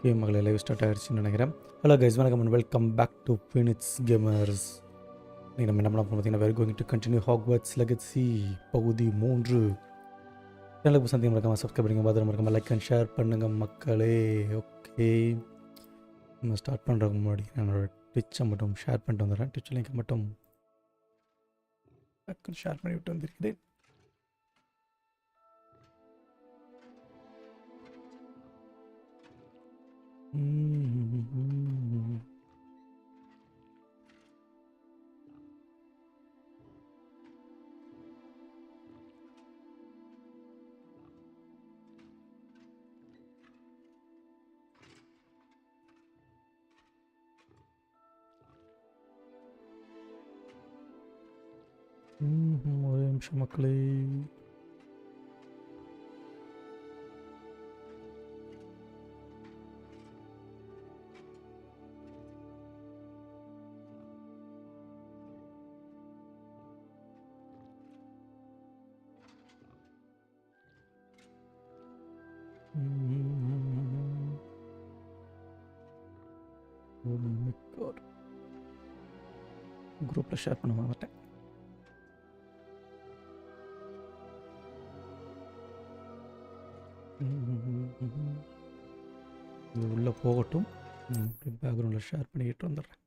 Okay மகளே, live start ஆகிடுச்சுன்னு நினைக்கிறேன். ஹலோ கைஸ், வணக்கம் and welcome back to PhoeniX GamerZz. நீங்கள் நம்ம என்ன பண்ண பார்த்தீங்கன்னா, we're going to continue HOGWARTS Legacy பகுதி 3. சேனலுக்கு சந்தியம் மறக்காமல் சப்ஸ்கிரைப் பண்ணுங்கள், பாத்திரம் மறக்காமல் லைக் அண்ட் ஷேர் பண்ணுங்கள் மக்களே. ஓகே, நம்ம ஸ்டார்ட் பண்ணுறதுக்கு முன்னாடி என்னோடய ட்விட்சை மட்டும் ஷேர் பண்ணிட்டு வந்துடுறேன். ட்விட்ச் லிங்க் மட்டும் ஷேர் பண்ணி விட்டு வந்திருக்கிறேன். ஒரு நிமிஷம் மக்களே. குரூப்பில் ஷேர் பண்ண மாட்டேன். இது உள்ளே போகட்டும், பேக்ரவுண்டில் ஷேர் பண்ணிக்கிட்டு வந்துடுறேன்.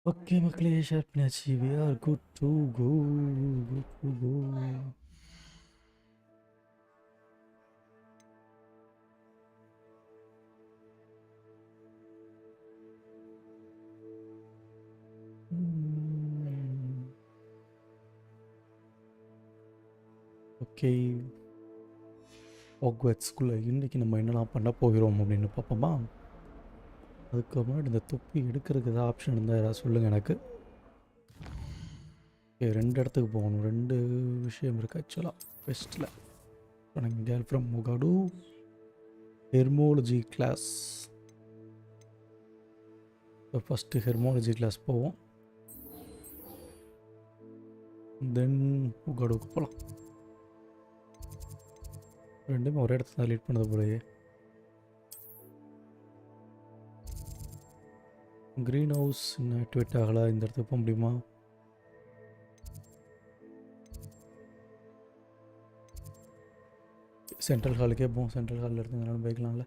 ஓகே மக்களே, ஷேர் பண்ணியாச்சு. We are good to go. Good to go. Okay, ஹாக்வர்ட்ஸ்குள்ளே இன்றைக்கி நம்ம என்னெல்லாம் பண்ண போகிறோம் அப்படின்னு பார்ப்போமா? அதுக்கு முன்னாடி இந்த தொப்பி எடுக்கிறதுக்கு ஏதாவது ஆப்ஷன் இருந்தால் ஏதாவது சொல்லுங்கள் எனக்கு. ஓகே, 2 இடத்துக்கு போகணும். 2 விஷயம் இருக்குது ஆக்சுவலாக ஃபெஸ்ட்டில். கேர்ள் ஃப்ரம் முகாடு ஹெர்மாலஜி கிளாஸ். இப்போ ஃபஸ்ட்டு ஹெர்மாலஜி கிளாஸ் போவோம், தென் முகாடுக்கு போகலாம். ரெண்டுமே ஒரே இடத்துல தான் லீட் பண்ணது போலயே. க்ரீன் ஹவுஸ் இன்னும் ஆக்டிவேட் ஆகலை. இந்த இடத்துக்கு போக முடியுமா? சென்ட்ரல் ஹாலுக்கே போவோம். சென்ட்ரல் ஹாலில் எடுத்துனாலும் போய்க்கலாம்ல.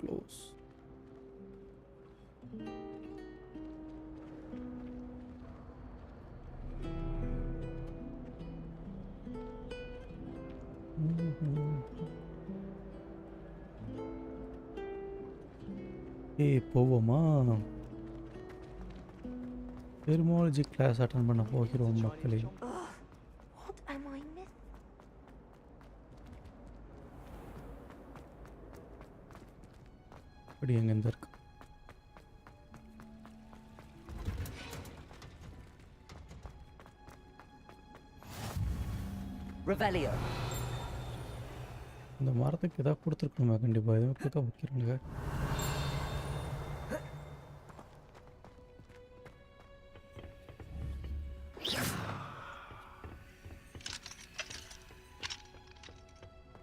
க்ளோஸ். போவோமா? ஹெர்மாலஜி கிளாஸ் அட்டன் பண்ண போகிறோம் மக்களே. அப்படி எங்கேருந்து இருக்கு? இந்த மரத்துக்கு ஏதாவது கொடுத்துருக்கணுமா? கண்டிப்பாக எதுவும் கொடுக்க வைக்கிறாங்க.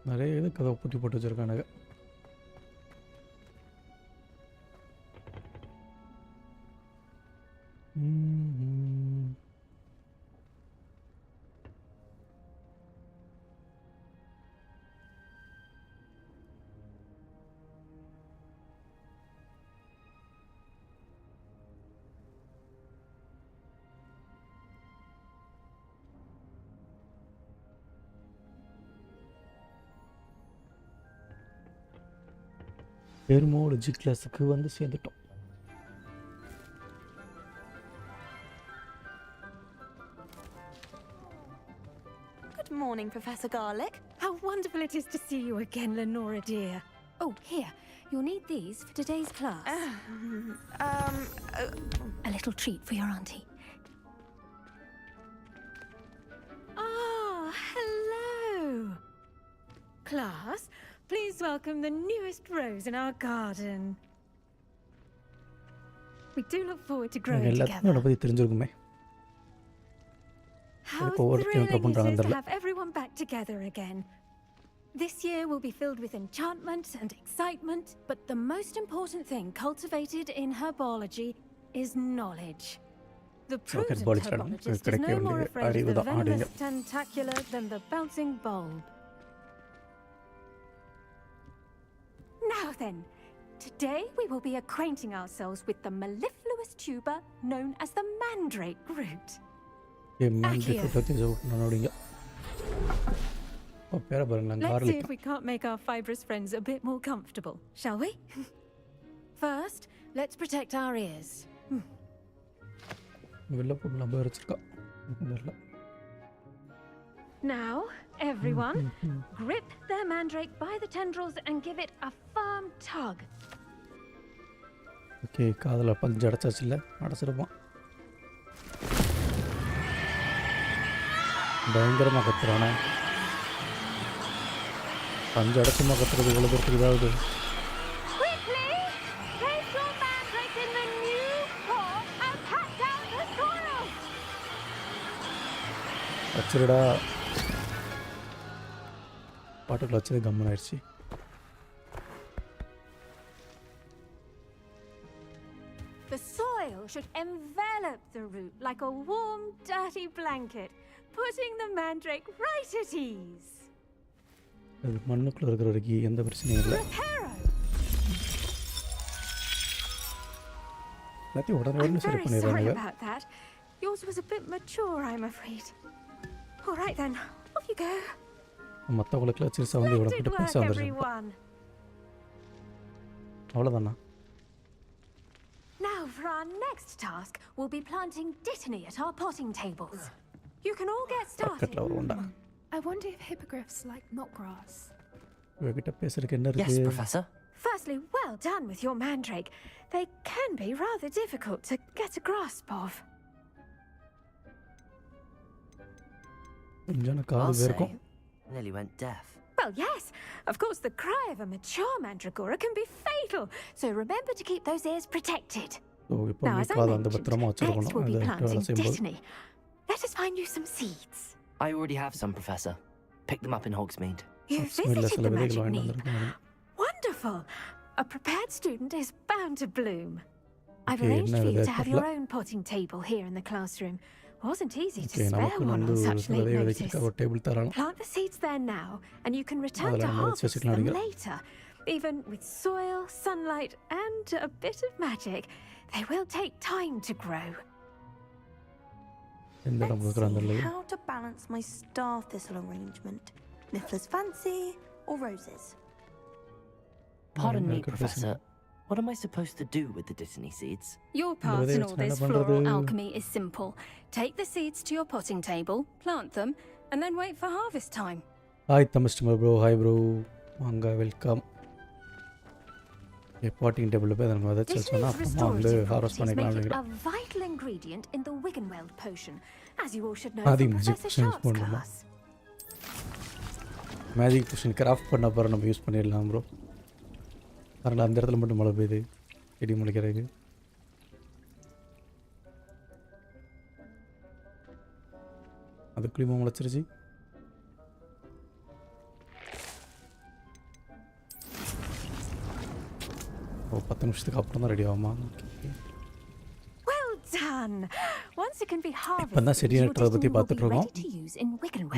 நிறைய இது கதை பூட்டி போட்டு வச்சுருக்கானுங்க. டெர்மாலஜி கிளாஸுக்கு வந்து சேர்ந்துட்டோம். Good morning, Professor Garlick. How wonderful it is to see you again, Lenora dear. Oh, here. You'll need these for today's class. A little treat for your auntie. Ah, hello. Class, please welcome the newest rose in our garden. We do look forward to growing together. பத்தி தெரிஞ்சிருக்குமே. How thrilling it is to have everyone back together again. This year will be filled with enchantment and excitement, but the most important thing cultivated in herbology is knowledge. The prudent herbologist is no more afraid of the venomous tentacular than the bouncing bulb. Now then, today we will be acquainting ourselves with the mellifluous tuber known as the mandrake root. Let's see if we can't make our fibrous friends a bit more comfortable, shall we? First, let's protect our ears. Now, everyone, grip their mandrake by the tendrils and give it a firm tug. Okay, காதல பஞ்சு அடைச்சாச்சுல அடைச்சிருப்போம். பயங்கரமா கத்துறானே. பஞ்சு அடைச்சுமா கத்துறது இவ்வளவு பேருக்கு இதாவது. Quickly, place your mandrake in the new pot and pat down the soil. அச்சடா. பாட்டுக்குள்ள வச்சது கம்மன் ஆயிடுச்சு. The soil should envelop the root like a warm, dirty blanket, putting the mandrake right at ease. அது மண்ணுக்குள்ள இருக்கிற வரைக்கும் எந்த பிரச்சனையும் இல்லை. எல்லாத்தையும் உடனே சரி பண்ணிடுறாங்க. About that. Yours was a bit mature, I'm afraid. All right then, off you go. மற்றவங்களுக்குலாம் சிறுசாக வந்து இவ்வளோ கிட்ட பெருசாக வந்துடுச்சு. அவ்வளோதானா? Now for our next task, we'll be planting dittany at our potting tables. You can all get started. I wonder if hippogriffs like knotgrass. Yes, Professor. Firstly, well done with your mandrake. They can be rather difficult to get a grasp of. I'll say, nearly went deaf. Well, yes. Of course, the cry of a mature mandragora can be fatal, so remember to keep those ears protected. Now, as I mentioned, next we'll be planting dittany. Let us find you some seeds. I already have some, Professor. Pick them up in Hogsmeade. You visited the magic need. Wonderful. A prepared student is bound to bloom. I've arranged for you to have your own potting table here in the classroom. Wasn't easy to spare one on such late notice. Plant the seeds there now, and you can return to harvest them later. Even with soil, sunlight, and a bit of magic, they will take time to grow. Let's see how to balance my star thistle arrangement. Niffler's fancy or roses? Pardon me, Professor. What am I supposed to do with the dittany seeds? Your part in all this floral alchemy is simple. Take the seeds to your potting table, plant them, and then wait for harvest time. Hi, Mr. Bro. Hi, bro. Manga, welcome. Potting table pe nam adha chelsona appo vandu harvest panikalam a vital ingredient in the Wiggenweld potion, as you all should know from Professor Sharp's class. Magic potion craft பண்ண போற நம்ம use பண்ணிடலாம் bro. அதனால அந்த இடத்துல மட்டும் மழை பெய்யுது இடி முளைக்கிறது. அதுக்குள்ளேயும் முளைச்சிருச்சு. ஓ 10 நிமிஷத்துக்கு அப்புறம் தான் ரெடி ஆகுமா? Well done. Once it can be harvested, இப்ப தான் செடி நட்றத பத்தி பார்த்துட்டு இருக்கோம்.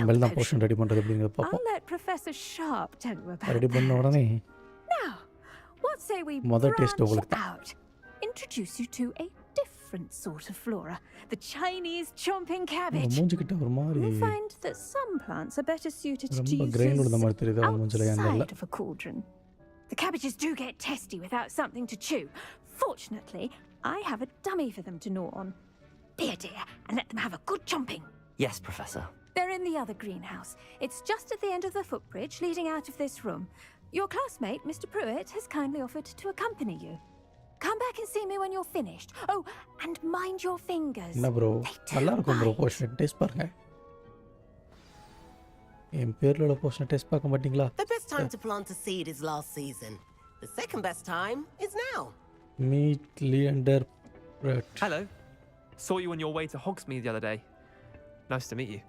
நம்ம தான் போஷன் ரெடி பண்றது அப்படிங்கறத பாப்போம். I'll let Professor Sharp tell you about. Ready பண்ண உடனே Now, what say we branch out? Introduce you to a different sort of flora, the Chinese chomping cabbage. மூஞ்சிக்கிட்ட ஒரு மாதிரி You'll find that some plants are better suited to use grain உள்ள மாதிரி தெரியுது மூஞ்சில ஏன் தெரியல. of a cauldron. The cabbages do get testy without something to chew. Fortunately, I have a dummy for them to gnaw on. Be a dear and let them have a good chomping. Yes, Professor. They're in the other greenhouse. It's just at the end of the footbridge leading out of this room. Your classmate, Mr. Pruitt, has kindly offered to accompany you. Come back and see me when you're finished. Oh, and mind your fingers. என்ன bro நல்லா இருக்கும் bro portion taste பாருங்க என் பேர்ல உள்ள portion taste பார்க்க மாட்டீங்களா The best time to plant a seed is last season. The second best time is now. Meet Leander Prewett Hello. Saw you on your way to Hogsmeade the other day. Nice to meet you.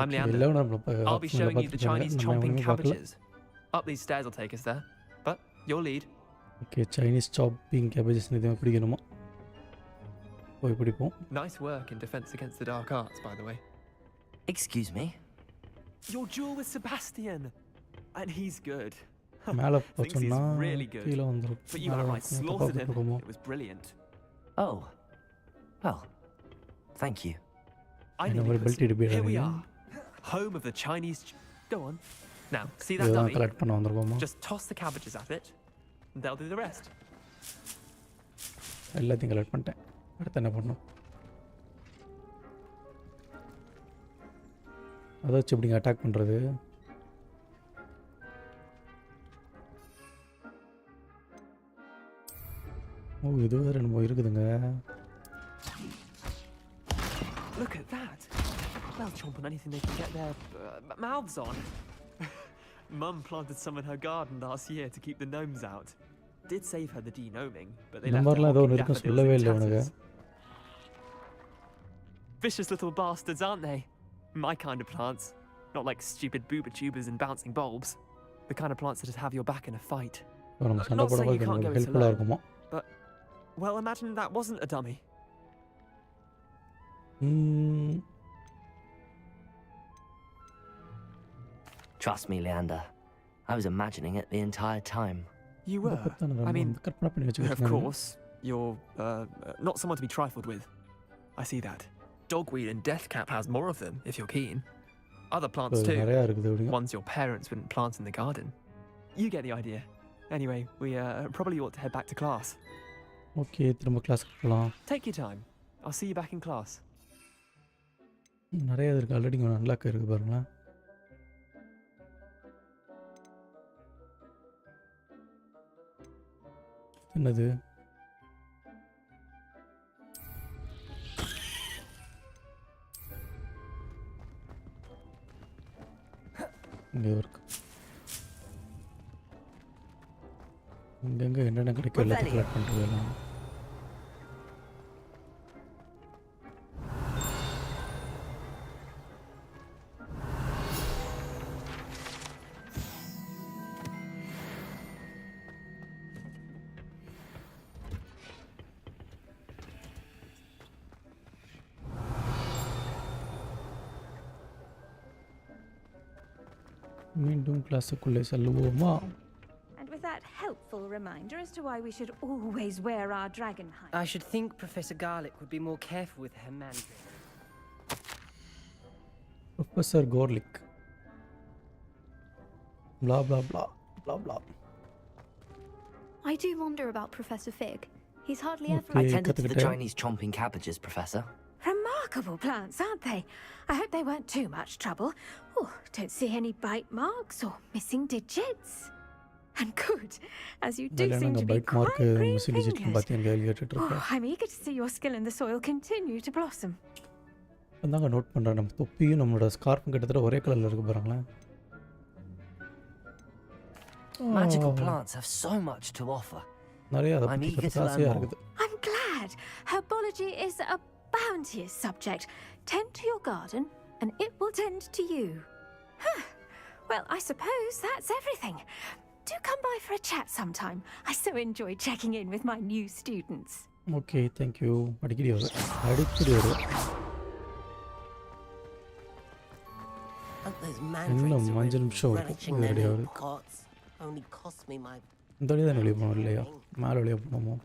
I'm எல்லாம் Leander. நம்ம I'll be showing you the Chinese chomping cabbages. Up these stairs will take us there. But your lead. Okay Chinese chomping cabbages இதுமே பிடிக்கணுமா போய் பிடிப்போம் Nice work in defense against the dark arts, by the way. Excuse me. Your duel with Sebastian. And he's good. மேலே Thinks he's போச்சோம்னா really good. கீழே வந்துடும் But you outright slaughtered him. It was brilliant. Oh. Well, thank you. I And knew we're because built to be here we ready. are. Home of the Chinese... Go on. Now, see that இதுதான் dummy? Collect பண்ண வந்திருக்கோமா Just toss the cabbages at it. And they'll do the rest. எல்லாத்தையும் collect பண்ணிட்டேன் அடுத்து என்ன பண்ணணும் அதை வச்சு எப்படிங்க அட்டாக் பண்ணுறது ஓ இது வேறு நம்ம இருக்குதுங்க Look at that. They'll chomp on anything they can get their mouths on. Mum planted some in her garden last year to keep the gnomes out. Did save her the de-gnoming, but they left நம்பர்லாம் her ஏதோ walking ஒன்று இருக்கும் daffodils சொல்லவே in இல்லை உனக்கு tatters. Vicious little bastards, aren't they? My kind of plants. Not like stupid booba tubers and bouncing bulbs. The kind of plants that just have your back in a fight. நம்ம சண்டை Not saying போடும்போது you can't கொஞ்சம் go it ஹெல்ப்ஃபுல்லாக alone. இருக்குமா Well, imagine that wasn't a dummy. Trust me, Leander. I was imagining it the entire time. You were. I mean, கற்பனை பண்ணி of வச்சுக்கிட்டு course, you're not someone to be trifled with. I see that. Dogweed and deathcap has more of them, if you're keen. Other plants too. நிறையா இருக்குது அப்படிங்க Ones your parents wouldn't plant in the garden. You get the idea. Anyway, we probably ought to head back to class. Okay திரும்ப கிளாஸுக்கு போகலாம் Take your time. I'll see you back in class. நிறைய இருக்குது already இங்கே unlock இருக்குது பாருங்களேன் என்னது இங்கே இருக்கு இங்கெங்கே என்னென்ன கிடைக்கும் எல்லாத்தையும் கலெக்ட் பண்ணிட்டு போயிடலாம் மீண்டும் கிளாஸுக்குள்ளே செல்லுவோமா And with that helpful reminder as to why we should always wear our dragon hide. I should think Professor Garlick would be more careful with her mandarin. Professor Gorlick. Blah blah blah blah blah. I do wonder about Professor Fig. He's hardly ever. Okay. I tended to the கத்துக்கிட்டேன். Chinese chomping cabbages, Professor. Remarkable plants, aren't they? I hope they weren't too much trouble. Oh, don't see any bite marks or missing digits. And good, as you do seem to be byte quite mark green missing digit fingers. பார்த்து என் கையில் கேட்டுட்டு Oh, இருக்கேன் I'm eager to see your skill in the soil continue to blossom. அதாங்க note பண்ணுறேன் நம்ம தொப்பியும் நம்மளோட ஸ்கார்ஃபும் கிட்டத்தட்ட ஒரே கலரில் இருக்கு பாருங்களேன் Magical plants have so much to offer. நிறைய அதை I'm பற்றி eager to கற்று learn ஆசையாக more. இருக்குது I'm glad. Herbology is a bounteous subject. Tend to your garden, and it will tend to you. Huh. Well, I suppose that's everything. Do come by for a chat sometime. I so enjoy checking in with my new students. Okay thank you அடிக்கடி வருவேன் அடிக்கடி வருவேன் Those இன்னும் mandarins are 5 நிமிஷம் relishing இருக்கும் their ready new ஆகுது pots. Only cost me my இந்த வழியாக தான் வெளியே போகணும் இல்லையா மேலே வெளியே போகணுமோ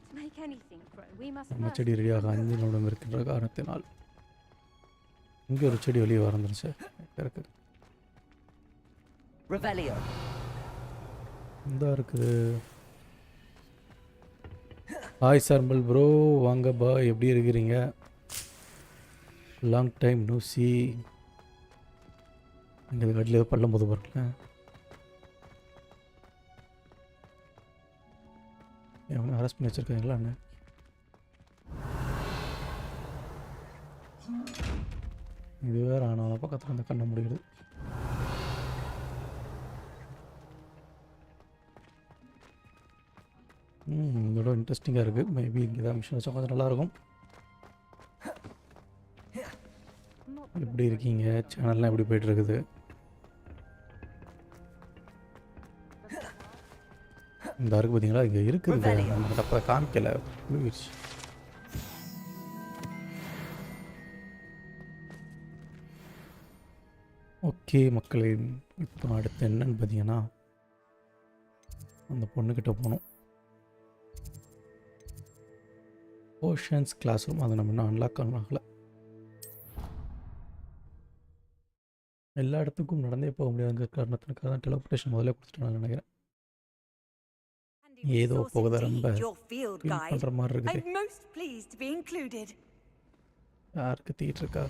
To make anything grow, we must நம்ம first... செடி ரெடியாக 5 நிமிடம் இருக்கின்ற காரணத்தினால் இங்கே ஒரு செடி வெளியே வரந்துருச்சு இருக்கு Revelio. இந்த இருக்குது. ஹாய் சர்மல் ப்ரோ, வாங்க பா, எப்படி இருக்கிறீங்க? Long time no see. இங்கே கட்டில் ஏதோ பள்ளம் போது பாருங்கள. எவனை அரெஸ்ட் பண்ணி வச்சுருக்காங்களா அண்ணே? இது வேறு ஆனால் பக்கத்தில் அந்த கண்ண முடியுது. இதோட இன்ட்ரெஸ்டிங்காக இருக்குது. மேபி இங்கே தான் மிஷின் வச்சா கொஞ்சம் நல்லாயிருக்கும். எப்படி இருக்கீங்க? சேனல்லாம் எப்படி போய்ட்டுருக்குது? இந்த இருக்குது பார்த்தீங்களா, இங்கே இருக்குது. நம்மகிட்ட அப்போ காமிக்கலை, போயிடுச்சு. ஓகே மக்களே, இப்போ அடுத்து என்னன்னு பார்த்தீங்கன்னா, அந்த பொண்ணுக்கிட்ட போகணும். ஓஷன்ஸ் கிளாஸ் ரூம், அதை நம்ம இன்னும் அன்லாக் ஆகலை. எல்லா இடத்துக்கும் நடந்தே போக முடியாதுங்கிற காரணத்திற்காக தான் டெலிபோர்ட்டேஷன் முதல்ல கொடுத்துட்டாங்க நினைக்கிறேன். ஏதோ போகுது, ரொம்ப ஃபீல் பண்ணுற மாதிரி இருக்குது. யாருக்கு தீட்டு இருக்கா?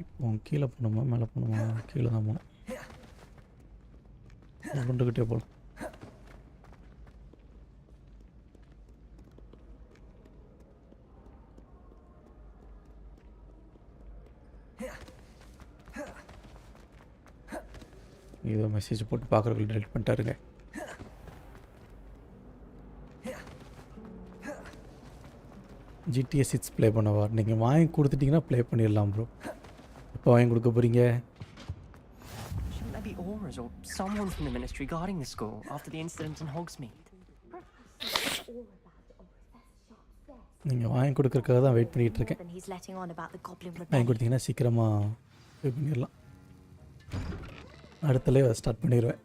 இப்போ கீழே போகணுமா மேலே போகணுமா? கீழே தான் போகணும். கொண்டுக்கிட்டே போகலாம். ஏதோ மெசேஜ் போட்டு பார்க்குறவங்க டெலிட் பண்ணிட்டாருங்க. GTA 6 ப்ளே பண்ணவா? நீங்கள் வாங்கி கொடுத்துட்டிங்கன்னா ப்ளே பண்ணிடலாம் ப்ரோ. எப்போ வாங்கி கொடுக்க போகிறீங்க? Shouldn't there be Aura's or someone from the ministry guarding the school after the incident in Hogsmeade? நீங்கள் வாங்கி கொடுக்குறதுக்காக தான் வெயிட் பண்ணிகிட்டு இருக்கேன். வாங்கி கொடுத்தீங்கன்னா சீக்கிரமாக ப்ளே பண்ணிடலாம். அடுத்தலே ஸ்டார்ட் பண்ணிடுவேன்.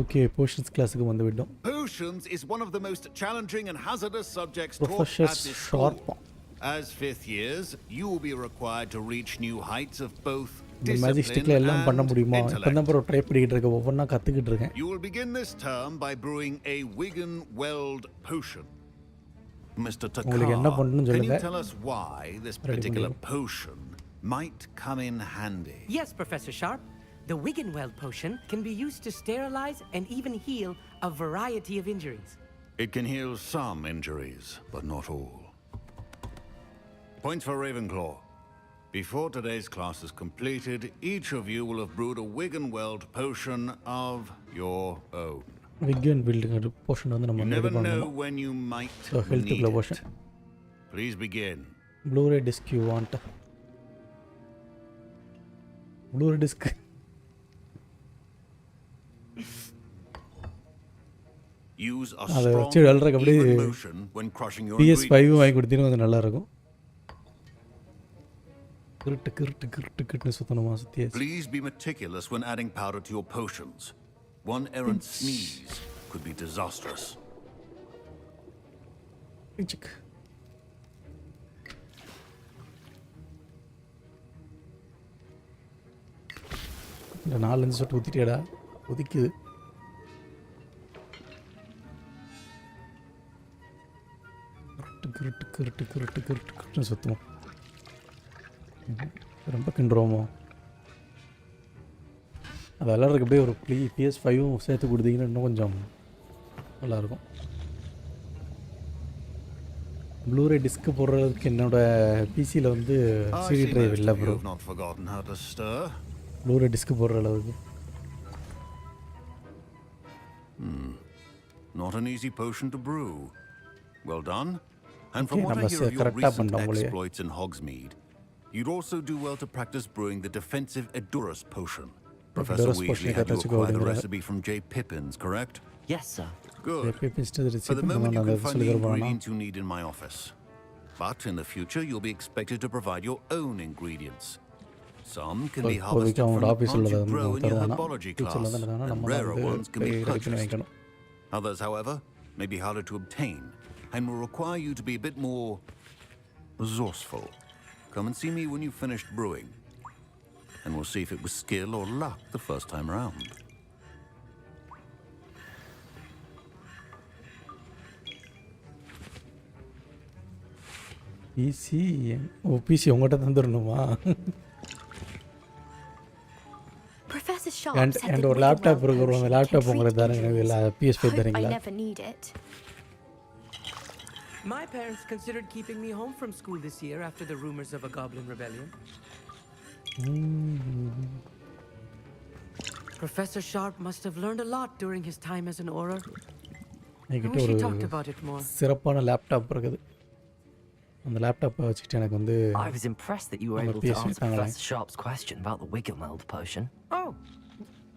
ஓகே, போஷன்ஸ் கிளாஸுக்கு வந்து விட்டோம். Potions is one of the most challenging and hazardous subjects taught Professor at this school. Sharp. As fifth years, you will be required to reach new heights of both இந்த magic ஸ்டிக்ல எல்லாம் பண்ண முடியுமா? இப்பதான் bro try பண்ணிட்டு இருக்கேன், ஒவ்வொன்றா கத்துக்கிட்டு இருக்கேன். You will begin this term by brewing a Wigan Weld potion. Mr. Takar, can you tell us why this particular potion might come in handy? Yes, Professor Sharp. The Wiggenweld potion can be used to sterilize and even heal a variety of injuries. It can heal some injuries, but not all. Points for Ravenclaw. Before today's class is completed, each of you will have brewed a Wiggenweld potion of your own. Wiggenweld potion வந்து நம்ம You never know when you might need it. Please begin. Blu-ray disc you want? Blu-ray disc. Use a strong even motion when crushing your PS5 வாங்கி கொடுத்தீங்கன்னா அது நல்லா இருக்கும். கிருட்டு சுத்தணுமா சுத்தியாச்சு. Please be meticulous when adding powder to your potions. One errant sneeze could be disastrous. இந்த 4-5 சொட்டு ஊற்றிட்டியடா, ஒதிக்குது. கிருட்டு சுத்தணும். ரொம்ப கிண்டுருவோமோ? அது விளாட்றதுக்கு அப்படியே ஒரு PS5 சேர்த்து கொடுத்தீங்கன்னா இன்னும் கொஞ்சம் நல்லாயிருக்கும். ப்ளூரே டிஸ்க் போடுறதுக்கு என்னோட பிசியில் வந்து சிடி டிரைவ் இல்லை ப்ரோ. ப்ளூரே டிஸ்க் போடுற அளவுக்கு. Not an easy potion to brew. Well done. And from what I hear of your recent exploits in Hogsmeade, you'd also do well to practice brewing the defensive Edurus potion. Professor Weasley had you acquire the recipe from J. Pippin's, correct? Yes, sir. Good. For the moment, you can find the ingredients you need in my office. But in the future, you'll be expected to provide your own ingredients. Some can be harvested from the plants you grow in your herbology class, and rarer ones can be purchased. Others, however, may be harder to obtain and will require you to be a bit more resourceful. Come and see me when you've finished brewing. And we'll see if it was skill or luck the first time round. PC PC உங்ககிட்ட தந்துடணுமா? Professor Sharp and said that ஒரு laptop இருக்கு, அந்த laptop உங்களுக்கு தரேன், இல்ல PS5 I தரீங்களா? never need it. My parents considered keeping me home from school this year after the rumors of a goblin rebellion. Professor Sharp must have learned a lot during his time as an Auror. I wish he talked about it more. சிறப்பான laptop இருக்குது. அந்த லேப்டாப்பை வச்சுக்கிட்டு எனக்கு வந்து I was impressed that you were able to answer Professor Sharp's question about the Wiggenweld potion. Oh,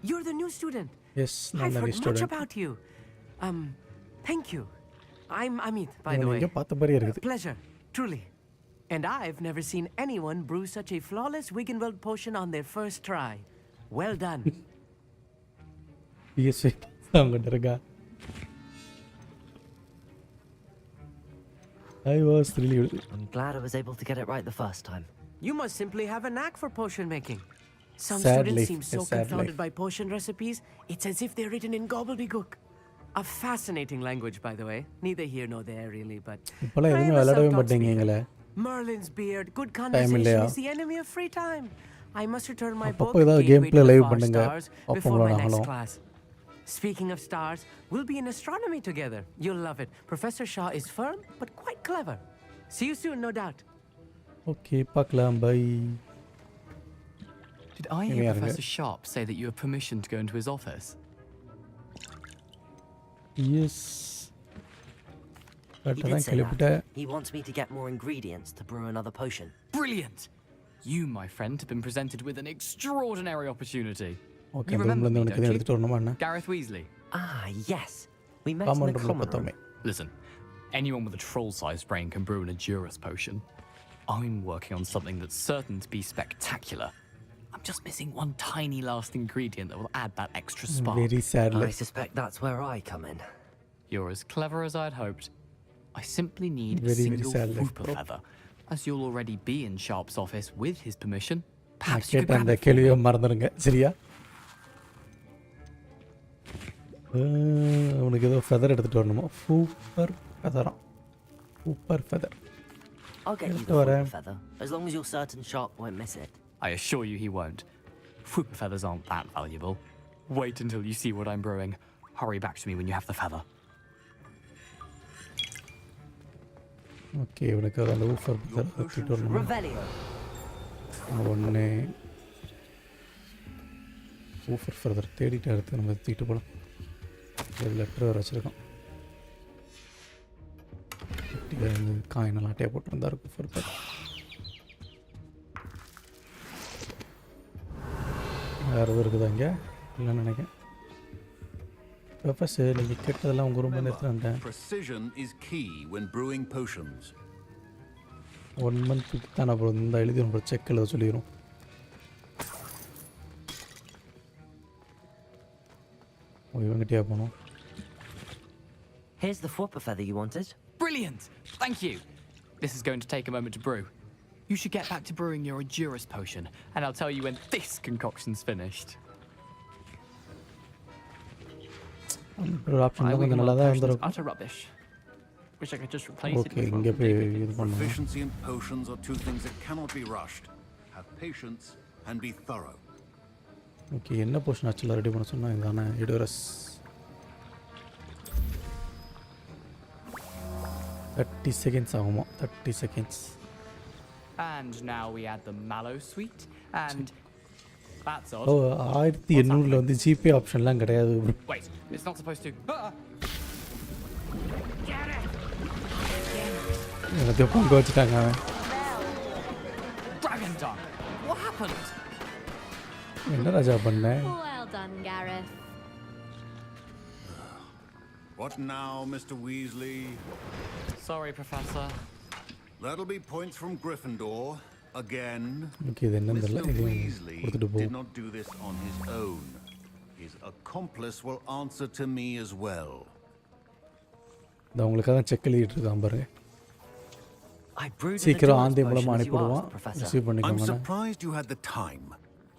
you're the new student. Yes, I've நான் heard much about you. Thank you. I'm Amit, by the way. இங்க பார்த்த மாதிரி இருக்குது. Pleasure, truly. And I've never seen anyone brew such a flawless Wiggenweld potion on their first try. Well done. PS5 அங்கட்ட இருக்கா? I was really I'm glad I was able to get it right the first time. You must simply have a knack for potion making. Some Sad students life, seem a so sad confounded life. by potion recipes, it's as if they're written in gobbledygook. A fascinating language, by the way. Neither here nor there, really, but இப்போலாம் I எதுவுமே am a விளையாடவே self-taught மாட்டேங்கீங்களே. speaker. Merlin's beard, good conversation இல்லையா? is the enemy of free time. I must return my book, அப்பப்போ ஏதாவது Gateway gameplay to the live Far பண்ணுங்க. Stars, அப்போ before my next நாங்களும். class. Speaking of stars, we'll be in astronomy together. You'll love it. Professor Shaw is firm, but quite clever. See you soon, no doubt. Okay பார்க்கலாம், by. Did I hear Professor Sharp say that you have permission to go into his office? Yes. He did say that. He wants me to get more ingredients to brew another potion. Brilliant! You, my friend, have been presented with an extraordinary opportunity. Okay, you remember me, don't you? you? Gareth Weasley. Ah, yes. We met in the common room. Listen, anyone with a troll-sized brain can brew an Edurus potion. I'm working on something that's certain to be spectacular. I'm just missing one tiny last ingredient that will add that extra spark. Very sadly. I suspect that's where I come in. You're as clever as I'd hoped. I simply need a Very single sad life, whooper feather. As you'll already be in Sharp's office with his permission, நான் perhaps you could கேட்ட grab அந்த it for me. கேள்வியை மறந்துடுங்க, சரியா? உனக்கு ஏதோ feather எடுத்துகிட்டு வரணுமா? சூப்பர் ஃபெதரா? Super feather. I'll get you the whooper feather, as long as you're certain Sharp won't miss it. I assure you he won't. Whooper feathers aren't that valuable. Wait until you see what I'm brewing. Hurry back to me when you have the feather. Okay, உனக்கு அந்த woofer feather எடுத்துகிட்டு வரணுமா? ஒன்று woofer feather தேடிட்டு எடுத்து நம்ம தூக்கிட்டு போகலாம். லெட்டர் வர வச்சுருக்கோம். காயினெல்லாம் அட்டையை போட்டிருந்தா இருக்கும் ஃபெதர். வேறு எதுவும் இருக்குதா இங்கே? இல்லைன்னு நினைக்கிறேன். ப்ரொஃபஸர், நீங்கள் கேட்டதெல்லாம் உங்கள் ரூமில் எடுத்துகிட்டேன். Precision is key when brewing potions. 1 மந்த்துக்கு தான் அப்புறம் இந்த எழுதி உங்களுக்கு செக் எழுத சொல்லிடும். இவங்கிட்டே போகணும். Here's the whooper feather you wanted. Brilliant! Thank you. This is going to take a moment to brew. You should get back to brewing your Edurus potion, and I'll tell you when this concoction's finished. Utter rubbish. Wish I could just replace it with one. Proficiency in potions are two things that cannot be rushed. Have patience and be thorough. Okay, என்ன போஷன் ஆக்சுவலாக ready பண்ண சொன்னால் இதுதானே Edurus. 30 seconds ஆகுமா? 30 seconds. And now we add the mallow sweet, and that's odd. 1800 வந்து GPay ஆப்ஷன்லாம் கிடையாது. Wait, it's not supposed to. எல்லாத்தையும் பங்கு வச்சுட்டாங்க. Dragon Dung, what happened? என்ன ராஜா பண்ண? Well done, Gareth. What now, Mr. Weasley? Sorry, Professor. That'll be points from Gryffindor again. Okay, then Mr. Weasley did not do this on his own. His accomplice will answer to me as well. நான் உங்களுக்காக check எழுதிட்டு இருக்கேன் பாருங்க. I brewed an சீக்கிரம் endurance ஆந்தை potion மூலமா as you அனுப்பிடுவான் asked, Professor. Receive I'm பண்ணிக்கோங்க surprised you had the time.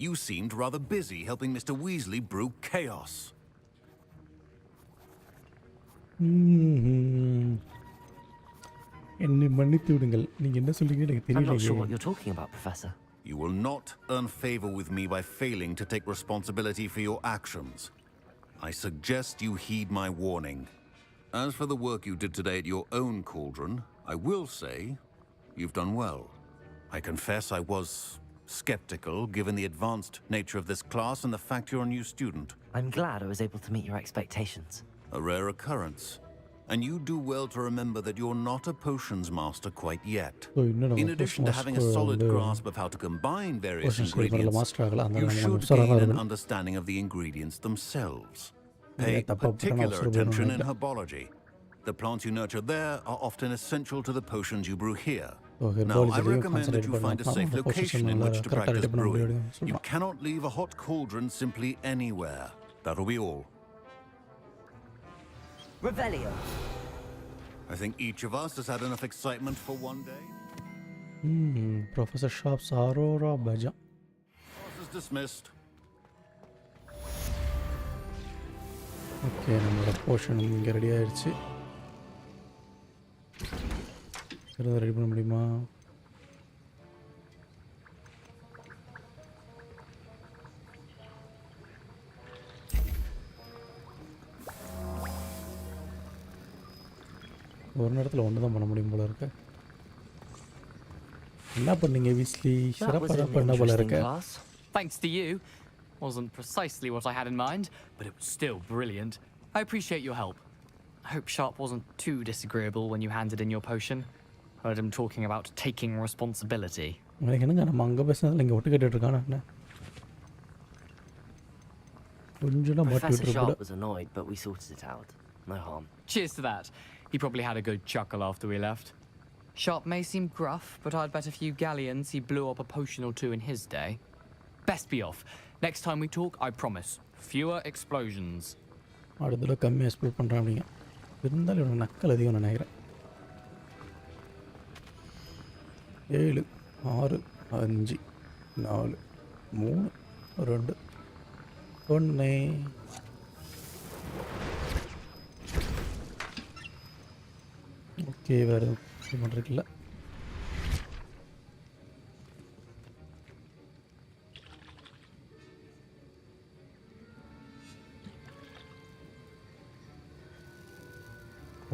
You seemed rather busy helping Mr. Weasley brew chaos. என்னை மன்னித்து விடுங்கள் நீங்க என்ன சொல்றீங்க எனக்கு I'm not sure தெரியலையே what you're talking about, Professor. You will not earn favor with me by failing to take responsibility for your actions. I suggest you heed my warning. As for the work you did today at your own cauldron, I will say you've done well. I confess I was skeptical given the advanced nature of this class and the fact you're a new student. I'm glad I was able to meet your expectations. A rare occurrence. And you do well to remember that you're not a potions master quite yet. In addition to having a solid grasp of how to combine various ingredients, you should gain an understanding of the ingredients themselves. Pay particular attention in herbology. The plants you nurture there are often essential to the potions you brew here. Now, I recommend that you find a safe location in which to practice brewing. You cannot leave a hot cauldron simply anywhere. That'll be all. Revelio. I think each of us has had enough excitement for one day. Professor Sharp's Aurora Baja. Class is dismissed. Okay நம்மளோட portion இங்கே ready ஆயிடுச்சு இருந்த ready பண்ண முடியுமா ஒரு நேரத்தில் ஒன்று தான் பண்ண முடியும் போல இருக்கு என்ன பண்ணீங்க வீஸ்லி சிறப்பாக பண்ண போல இருக்கு Thanks to you. Wasn't precisely what I had in mind, but it was still brilliant. I appreciate your help. I hope Sharp wasn't too disagreeable when you handed in your potion. Heard him talking about taking responsibility. எனக்கு என்னங்க நம்ம அங்கே பேசுனதில் இங்கே ஒட்டு கேட்டுட்டு இருக்கானா என்ன கொஞ்சம் Professor Sharp was annoyed, but we sorted it out. No harm. Cheers to that. He probably had a good chuckle after we left. Sharp may seem gruff, but I'd bet a few galleons he blew up a potion or two in his day. Best be off. Next time we talk, I promise, fewer explosions. அடுத்த கம்மியாக explore பண்ணுறேன் அப்படிங்க இருந்தாலும் இவனுக்கு நக்கல் அதிகம் நினைக்கிறேன் 7 6 5 4 3 2 1 okay வேறு இது பண்ணுறதுக்கில்ல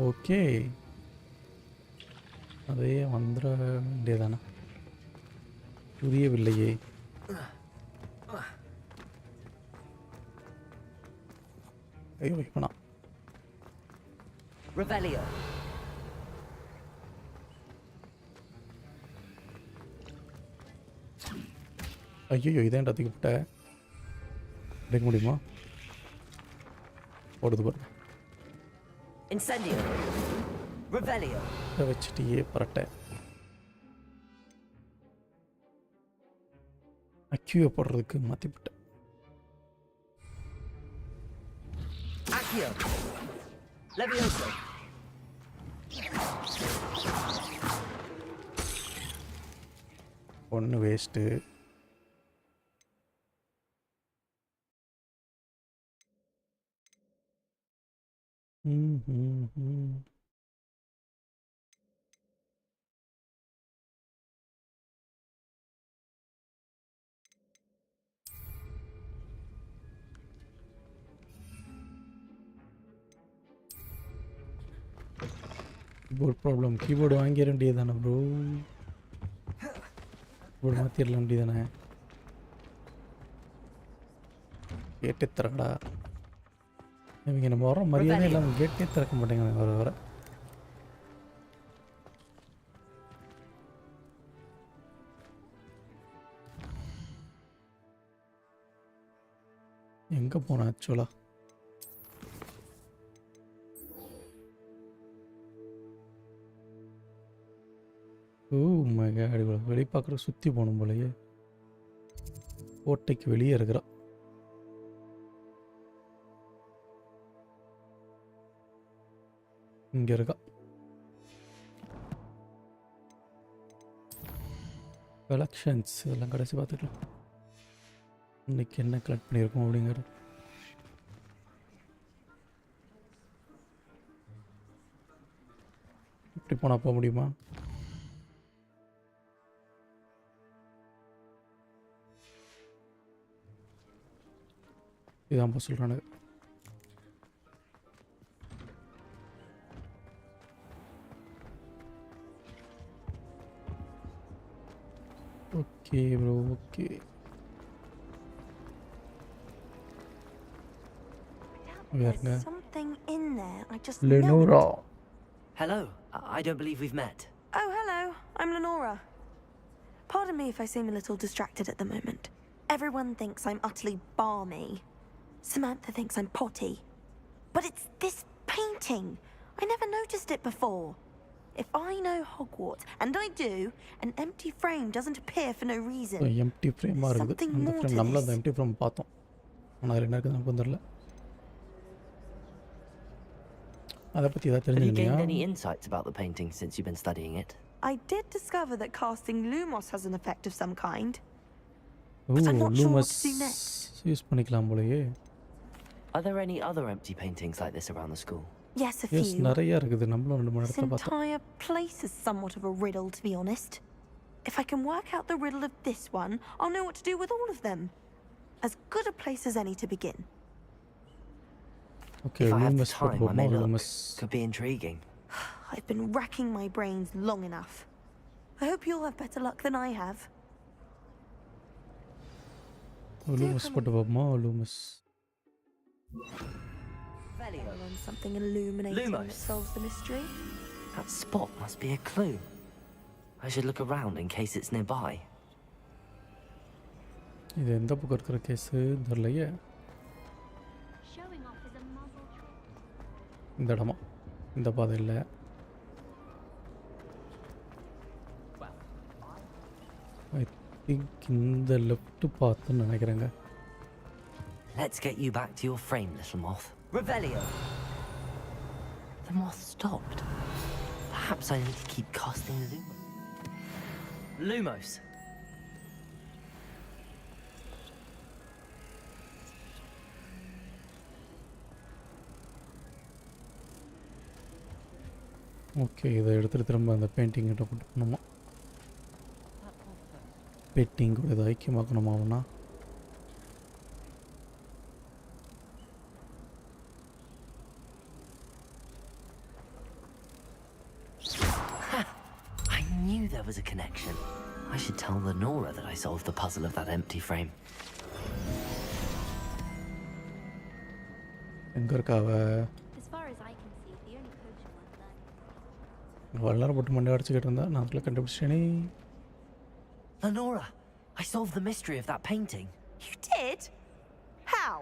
ஓகே அதே வந்துட வேண்டியதானே புரியவில்லையே ஐயோ வேணாம் Revelio. ஐயோ இதான் தூக்கிவிட்ட எடுக்க முடியுமா ஓடுது பாருங்க Incendio. Revelio. இதை வச்சுட்டியே பரட்டை அக்யூவை போடுறதுக்கு மாற்றிவிட்டேன் Accio. Levioso. ஒன்று வேஸ்ட்டு கீபோர்ட் ப்ராப்ளம் கீபோர்டு வாங்கிட வேண்டியதானே ப்ரோ கீபோர்டு மாற்றிடல வேண்டியதானே கேட்டே திறக்கடா இவங்க நம்ம வர மரியாதை இல்லாமல் கேட்டே திறக்க மாட்டேங்க வர வர எங்கே போனேன் ஆக்சுவலாக ஓ மை காட் இவ்வளோ வெளியே பார்க்குற சுற்றி போகணும் போலயே கோட்டைக்கு வெளியே இருக்கிறா இங்கே இருக்கா கலெக்ஷன்ஸ் இதெல்லாம் கடைசி பார்த்துக்கலாம். இன்றைக்கி என்ன கலெக்ட் பண்ணியிருக்கோம் அப்படிங்கிறது. இப்படி போனால் போக முடியுமா? இதான் போக சொல்கிறானு. Okay bro, okay. There's something in there. I just Lenora. Hello. I don't believe we've met. Oh, hello. I'm Lenora. Pardon me if I seem a little distracted at the moment. Everyone thinks I'm utterly balmy. Samantha thinks I'm potty. But it's this painting. I never noticed it before. If I know Hogwarts, and I do, an empty frame doesn't appear for no reason. Empty frame. There's something more to this. The empty frame பார்த்தோம். ஆனா அதுல என்ன இருக்குன்னு எனக்கு தெரியல. அத பத்தி ஏதாவது Have you gained தெரிஞ்சுக்கிட்டியா? any insights about the painting since you've been studying it? I did discover that casting Lumos has an effect of some kind. ஓ, I'm not sure what Lumos to do next. Use பண்ணிக்கலாம் போலயே. Are there any other empty paintings like this around the school? Yes, a few. Yes நிறைய இருக்குது. நம்மளும் 2-3 This இடத்துல பார்த்தோம். entire place is somewhat of a riddle, to be honest. If I can work out the riddle of this one, I'll know what to do with all of them. As good a place as any to begin. Okay, If I have the Lumos time, I may look. Lumos. Could be intriguing. I've been racking my brains long enough. I hope you'll have better luck than I have. Lumos போட்டு பாப்போமா? Lumos. I'll learn something illuminating that Lumos. solves the mystery. That spot must be a clue. I should look around in case it's nearby. இது எந்த பக்கம் இருக்கிற case தெரியலையே. இந்த இடமா? இந்த பாதை இல்லை. ஐ திங்க் இந்த லெஃப்ட் பார்த்துன்னு நினைக்கிறேங்க. Let's get you back to your frame, little moth. Revelio! The moth stopped. Perhaps I need to keep casting Lumos. Lumos! Okay, இதை எடுத்துகிட்டு திரும்ப அந்த பெயிண்டிங் கிட்ட கொண்டு போகணுமா? பெயிண்டிங் கூட இதை ஐக்கியமாக்கணுமா அவனா? I knew there was a connection. I should tell Lenora that I solved the puzzle of that empty frame. எங்கே இருக்கா அவ? As far as I can see, the only coach one there. வல்லார போட்டு மண்டை அடிச்சுக்கிட்டு இருந்தா நான் அதுக்குள்ள கண்டுபிடிச்சேனே. Lenora, I solved the mystery of that painting. You did? How?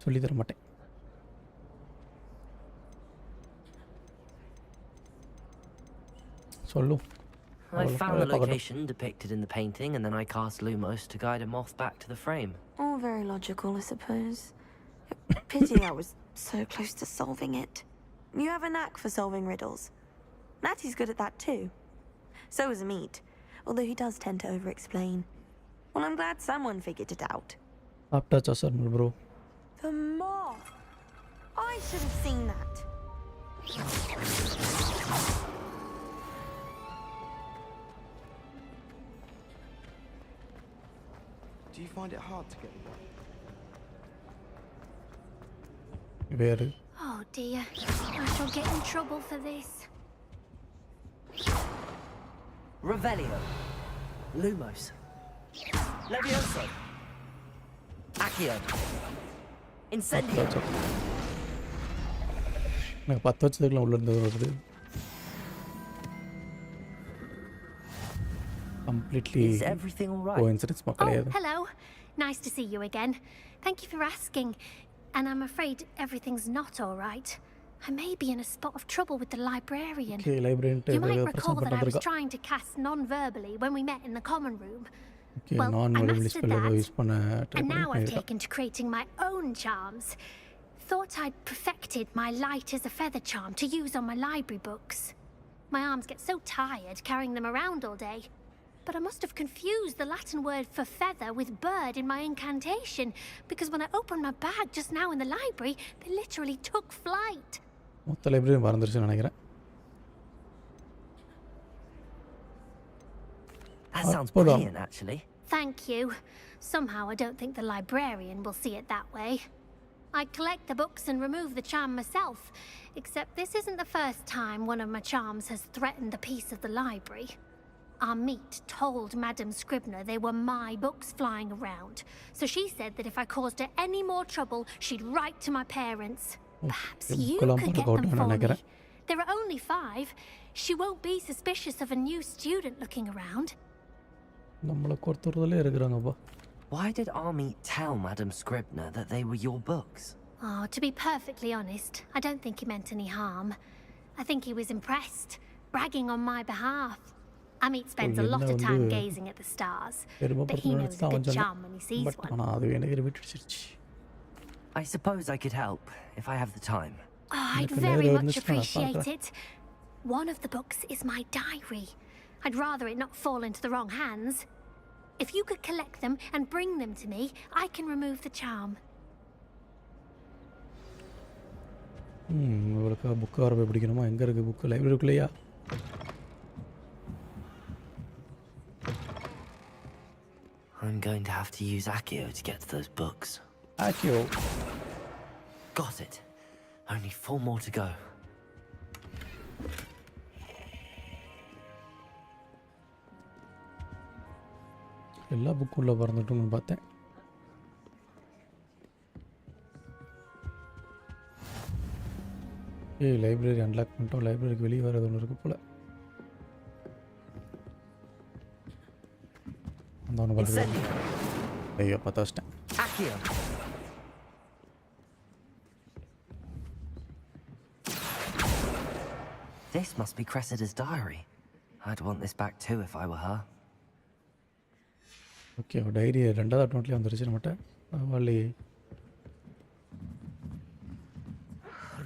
சொல்லி தர மாட்டேன். சொல்லு. I found the location depicted in the painting, and then I cast Lumos to guide a moth back to the frame. All very logical, I suppose. Pity I was so close to solving it. You have a knack for solving riddles. Natty's good at that too. So is Amit, although he does tend to over-explain. Well, I'm glad someone figured it out. சாப்பிட்டாச்சா sir bro? The moth! I should have seen that. Do you find it hard to get the right? வேறு. Oh dear, I shall get in trouble for this. Revelio. Lumos. Levioso. Accio. Incendio. எனக்கு 10 வருஷத்துக்குலாம் உள்ள இருந்து வருது. Completely. Is everything all right? Coincidence மக்களே. Oh, hello. Nice to see you again. Thank you for asking. And I'm afraid everything's not all right. I may be in a spot of trouble with the librarian. Okay, librarian. You might recall that I was trying to cast non-verbally when we met in the common room. Okay, well, I mastered that, and now I've taken taken to creating my own charms. Thought I'd perfected my light as a feather charm to use on my library books. My arms get so tired carrying them around all day. but I must have confused the Latin word for feather with bird in my incantation, because when I opened my bag just now in the library, they literally took flight. மொத்த library மறந்துருச்சுன்னு நினைக்கிறேன். That sounds brilliant, actually. Thank you. Somehow I don't think the librarian will see it that way. I collect the books and remove the charm myself, except this isn't the first time one of my charms has threatened the peace of the library. Our meet told Madame Scribner they were my books flying around, so she said that if I caused her any more trouble, she'd write to my parents. Perhaps you could get them for me. There are only 5. She won't be suspicious of a new student looking around. Why did Army tell Madame Scribner that they were your books? Oh, to be perfectly honest, I don't think he meant any harm. I think he was impressed, bragging on my behalf. Amit spends a lot of time gazing at the stars, but he knows a good charm when he sees one. I suppose I could help, if I have the time. Oh, I'd very much appreciate it. One of the books is my diary. I'd rather it not fall into the wrong hands. If you could collect them and bring them to me, I can remove the charm. book ஆரம்ப படிக்கணுமா? எங்க இருக்கு book? லைப்ரரிக்குள்ளயா? I'm going to have to use Accio to get to those books. Accio. Got it. Only 4 more to go. எல்லா புக்கும் உள்ள பறந்துட்டோம்னு பார்த்தேன். Library unlock பண்ணிட்டோம். லைப்ரரிக்கு வெளியே வர்றது ஒன்று இருக்கு போல. அந்த ஒன்று பார்த்து ஐயோ பார்த்தா வச்சிட்டேன். This must be Cressida's diary. I'd want this back too if I were her. Okay, diary 2வது அட்டம்ப்ட்லேயே வந்துருச்சு நம்மகிட்ட. பரவாயில்லையே.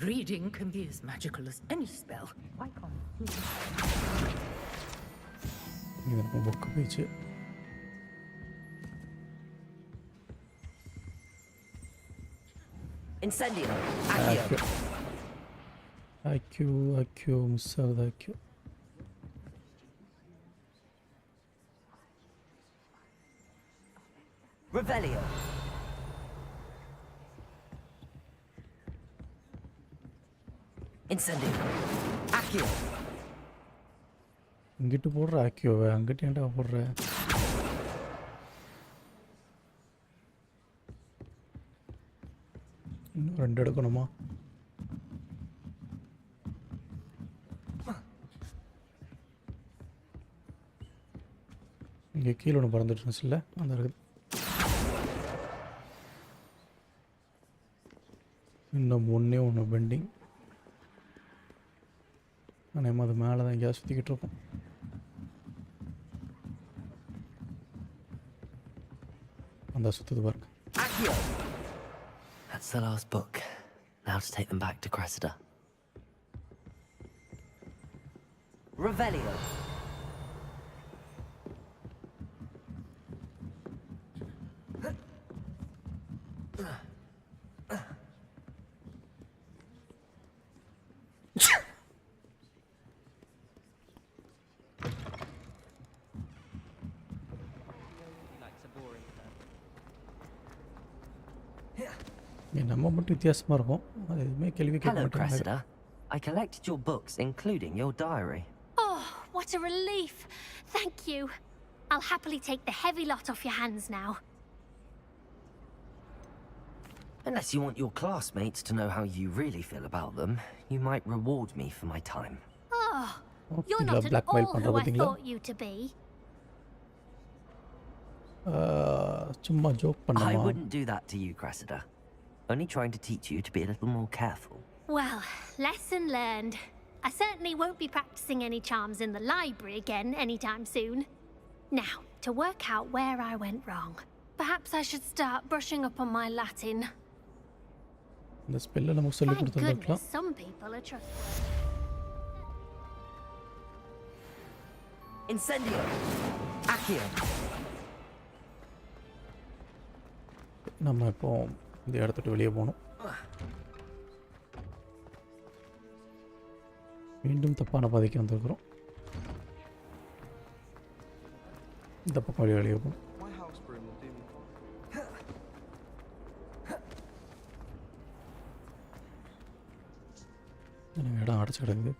Reading can be as magical as any spell. Why can't இது நம்ம புக்கு போயிடுச்சு. Incendio. Accio. மிஸ் ஆகுது Accio. Revelio. Incendio. Accio. இங்கிட்டு போடுற Accioவை அங்கிட்டு ஏன்டா போடுற? இன்னும் 2 எடுக்கணுமா? இங்கே கீழே ஒன்று பறந்துட்டு இல்லை? அந்த இருக்குது. இன்னும் ஒன்று பெண்டிங். ஆனால் அது மேலே தான் எங்கேயா சுற்றிக்கிட்டு இருக்கோம். அந்த சுற்றுது பாருங்க. That's the last book. Now to take them back to Cressida. Revelio. நம்ம மட்டும் வித்தியாசமாக இருக்கும். அது எதுவுமே கேள்வி கேட்க Hello, மாட்டேன். Cressida. I collected your books, including your diary. Oh, what a relief. Thank you. I'll happily take the heavy lot off your hands now. Unless you want your classmates to know how you really feel about them, you might reward me for my time. Oh, you're not at all who I thought you to be. சும்மா joke பண்ணமா? I wouldn't do that to you, Cressida. Only trying to teach you to be a little more careful. Well, lesson learned. I certainly won't be practicing any charms in the library again anytime soon. Now, to work out where I went wrong. Perhaps I should start brushing up on my Latin. இந்த ஸ்பெல்ல நமக்கு சொல்லி Thank கொடுத்துருக்கலாம். goodness some people are trustworthy. Incendio. Accio. நம்ம இப்போ இந்த இடத்த விட்டு வெளியே போகணும். மீண்டும் தப்பான பாதைக்கு வந்திருக்கிறோம். இந்த பக்கம் வெளியே போகணும். My house broom will do me fine. எனக்கு இடம் அடைச்சு கிடக்குது.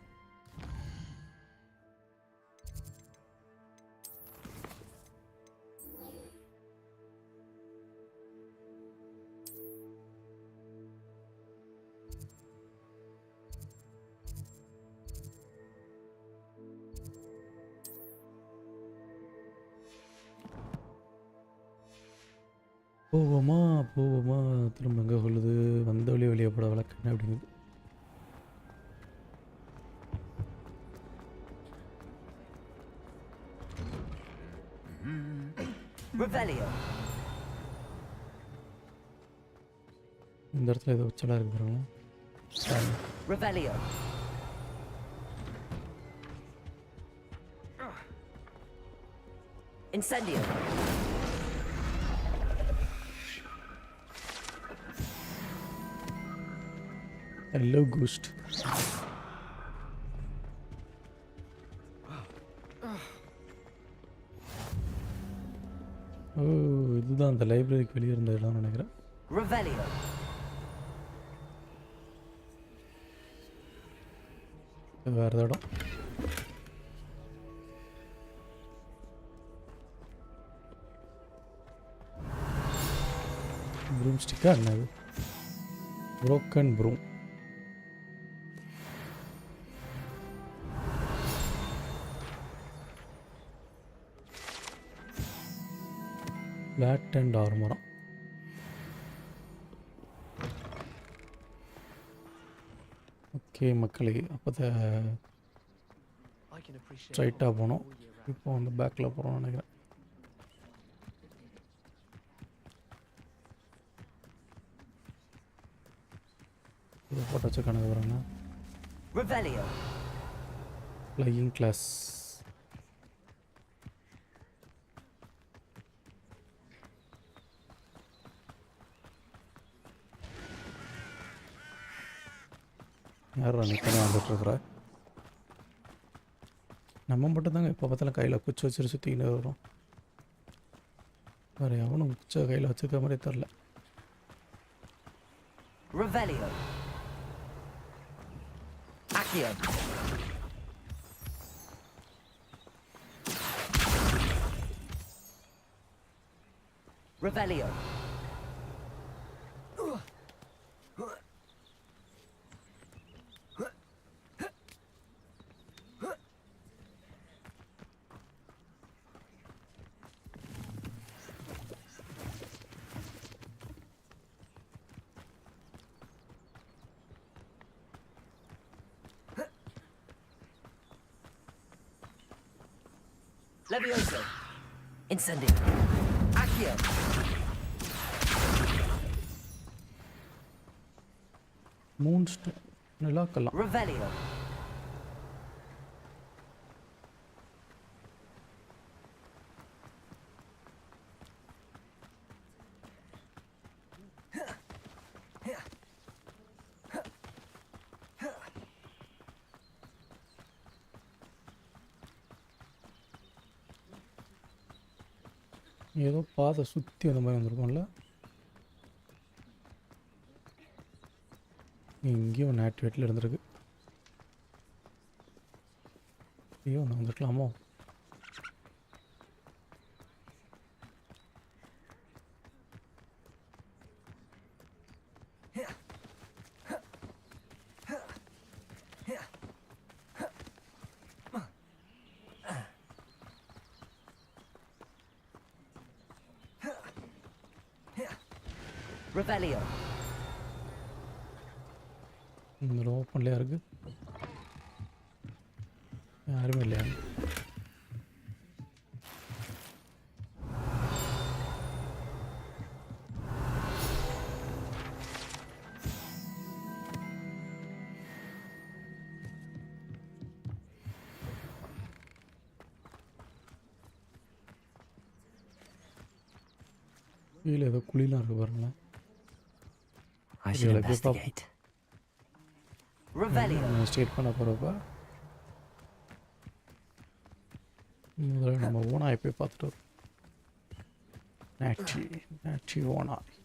போவோமா திரும்ப எங்கே சொல்லுது, வந்த வழியே வெளியே போட வழக்கு என்ன அப்படிங்குது. Revelio. இந்த இடத்துல ஏதோ உச்சலாக இருக்கு பாருங்களா. Revelio. Incendio. Hello ghost. ஓ இதுதான் அந்த லைப்ரரிக்கு வெளியே இருந்த இடம் நினைக்கிறேன். Revelio. இது வேறு இடம். ப்ரூம் ஸ்டிக்கா என்னது? Broken broom. ஃப்ளாட் அண்ட் ஆர்மரம். ஓகே மக்களே, அப்போ ஸ்ட்ரைட்டாக போனோம். இப்போ வந்து பேக்கில் போகிறோம்னு நினைக்கிறேன். இது போட்டு வச்ச கணக்கு வராங்க. Flying class. யார் நிற்கணும் வந்துட்டுருக்குறா. நம்ம மட்டும் தாங்க எப்போ பார்த்தாலும் கையில் குச்சி வச்சுட்டு சுற்றிக்கிட்டு வரும். வேறு எவனும் குச்சை கையில் வச்சுருக்க மாதிரி தெரில. Revelio. Accio. Revelio. Levioso. Incendio. Accio. Moonstone. நிலாக்கலாம். Revelio. ஏதோ பாதை சுற்றி அந்த மாதிரி வந்திருக்கோம்ல. இங்கேயும் ஒன்று ஆக்டிவேட்டில் இருந்திருக்கு. ஐயோ நான் வந்துருக்கலாமோ. Revelio. இந்த ஓப்பன்லையா இருக்கு. யாருமே இல்லையா? கீழே ஏதோ குழிலாம் இருக்கு பாருங்களேன். I should investigate. Revelio. State பண்ண போகிறப்ப முதல்ல நம்ம ஓனாய் போய் பார்த்துட்டு வரோம். நாச்சி ஓனாய்.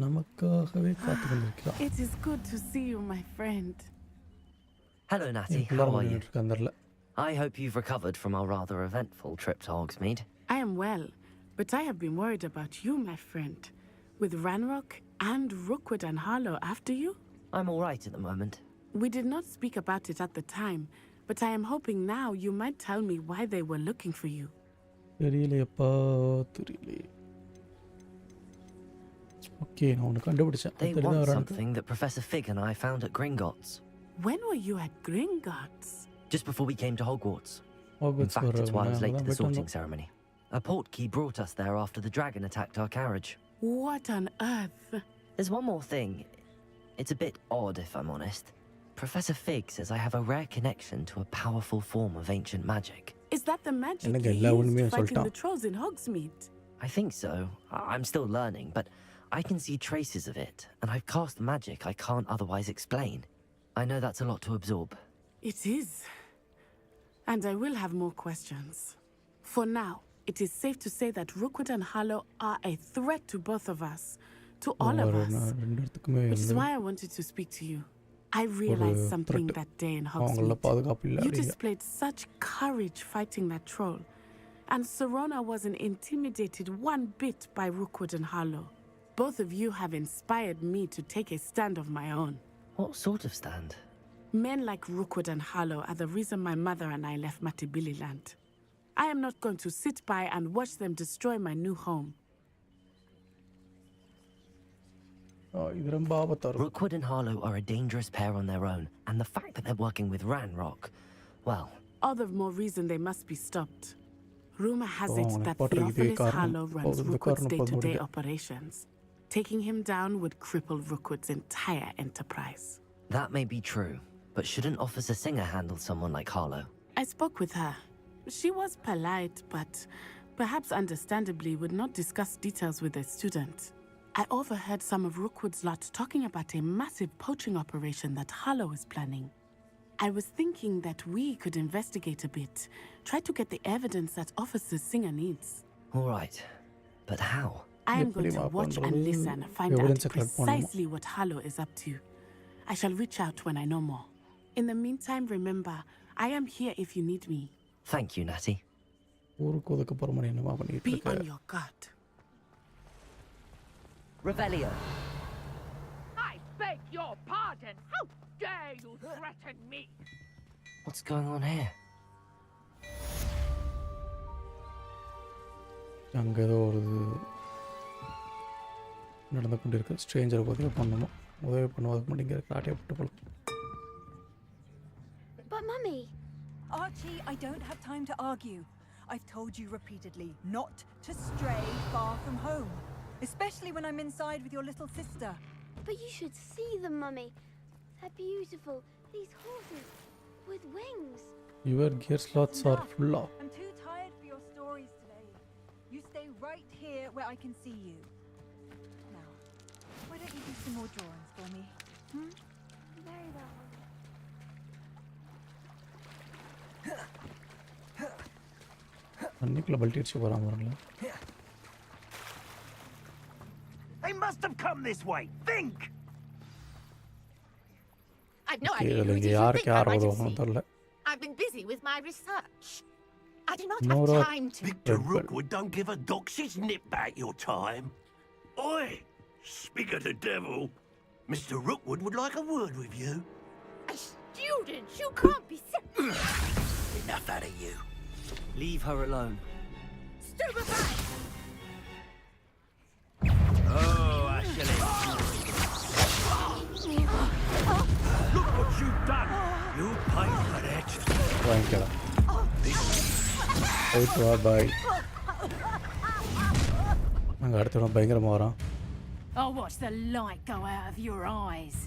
நமக்காகவே காத்து கொண்டிருக்கிறார். It is good to see you, my friend. Hello, Natty. How are you? I hope you've recovered from our rather eventful trip to Hogsmeade. I am well, but I have been worried about you, my friend. With Ranrock and Rookwood and Harlow after you? I'm all right at the moment. We did not speak about it at the time, but I am hoping now you might tell me why they were looking for you. Okay, they want something that Professor Fig and I found at Gringotts. When were you at Gringotts? Just before we came to Hogwarts. In fact, it's why I was late to the sorting ceremony. A portkey brought us there after the dragon attacked our carriage. What on earth? There's one more thing. It's a bit odd, if I'm honest. Professor Fig says I have a rare connection to a powerful form of ancient magic. Is that the magic you used fighting the trolls in Hogsmeade? I think so. I'm still learning, but I can see traces of it, and I've cast magic I can't otherwise explain. I know that's a lot to absorb. It is. And I will have more questions. For now, it is safe to say that Rookwood and Harlow are a threat to both of us. To all of us. Which is why I wanted to speak to you. I realized something that day in Hogsmeade. You displayed such courage fighting that troll. And Serona wasn't intimidated one bit by Rookwood and Harlow. Both of you have inspired me to take a stand of my own. What sort of stand? Men like Rookwood and Harlow are the reason my mother and I left Matabili land. I am not going to sit by and watch them destroy my new home. Rookwood and Harlow are a dangerous pair on their own, and the fact that they're working with Ranrock, well... All the more reason they must be stopped. Rumor has it that Theophilus Harlow runs Rookwood's day-to-day operations. Taking him down would cripple Rookwood's entire enterprise. That may be true, but shouldn't Officer Singer handle someone like Harlow? I spoke with her. She was polite, but perhaps understandably would not discuss details with a student. I overheard some of Rookwood's lot talking about a massive poaching operation that Harlow is planning. I was thinking that we could investigate a bit, try to get the evidence that Officer Singer needs. All right, but how? I am going to watch and listen, find out precisely what Harlow is up to. I shall reach out when I know more. In the meantime, remember, I am here if you need me. Thank you, Natty. Be on your guard. Revelio. I beg your pardon. How dare you threaten me? What's going on here? அங்கே ஏதோ ஒரு நடந்து கொண்டிருக்கு. ஸ்ட்ரேஞ்சரை உதவி பண்ணணும். உதவி பண்ணுவதுக்கு முன்னாடி காட்டியை போட்டு போகலாம். But Mummy... Archie, I don't have time to argue. I've told you repeatedly not to stray far from home. Especially when I'm inside with your little sister. But you should see them, Mummy. They're beautiful. These horses with wings. Your gear slots are full of. I'm too tired for your stories today. You stay right here where I can see you. Now, why don't you do some more drawings for me? Very well. அன்னைக்குள்ள பல்டி அடிச்சு போறாங்க பாருங்களேன். They must have come this way. Think. I've no idea who it is you think I might have seen. I've been busy with my research. I do not have time to... Victor Rookwood don't give a doxy's nip back your time. Oi! Speak of the devil. Mr. Rookwood would like a word with you. A student? You can't be... Enough out of you. Leave her alone. Stupefy! Oh, Ashley. Look what you've done. You paid for that. வாங்கிக்கலாம். போயிட்டு வா பாய். நாங்கள் அடுத்த பயங்கரமாக வரோம். I'll watch the light go out of your eyes.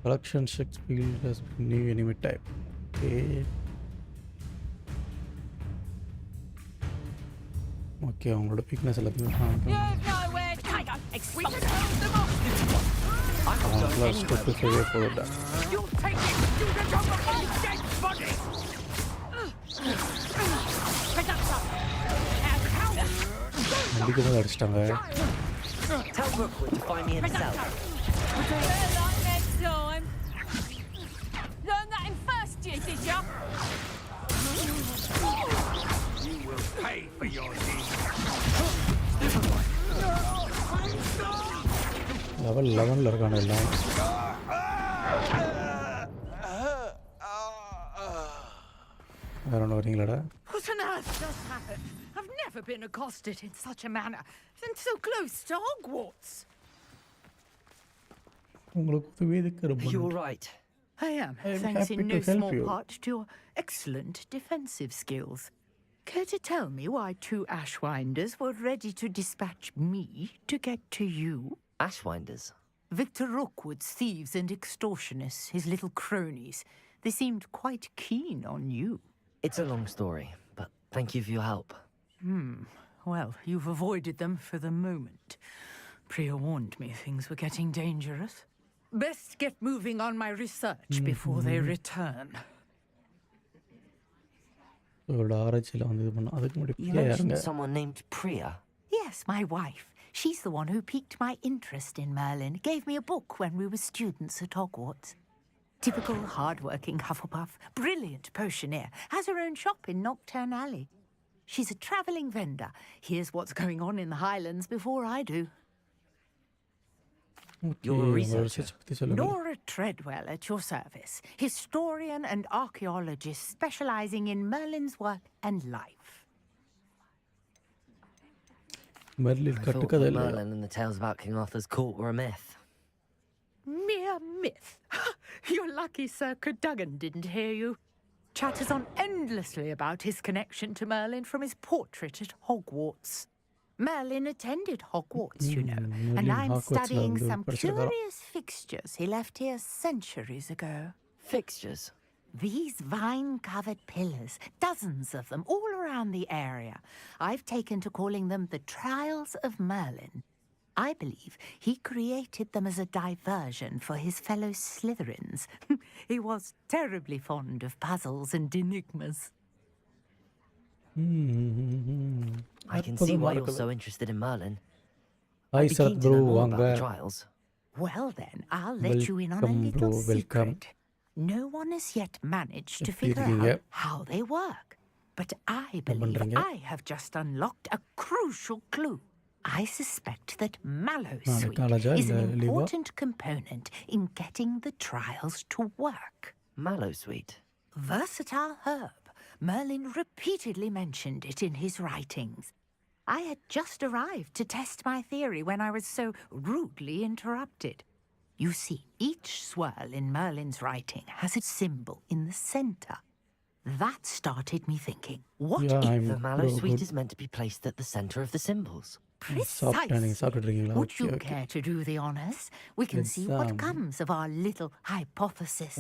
collection check field has new enemy type. Okay. Okay, அவங்களோட weakness எல்லாத்தையும் காமிக்கும். ஸ்டெப்பு செய்ய போதுடா. அடிக்கும் போது அடிச்சிட்டாங்க. Tell Rookwood to find me himself. Learn that in first year, did ya? You will pay for your deeds. level 11 இருக்கானே எல்லாம். வேற ஒன்று வரீங்களாடா? What on earth just happened? I've never been accosted in such a manner, and so close to Hogwarts. You're right. I am, thanks in no small part to your excellent defensive skills. Care to tell me why 2 Ashwinders were ready to dispatch me to get to you? Ashwinders? Victor Rookwood's thieves and extortionists, his little cronies. They seemed quite keen on you. It's a long story, but thank you for your help. Well, you've avoided them for the moment. Priya warned me things were getting dangerous. Best get moving on my research before they return. You mentioned someone named Priya? Yes, my wife. She's the one who piqued my interest in Merlin, gave me a book when we were students at Hogwarts. Typical hard-working Hufflepuff, brilliant potioneer, has her own shop in Nocturne Alley. She's a travelling vendor. Hears what's going on in the Highlands before I do. You're a researcher. Nora Treadwell at your service, historian and archaeologist specialising in Merlin's work and life. I thought that Merlin and the tales about King Arthur's court were a myth. Mere myth. You're lucky Sir Cadogan didn't hear you. Chatters on endlessly about his connection to Merlin from his portrait at Hogwarts. Merlin attended Hogwarts, you know, and I'm studying some curious fixtures he left here centuries ago. Fixtures? These vine-covered pillars, dozens of them, all around the area. I've taken to calling them the Trials of Merlin. I believe he created them as a diversion for his fellow Slytherins. He was terribly fond of puzzles and enigmas. I can see why you're so interested in Merlin. I'd be keen to know more about the trials. Well then, I'll let you in on a little secret. No one has yet managed to figure out how they work. But I believe I have just unlocked a crucial clue. I suspect that Mallowsweet is an important component in getting the trials to work. Mallowsweet? Versatile herb. Merlin repeatedly mentioned it in his writings. I had just arrived to test my theory when I was so rudely interrupted. You see, each swirl in Merlin's writing has a symbol in the center. That started me thinking, what if the Mallowsweet is meant to be placed at the center of the symbols? Precisely. Would you care to do the honors? We can see what comes of our little hypothesis.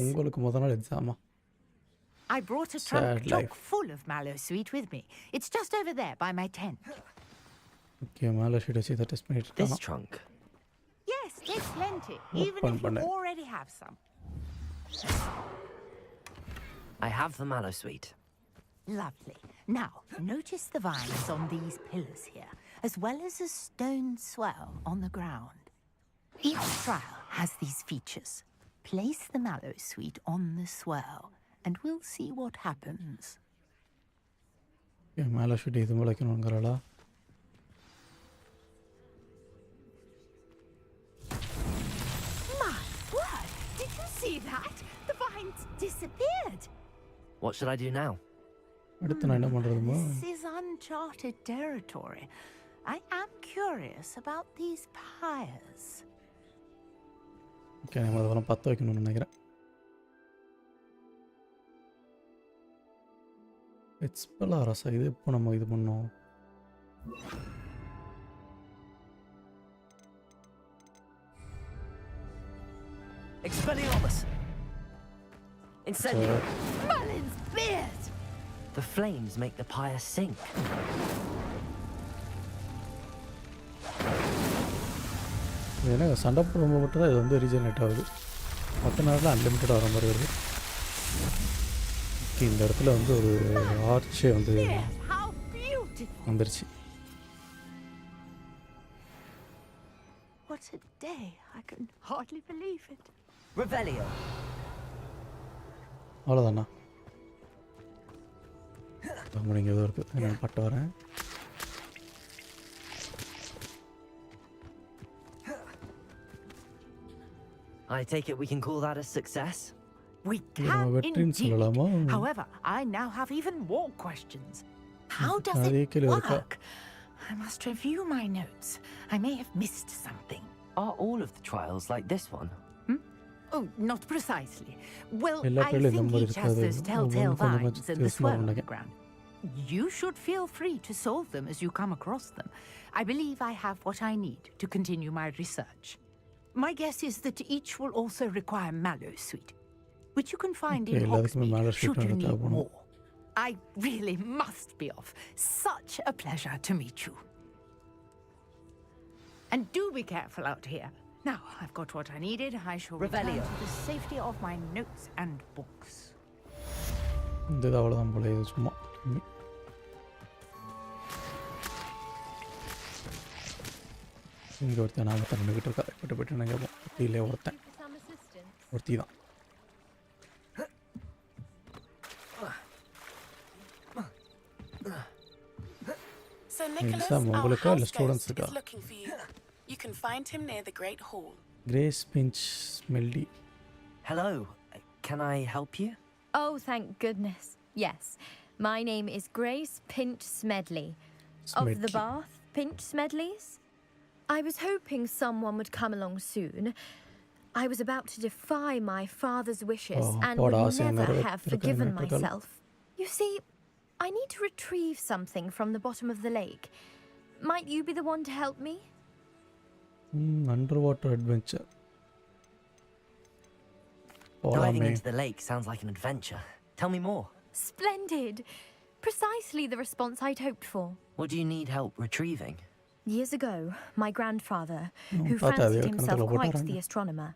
I brought a trunk chock full of Mallowsweet with me. It's just over there by my tent. This trunk? Yes, there's plenty, even if you already have some. I have the Mallowsweet. Lovely. Now, notice the vines on these pillars here, as well as a stone swell on the ground. Each trial has these features. Place the Mallowsweet on the swell, and we'll see what happens. Mallowsweet இது முளைக்கணும்ங்கறடா. My word! Did you see that? The vines disappeared. What should I do now? This is uncharted territory. I am curious about these pyres. Okay, நம்ம அதெல்லாம் பத்த வைக்கணும்னு நினைக்கிறேன். Explorers இது இப்போ நம்ம இது பண்ணோம். Expelliarmus! Incendio! Merlin's beard! The flames make the pyre sink. ஏன்னா சண்டை போடும்போது மட்டும் தான் இது வந்து ரீஜெனரேட் ஆகுது. மற்ற நேரத்தில் அன்லிமிட்டட் வர மாதிரி வருது. ஓகே, இந்த இடத்துல வந்து ஒரு ஆர்ச்சே வந்து வந்துருச்சு. What a day. I can hardly believe it. Revelio. அவ்வளோதாண்ணா. இங்கே ஏதோ இருக்குது, நான் பட்டு வரேன். I take it we can call that a success? We can indeed. However, I now have even more questions. How does it work? I must review my notes. I may have missed something. Are all of the trials like this one? Oh, not precisely. Well, I think each has those telltale vines and the swirl on the ground. You should feel free to solve them as you come across them. I believe I have what I need to continue my research. My guess is that each will also require mallow sweet, which you can find in Hogsmeade should you need more. I really must be off. Such a pleasure to meet you. And do be careful out here. Now, I've got what I needed. I shall return to the safety of my notes and books. இது அவ்வளோதான் போல, இது சும்மா இங்கே ஒருத்தன் நான் நின்றுக்கிட்டு இருக்கா. விட்டு நினைக்கிறோம் ஒருத்திலே ஒருத்தி தான். Sir Nicholas, our house guest is looking for you. You can find him near the Great Hall. Grace Pinch Smedley. Hello. Can I help you? Oh, thank goodness. Yes. My name is Grace Pinch Smedley. Of the Bath Pinch Smedleys. I was hoping someone would come along soon. I was about to defy my father's wishes and would never have forgiven myself. You see, I need to retrieve something from the bottom of the lake. Might you be the one to help me? Underwater adventure. Diving into the lake sounds like an adventure. Tell me more. Splendid. Precisely the response I'd hoped for. What do you need help retrieving? Years ago, my grandfather, who fancied himself quite the astronomer,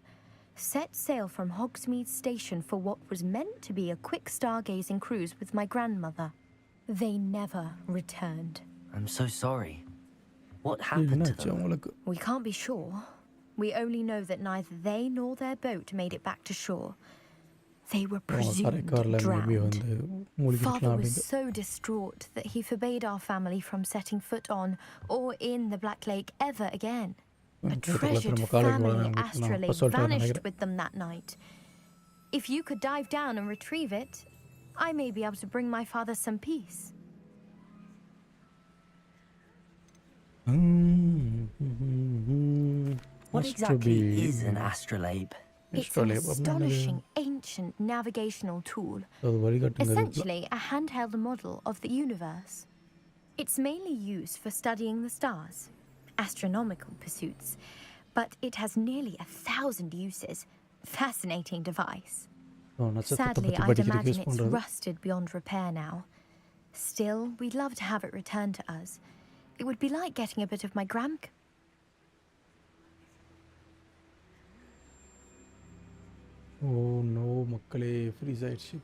set sail from Hogsmeade Station for what was meant to be a quick stargazing cruise with my grandmother. They never returned. I'm so sorry. What happened to them? We can't be sure. We only know that neither they nor their boat made it back to shore. They were presumed drowned. Father was so distraught that he forbade our family from setting foot on or in the Black Lake ever again. A treasured family astrolabe vanished with them that night. If you could dive down and retrieve it, I may be able to bring my father some peace. What exactly is an astrolabe? It's an astonishing ancient navigational tool. Essentially a handheld model of the universe. It's mainly used for studying the stars, astronomical pursuits, but it has nearly 1,000 uses. Fascinating device. Sadly, I'd imagine it's rusted beyond repair now. Still, we'd love to have it returned to us. It would be like getting a bit of my Oh no, மக்களே freeze ஆயிடுச்சு.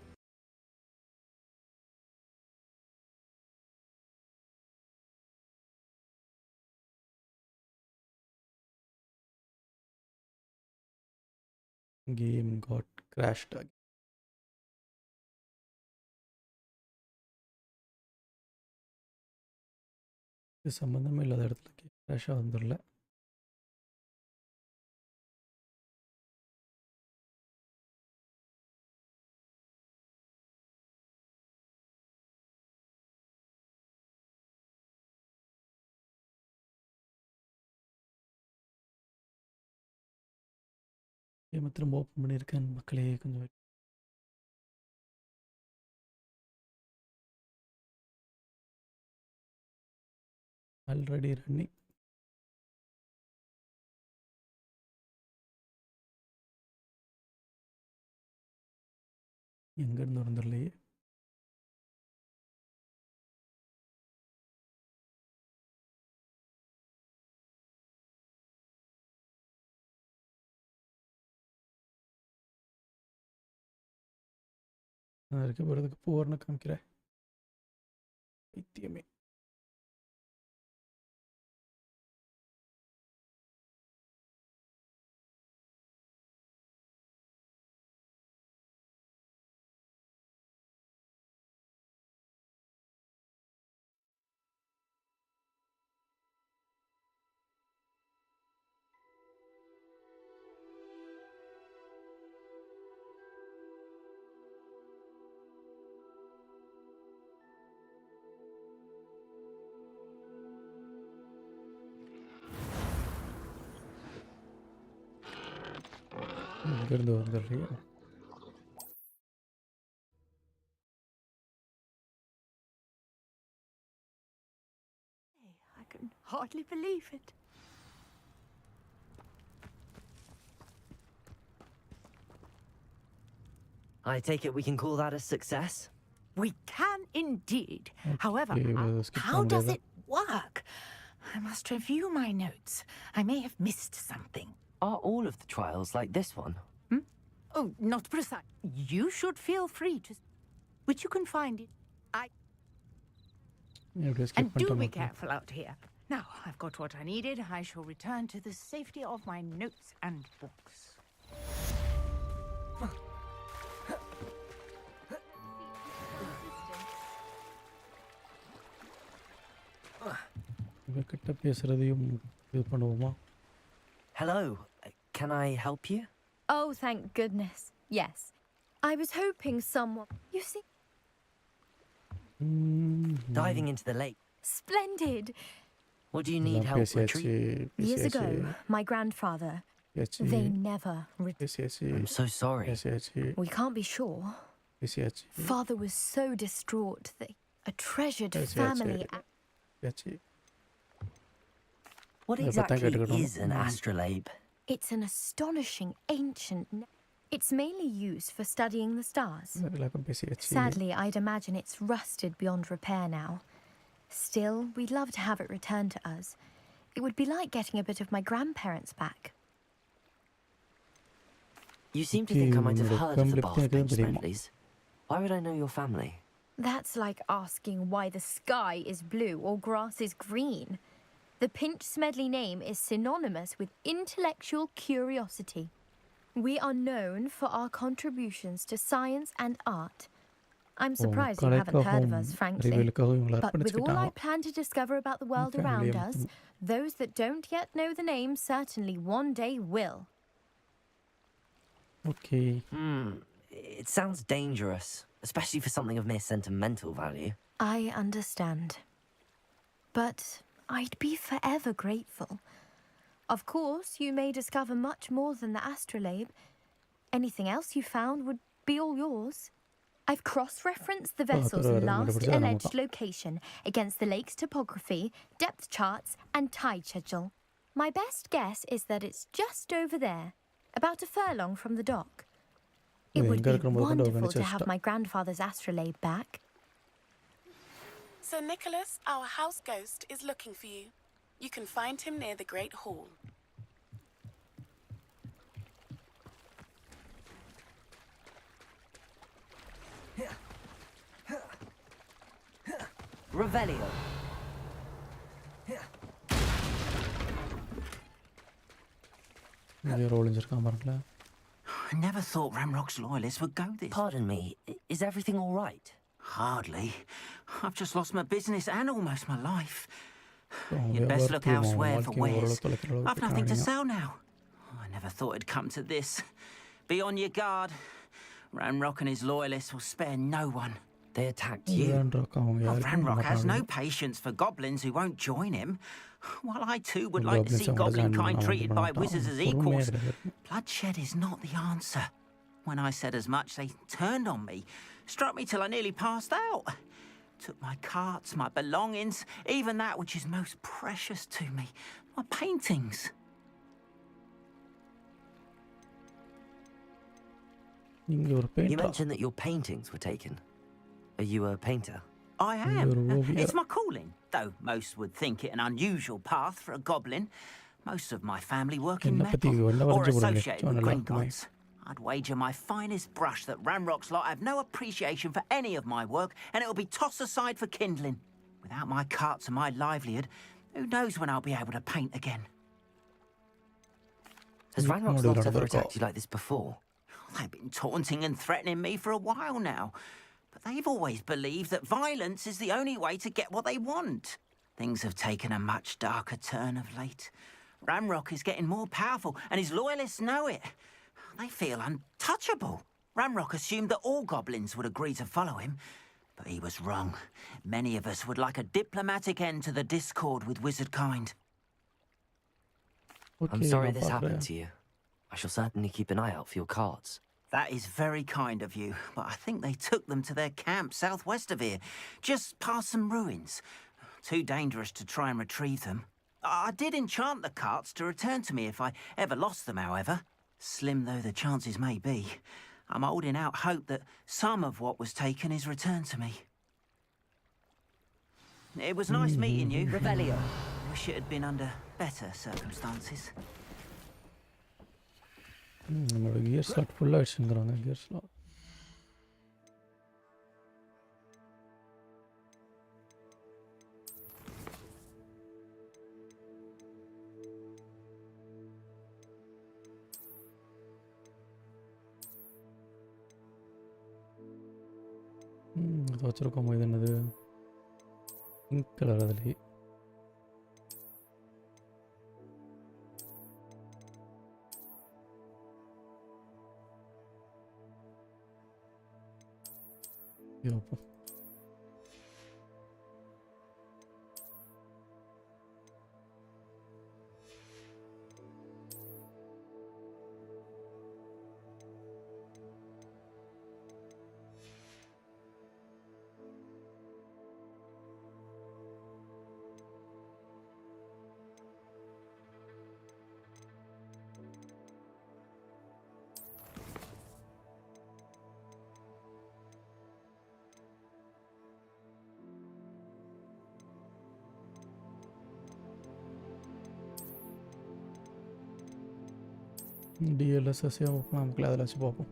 Game got crashed again. சம்பந்தமே இல்லாத இடத்துல கிராஷாக வந்துடல. கேமை திரும்ப open பண்ணியிருக்கேன் மக்களே, கொஞ்சம் ஆல்ரெடி ரன்னிங். எங்கேருந்து வந்துடலையே. நான் இருக்க போகிறதுக்கு போகிறன்னு காமிக்கிறேன். வைத்தியமே. இங்கேருந்து வந்துடுறியா? I can hardly believe it. I take it we can call that a success? We can indeed. However, skip how does பண்ண it work? I must review my notes. I may have missed something. Are all of the trials like this one? Oh, not precise. You should feel free to... Which you can find it. And do be careful out here. Now, I've got what I needed. I shall return to the safety of my notes and books. இவகிட்ட பேசுறதையும் இது பண்ணுவோமா? Hello, can I help you? Oh, thank goodness. Yes. I was hoping someone... You see... Diving into the lake. Splendid. What do you need help retrieving? Years ago, my grandfather... They never... I'm so sorry. We can't be sure. Father was so distraught that a treasured family... What exactly is an astrolabe? It's an astonishing ancient... It's mainly used for studying the stars. Sadly, I'd imagine it's rusted beyond repair now. Still, we'd love to have it returned to us. It would be like getting a bit of my grandparents back. You seem to think I might have heard of the Bathbench Smedleys. Why would I know your family? That's like asking why the sky is blue or grass is green. The Pinch Smedley name is synonymous with intellectual curiosity. We are known for our contributions to science and art. I'm surprised you haven't heard of us, frankly. But with all I plan to discover about the world around us, those that don't yet know the name certainly one day will. Okay. It sounds dangerous, especially for something of mere sentimental value. I understand. But I'd be forever grateful. Of course, you may discover much more than the astrolabe. Anything else you found would be all yours. I've cross-referenced the vessel's last alleged location against the lake's topography, depth charts, and tide schedule. My best guess is that it's just over there, about a furlong from the dock. It would be wonderful to have my grandfather's astrolabe back. Sir Nicholas, our house ghost, is looking for you. You can find him near the Great Hall. Revelio. I never thought Ramrock's loyalists would go this. Pardon me, is everything all right? Hardly. I've just lost my business and almost my life. You'd best look elsewhere for wares. I've nothing to sell now. I never thought it'd come to this. Be on your guard. Ramrock and his loyalists will spare no one. They attacked you. Ramrock has no patience for goblins who won't join him. While I too would like to see goblin kind treated by wizards as equals, bloodshed is not the answer. When I said as much, they turned on me, struck me till I nearly passed out. Took my carts, my belongings, even that which is most precious to me, my paintings. You mentioned that your paintings were taken. Are you a painter? I am. It's my calling, though most would think it an unusual path for a goblin. Most of my family work in metal or associated with gringotts. I'd wager my finest brush that Ranrock's lot have no appreciation for any of my work, and it'll be tossed aside for kindling. Without my carts and my livelihood, who knows when I'll be able to paint again? Has Ranrock's lot ever attacked you like this before? They've been taunting and threatening me for a while now. But they've always believed that violence is the only way to get what they want. Things have taken a much darker turn of late. Ranrock is getting more powerful, and his loyalists know it. They feel untouchable. Ranrock assumed that all goblins would agree to follow him, but he was wrong. Many of us would like a diplomatic end to the discord with wizard kind. I'm sorry this happened to you. I shall certainly keep an eye out for your cards. That is very kind of you, but I think they took them to their camp southwest of here, just past some ruins. Too dangerous to try and retrieve them. I did enchant the carts to return to me if I ever lost them, however. Slim though the chances may be, I'm holding out hope that some of what was taken is returned to me. It was nice meeting you. Revelio. Wish it had been under better circumstances. நம்மளோட gear slot ஃபுல்லாக ஆயிடுச்சுங்கிறாங்க gear slot. அது வச்சுருக்கோம். இது என்னது pink colour அதுலேயே. Beautiful. DLSS நமக்கு அதில் வச்சு பார்ப்போம்.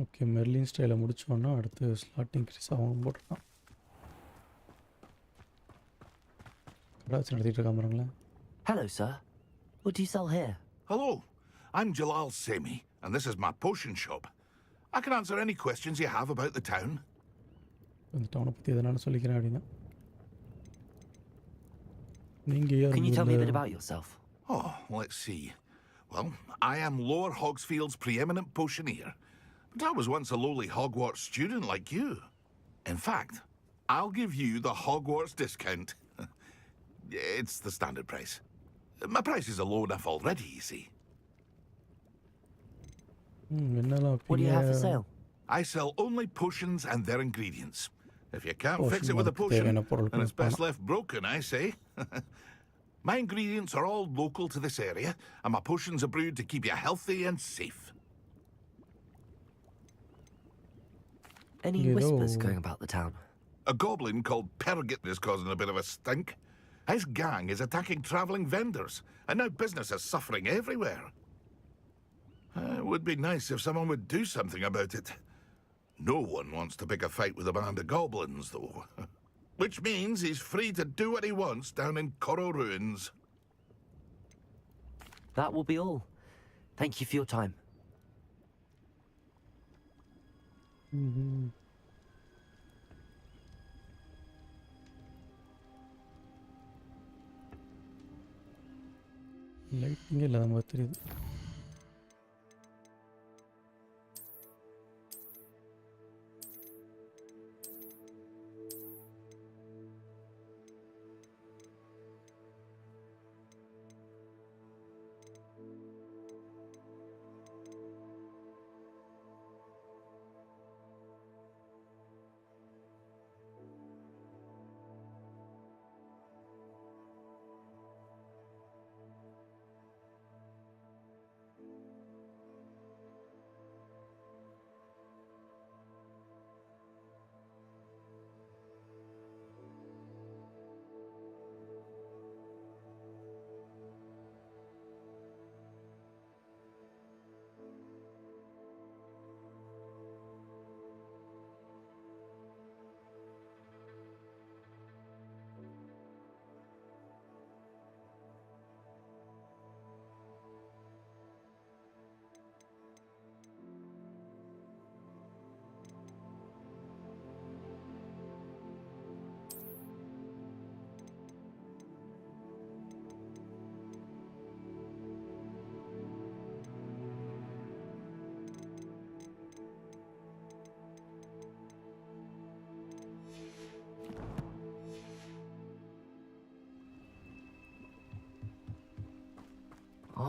ஓகே, மெர்லின் ஸ்டைலை முடிச்சோன்னா அடுத்து ஸ்லாட் இன்க்ரீஸ் ஆகும் போட்டுருக்கான். கடாச்சு நடத்திட்டு இருக்கான் பாருங்களேன். Hello, sir. What do you sell here? Hello, I'm Jalal Semi, and this is my potion shop. I can answer any questions you have about the town. இந்த டவுனை பற்றி எதனால சொல்லிக்கிறேன் அப்படின்னா Can you tell me a bit about yourself? Oh, let's see. Well, I am Lower Hogsfield's preeminent potioneer, but I was once a lowly Hogwarts student like you. In fact, I'll give you the Hogwarts discount. It's the standard price. My prices are low enough already, you see. What do you have for sale? I sell only potions and their ingredients. If you can't fix it with a potion, then it's best left broken, I say. My ingredients are all local to this area, and my potions are brewed to keep you healthy and safe. Any whispers going about the town? A goblin called Pergit is causing a bit of a stink. His gang is attacking travelling vendors, and now business is suffering everywhere. It would be nice if someone would do something about it. No one wants to pick a fight with a band of goblins, though. Which means he's free to do what he wants down in Coral Ruins. That will be all. Thank you for your time. லைட்டிங்கே இல்லாத மாதிரி தெரியுது.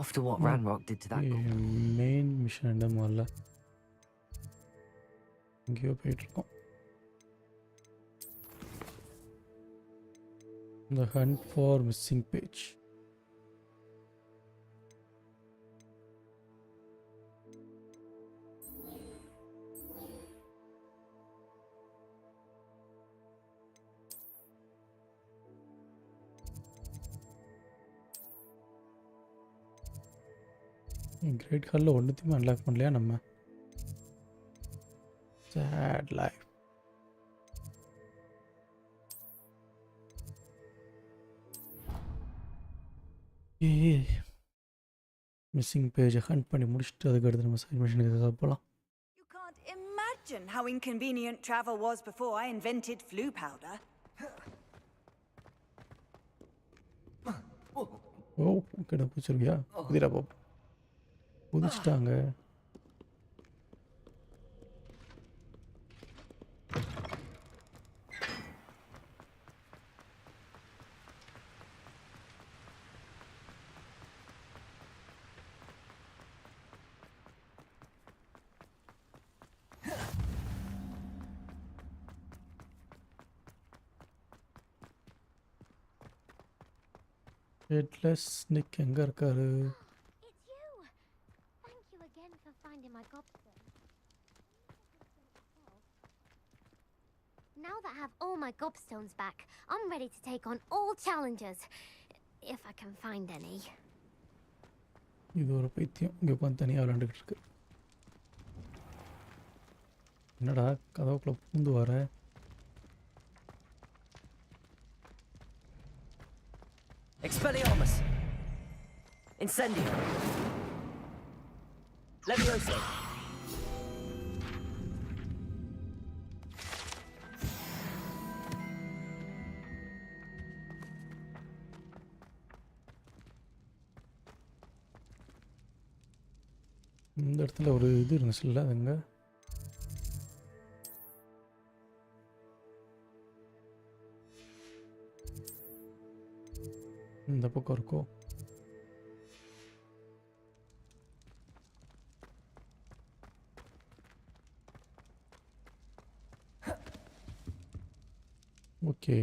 After what Ranrock did to that main mission என்ன முதல்ல எங்கேயோ போயிட்டு இருக்கோம். The hunt for missing page. Great ஹாலில் ஒன்றுத்தையுமே அன்லாக் பண்ணலையா நம்ம? Sad life. மிஸ்ஸிங் பேஜை ஹண்ட் பண்ணி முடிச்சுட்டு அதுக்கு அடுத்து நம்ம சைட் மிஷனுக்கு ஏதாவது போகலாம். You can't imagine how inconvenient travel was before I invented flu powder. ஓ கிட்ட பிடிச்சிருக்கியா? குதிரா போ குதிச்சிட்டாங்க. ஹெட்லெஸ் நிக் எங்க இருக்காரு? My gobstone. Now that I have all my gobstones back, I'm ready to take on all challenges, if I can find any. இது ஒரு பைத்தியம் இங்கே உட்காந்து தனியாக விளாண்டுக்கிட்டு இருக்கு. என்னடா கதவுக்குள்ள பூந்து வர? Expelliarmus! Incendio! Levioso! இந்த இடத்துல ஒரு இது இருந்துச்சுல்ல அதுங்க. இந்த பக்கம் இருக்கோ? ஓகே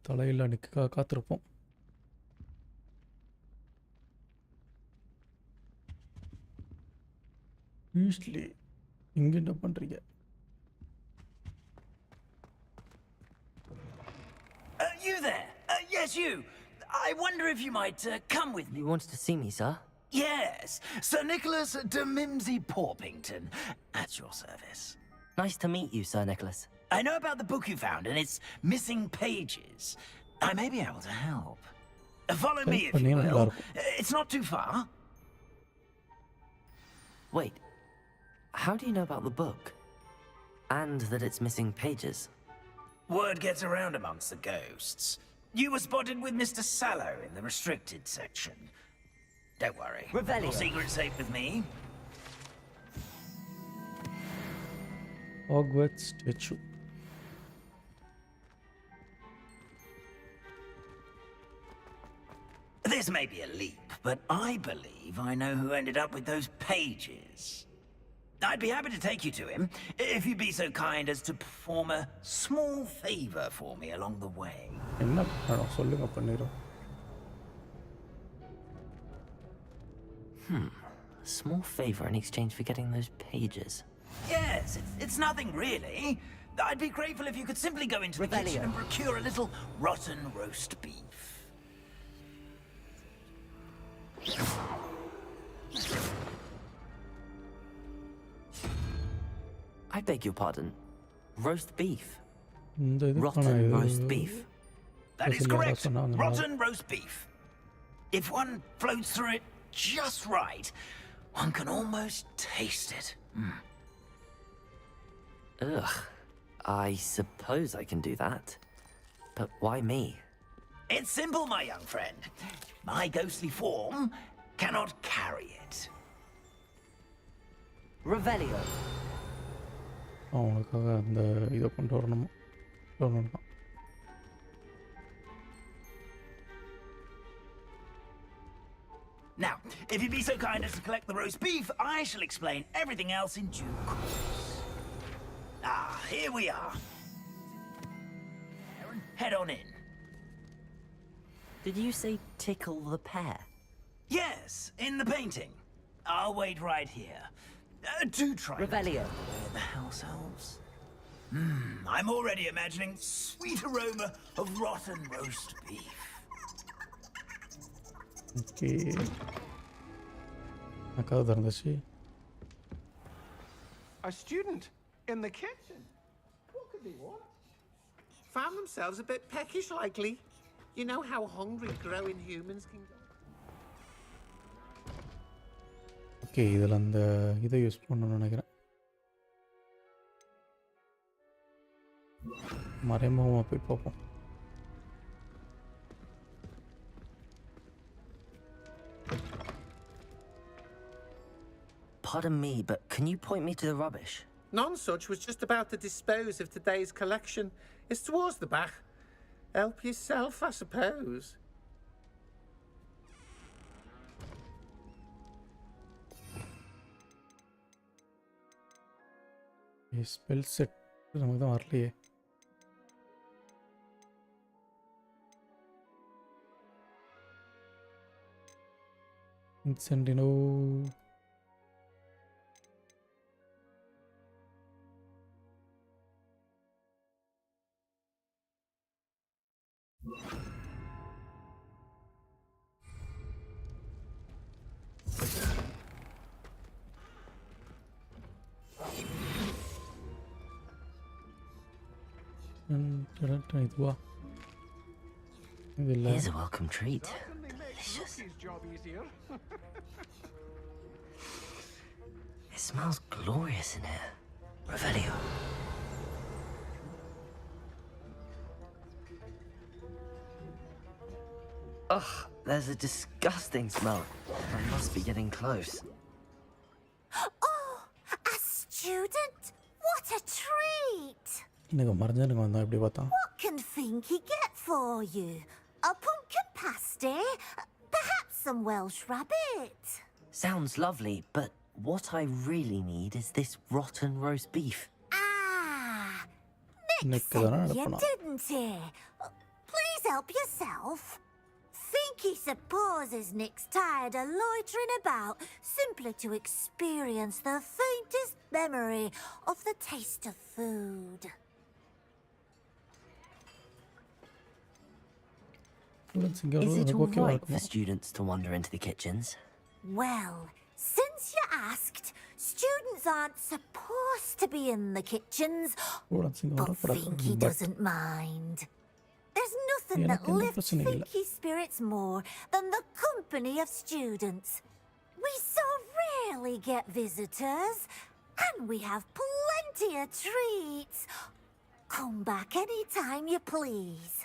தலையில் நிற்க காத்திருப்போம். யூஸ்லி இங்கே என்ன பண்ணுறீங்க? You there? Yes, you. I wonder if you might come with me. You wanted to see me, sir? Yes, Sir Nicholas de Mimsy Porpington, at your service. Nice to meet you, Sir Nicholas. I know about the book you found and its missing pages. I may be able to help. Follow me if you will. It's not too far. Wait, how do you know about the book? And that it's missing pages? Word gets around amongst the ghosts. You were spotted with Mr. Sallow in the restricted section. Don't worry. Revelio. Your secret's safe with me. Hogwarts statue. This may be a leap, but I believe I know who ended up with those pages. I'd be happy to take you to him, if you'd be so kind as to perform a small favor for me along the way. என்ன பண்ணணும் சொல்லுங்க பண்ணிரோம். A small favor in exchange for getting those pages. Yes, it's nothing really. I'd be grateful if you could simply go into the kitchen and procure a little rotten roast beef. I beg your pardon. Roast beef? Rotten Rotten roast beef. That is correct. Rotten roast beef. If one floats through it just right, one can almost taste it. Ugh. I suppose I can do that. But why me? It's simple, my young friend. My ghostly form cannot carry it. Revelio. அவங்களுக்காக அந்த இதை கொண்டு வரணும். Now, if you'd be so kind as to collect the roast beef, I shall explain everything else in due course. Ah, here we are. Head on in. Did you say tickle the pear? Yes, in the painting. I'll wait right here. Do try. Revelio. Where the house elves? I'm already imagining sweet aroma of rotten roast beef. Okay. Acabo de darle. A student in the kitchen. What could they want? Found themselves a bit peckish, likely. You know how hungry growing humans can go. Okay, இதில் அந்த இதை use பண்ணணும்னு நினைக்கிறேன். மறைமுகமாக போய் பார்ப்போம். Pardon me, but can you point me to the rubbish? None such was just about to dispose of today's collection. It's towards the back. Help yourself, I suppose. Spell set நமக்கு தான் வரலையே. இன்சென்டினோ இதுவா இதில்லை. Here's a welcome treat. Delicious. It smells glorious in here. Revelio. Ugh, there's a disgusting smell. I must be getting close. Oh, a student? What a treat! எனக்கு மறைஞ்சனுக்கு வந்தா எப்படி பார்த்தா? What can Finky get for you? A pumpkin pasty? Perhaps some Welsh rabbit? Sounds lovely, but what I really need is this rotten roast beef. Ah, Nick Nick sent you, didn't he? Please help yourself. Finky supposes Nick's tired of loitering about simply to experience the faintest memory of the taste of food. Is it all right for students to wander into the kitchens? Well, since you asked, Students aren't supposed to be in the kitchens, but Finky doesn't mind. There's nothing that lifts Finky spirits more than the company of students. We so rarely get visitors, and we have plenty of treats. Come back anytime you please.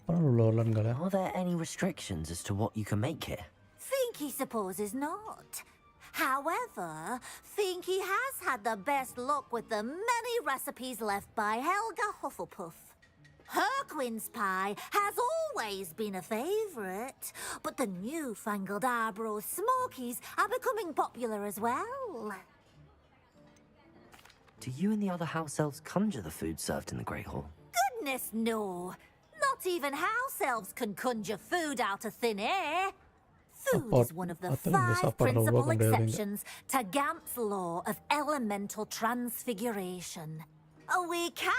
Are there any restrictions as to what you can make here? Finky supposes not. However, Finky has had the best luck with the many recipes left by Helga Hufflepuff. Her quince pie has always been a favourite, but the newfangled Arbro Smokies are becoming popular as well. Do you and the other house elves conjure the food served in the Great Hall? Goodness no! Not even house elves can conjure food out of thin air. Food is one of the 5 principal exceptions to Gamp's law of elemental transfiguration. We can,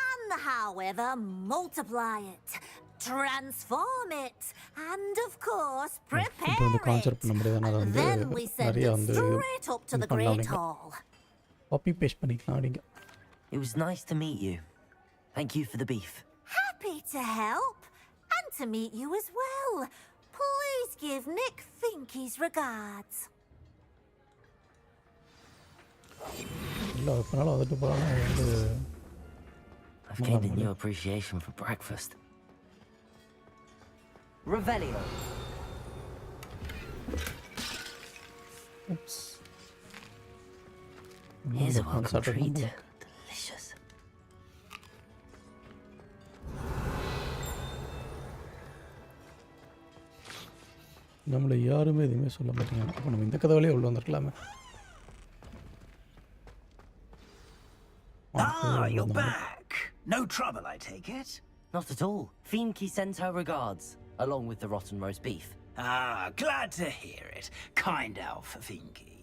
however, multiply it, transform it, and of course, prepare it. Then we send it straight up to the Great Hall. It was nice to meet you. Thank you for the beef. Happy to help, and to meet you as well. Please give Nick Finky's regards. I've gained a new appreciation for breakfast. Revelio. Oops. Here's a welcome treat. Delicious. நம்மள யாருமே எதுவுமே சொல்ல மாட்டேங்கிறாங்க. அப்போ நம்ம இந்த கதவுலயே உள்ள வந்திருக்கலாமே. You're back. No trouble, I take it? Not at all. Finky sends her regards, along with the rotten roast beef. Glad to hear it. Kind elf, Finky.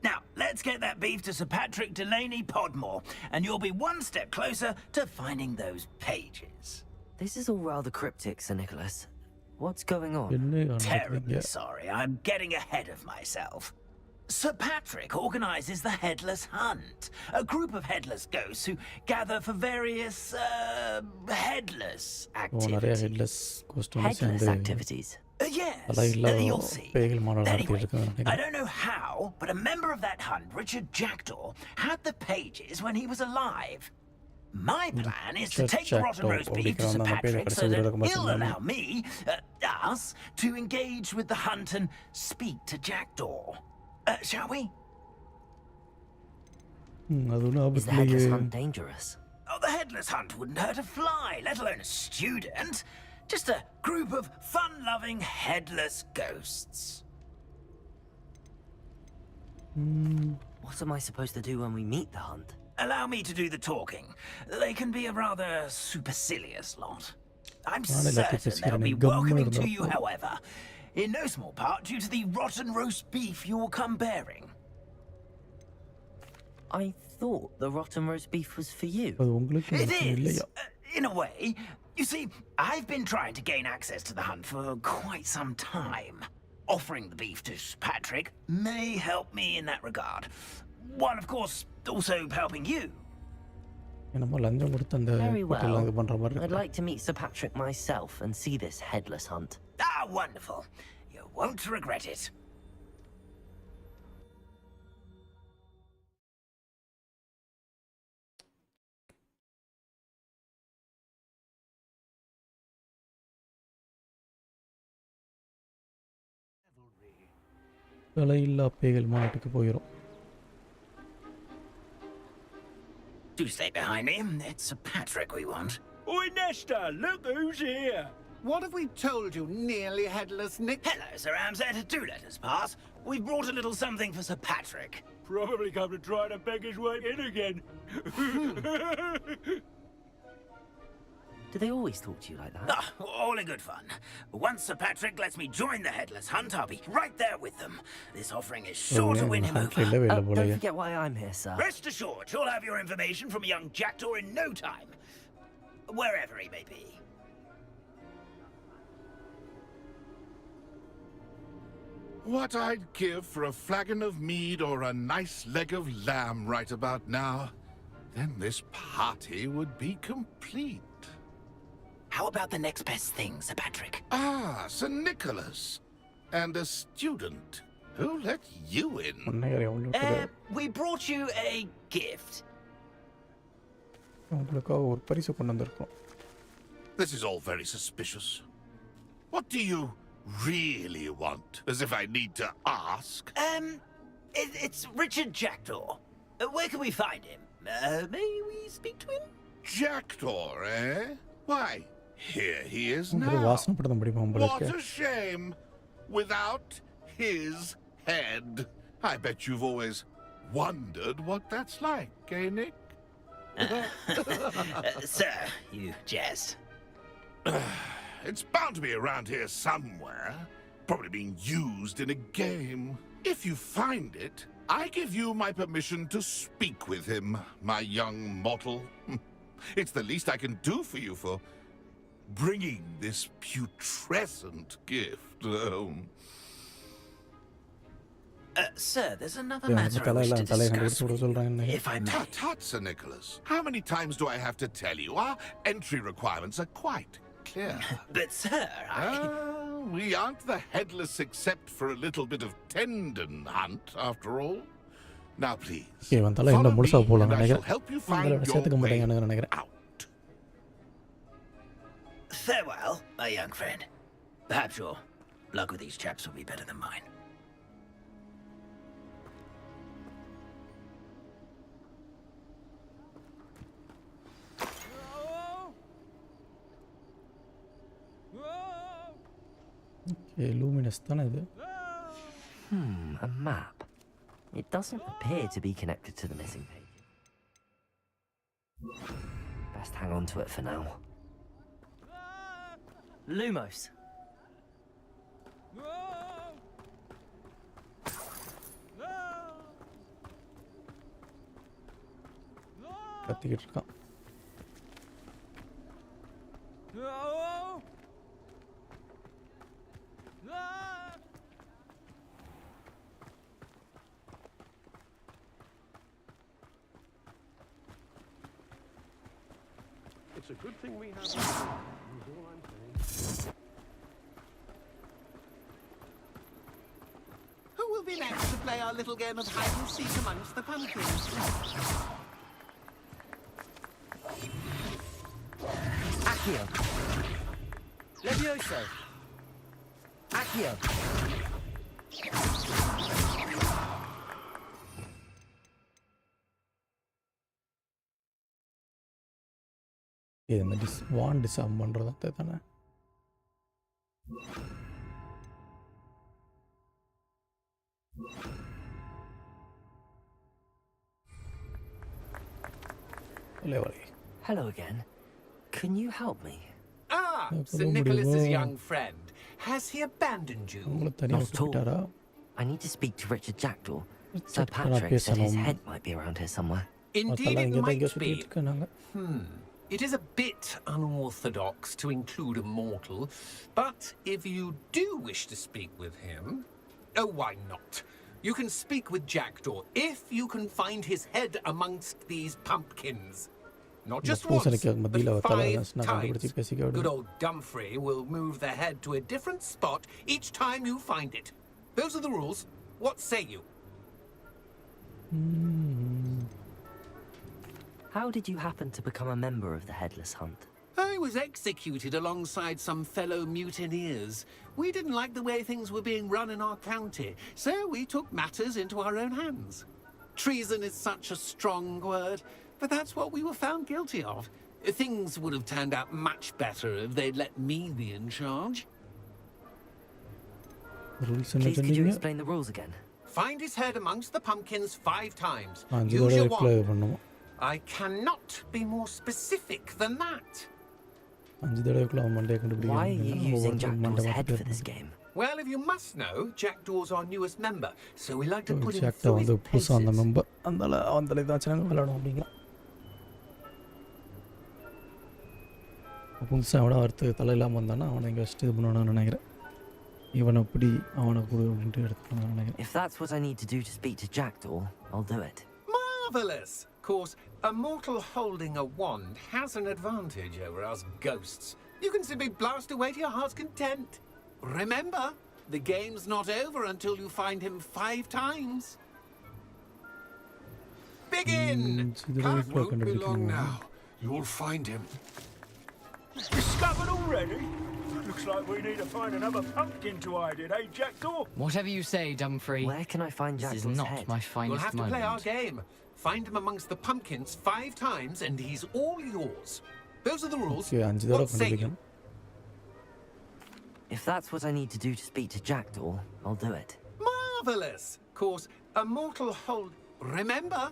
Now, let's get that beef to Sir Patrick Delaney Podmore, and you'll be one step closer to finding those pages. This is all rather cryptic, Sir Nicholas. What's going on? Terribly sorry, I'm getting ahead of myself. Sir Patrick organizes the Headless Hunt, a group of headless ghosts who gather for various, headless activities. Headless activities? Yes, you'll see. Anyway, I don't know how, but a member of that hunt, Richard Jackdaw, had the pages when he was alive. My plan is to take the rotten roast beef to Sir Patrick so that he'll allow me, us, to engage with the hunt and speak to Jackdaw. Shall we? Is the headless hunt dangerous? Oh, the headless hunt wouldn't hurt a fly, let alone a student. Just a group of fun-loving headless ghosts. What am I supposed to do when we meet the hunt? Allow me to do the talking. They can be a rather supercilious lot. I'm certain they'll be welcoming to you, however. In no small part due to the rotten roast beef you'll come bearing. I thought the rotten roast beef was for you. It is, in a way. You see, I've been trying to gain access to the hunt for quite some time. Offering the beef to Patrick may help me in that regard. While, of course, also helping you. Very well. I'd like to meet Sir Patrick myself and see this headless hunt. Wonderful. You won't regret it. விலையில்லா பேய்கள் மாநாட்டுக்கு போகிறோம். Do stay behind me. It's Sir Patrick we want. Oi, Nesta, look who's here. What have we told you, nearly headless Nick? Hello, Sir Ramsay. Do let us pass. We've brought a little something for Sir Patrick. Probably come to try to beg his way in again. Do they always talk to you like that? All in good fun. Once Sir Patrick lets me join the Headless Hunt, I'll be right there with them. This offering is sure to win him over. Don't forget why I'm here, sir. Rest assured, you'll have your information from young Jackdaw in no time. Wherever he may be. What I'd give for a flagon of mead or a nice leg of lamb right about now. Then this party would be complete. How about the next best thing, Sir Patrick? Ah, Sir Nicholas. And a student. Who let you in? We brought you a gift. This is all very suspicious. What do you really want? As if I need to ask. It's Richard Jackdaw. Where can we find him? May we speak to him? Jackdaw, eh? Why, here he is now. What a shame. Without his head. I bet you've always wondered what that's like, eh, Nick? Sir, you jest. It's bound to be around here somewhere. Probably being used in a game. If you find it, I give you my permission to speak with him, my young mortal. It's the least I can do for you for bringing this putrescent gift home. Sir, there's another matter I wish to discuss, if I may. Tut, Sir Nicholas. How many times do I have to tell you? Our entry requirements are quite clear. But, sir, we aren't the headless except for a little bit of tendon hunt, after all. Now, please, follow me and I shall help you find your way out. Farewell, my young friend. Perhaps your luck with these chaps will be better than mine. luminous தானே இது. A map. It doesn't appear to be connected to the missing page. Best hang on to it for now. Lumos. கத்திக்கிட்டு இருக்கான். It's a good thing we have. Is all I'm saying. Who will be next to play our little game of hide and seek amongst the pumpkins? Accio. Levioso. Accio. இது இந்த வான் டிசார்ம் பண்ணுறது தானே. Hello again. Can you help me? Ah, Sir Nicholas's young friend. Has he abandoned you? Not at all. I need to speak to Richard Jackdaw. Sir Patrick said his head might be around here somewhere. Indeed it might be. It is a bit unorthodox to include a mortal, but if you do wish to speak with him, oh, why not? You can speak with Jackdaw if you can find his head amongst these pumpkins. Not just once, but 5 times. Good old Dumfrey will move the head to a different spot each time you find it. Those are the rules. What say you? How did you happen to become a member of the Headless Hunt? I was executed alongside some fellow mutineers. We didn't like the way things were being run in our county, so we took matters into our own hands. Treason is such a strong word, but that's what we were found guilty of. Things would have turned out much better if they'd let me be in charge. Please, could you explain the rules again? Find his head amongst the pumpkins 5 times. Use your wand. I cannot be more specific than that. Why are you using Jackdaw's head for this game? Well, if you must know, Jackdaw's our newest member, so we like to put him through his paces. புதுசாக விட அடுத்து தலையில்லாமல் வந்தானா அவனை இங்கே வச்சுட்டு இது பண்ணணும்னு நினைக்கிறேன். If that's what I need to do to speak to Jackdaw, I'll do it. Marvelous! Of course, a mortal holding a wand has an advantage over us ghosts. You can simply blast away to your heart's content. Remember, the game's not over until you find him 5 times. Begin! Can't won't be long now. You'll find him. Discovered already? Looks like we need to find another pumpkin to hide in, eh, Jackdaw? Whatever you say, Dumfrey. Where can I find Jackdaw's This is not head? my finest You'll have to moment. play our game. Find him amongst the pumpkins 5 times and he's all yours. Those are the rules. What say you? If that's what I need to do to speak to Jackdaw, I'll do it. Marvelous! Of course, a mortal hold... Remember?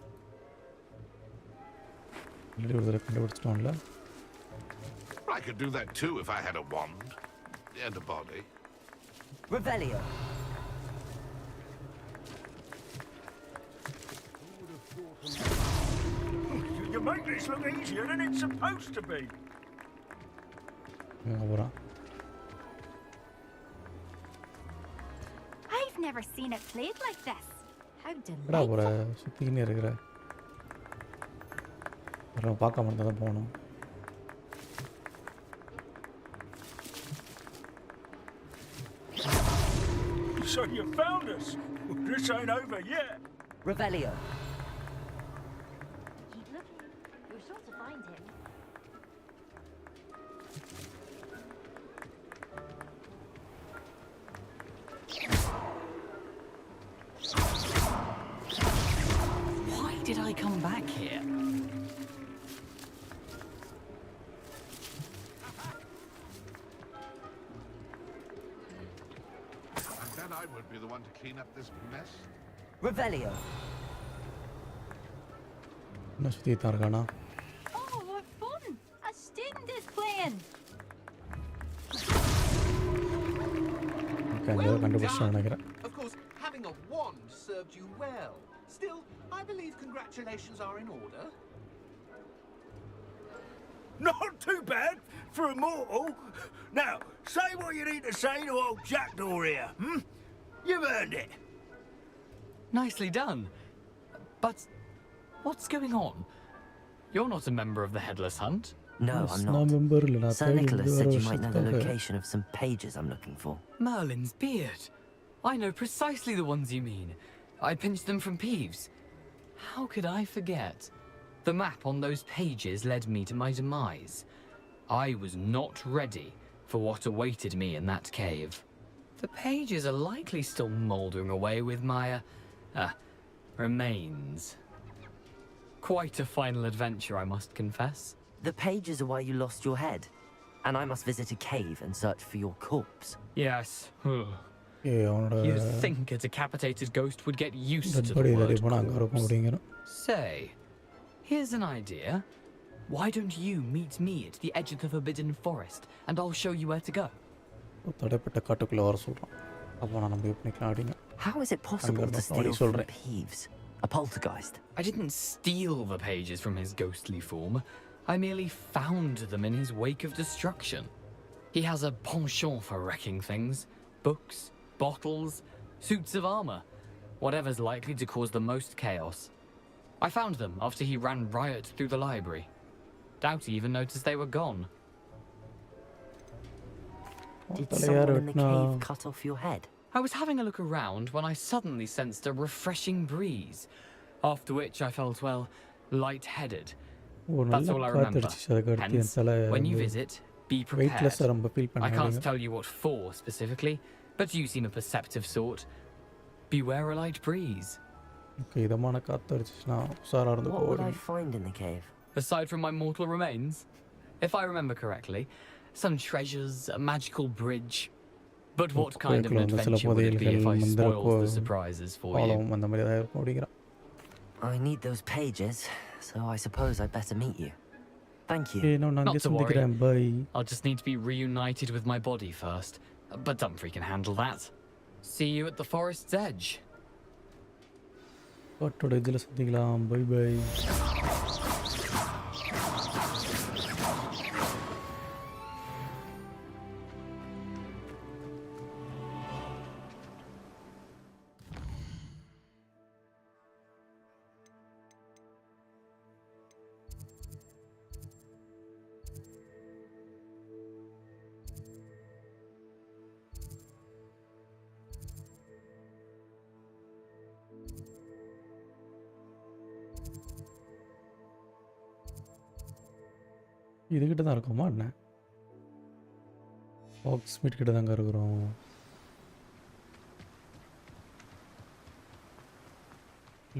I could do that too if I had a wand and a body. Revelio. You make this look easier than it's supposed to be. I've never seen it played like this. How என்னடா போற சுத்திக்கினே இருக்கிற வரோம் பார்க்காம இருந்தா தான் போகணும் So you found us. This ain't over yet. Revelio. Keep looking. You're sure to find him. Why did I come back here? I would be the one to clean up this mess. Revelio. என்ன சுத்திட்டு இருக்கானா Oh, what fun! A student is playing. Well done. Of course, having a wand served you well. Still, I believe congratulations are in order. Not too bad for a mortal. Now, say what you need to say to old Jackdaw here, hmm? You've earned it. Nicely done. But what's going on? You're not a member of the Headless Hunt. No, I'm not. Sir Nicholas said you might know the location of some pages I'm looking for. Merlin's beard. I know precisely the ones you mean. I pinched them from Peeves. How could I forget? The map on those pages led me to my demise. I was not ready for what awaited me in that cave. The pages are likely still mouldering away with my, remains. Quite a final adventure, I must confess. The pages are why you lost your head, and I must visit a cave and search for your corpse. Yes. You'd think a decapitated ghost would get used to the word corpse. Say, here's an idea. Why don't you meet me at the edge of the Forbidden Forest, and I'll show you where to go? How is it possible to steal from Peeves? A poltergeist? I didn't steal the pages from his ghostly form. I merely found them in his wake of destruction. He has a penchant for wrecking things. Books, bottles, suits of armor. Whatever's likely to cause the most chaos. I found them after he ran riot through the library. Doubt he even noticed they were gone. Did someone in the cave cut off your head? I was having a look around when I suddenly sensed a refreshing breeze, after which I felt, well, lightheaded. That's all I remember. Hence, when you visit, be prepared. I can't tell you what for specifically, but you seem a perceptive sort. Beware a light breeze. What would I find in the cave? Aside from my mortal remains, if I remember correctly, some treasures, a magical bridge. But what kind of an adventure would it be if I spoiled the surprises for you? I need those pages, so I suppose I'd better meet you. Thank you. Not to worry. I'll just need to be reunited with my body first. But Dumfrey can handle that. See you at the forest's edge. Bye bye. இதுகிட்ட தான் இருக்கோமா என்ன? ஹாக்ஸ்மீட் கிட்ட தாங்க இருக்கிறோம்.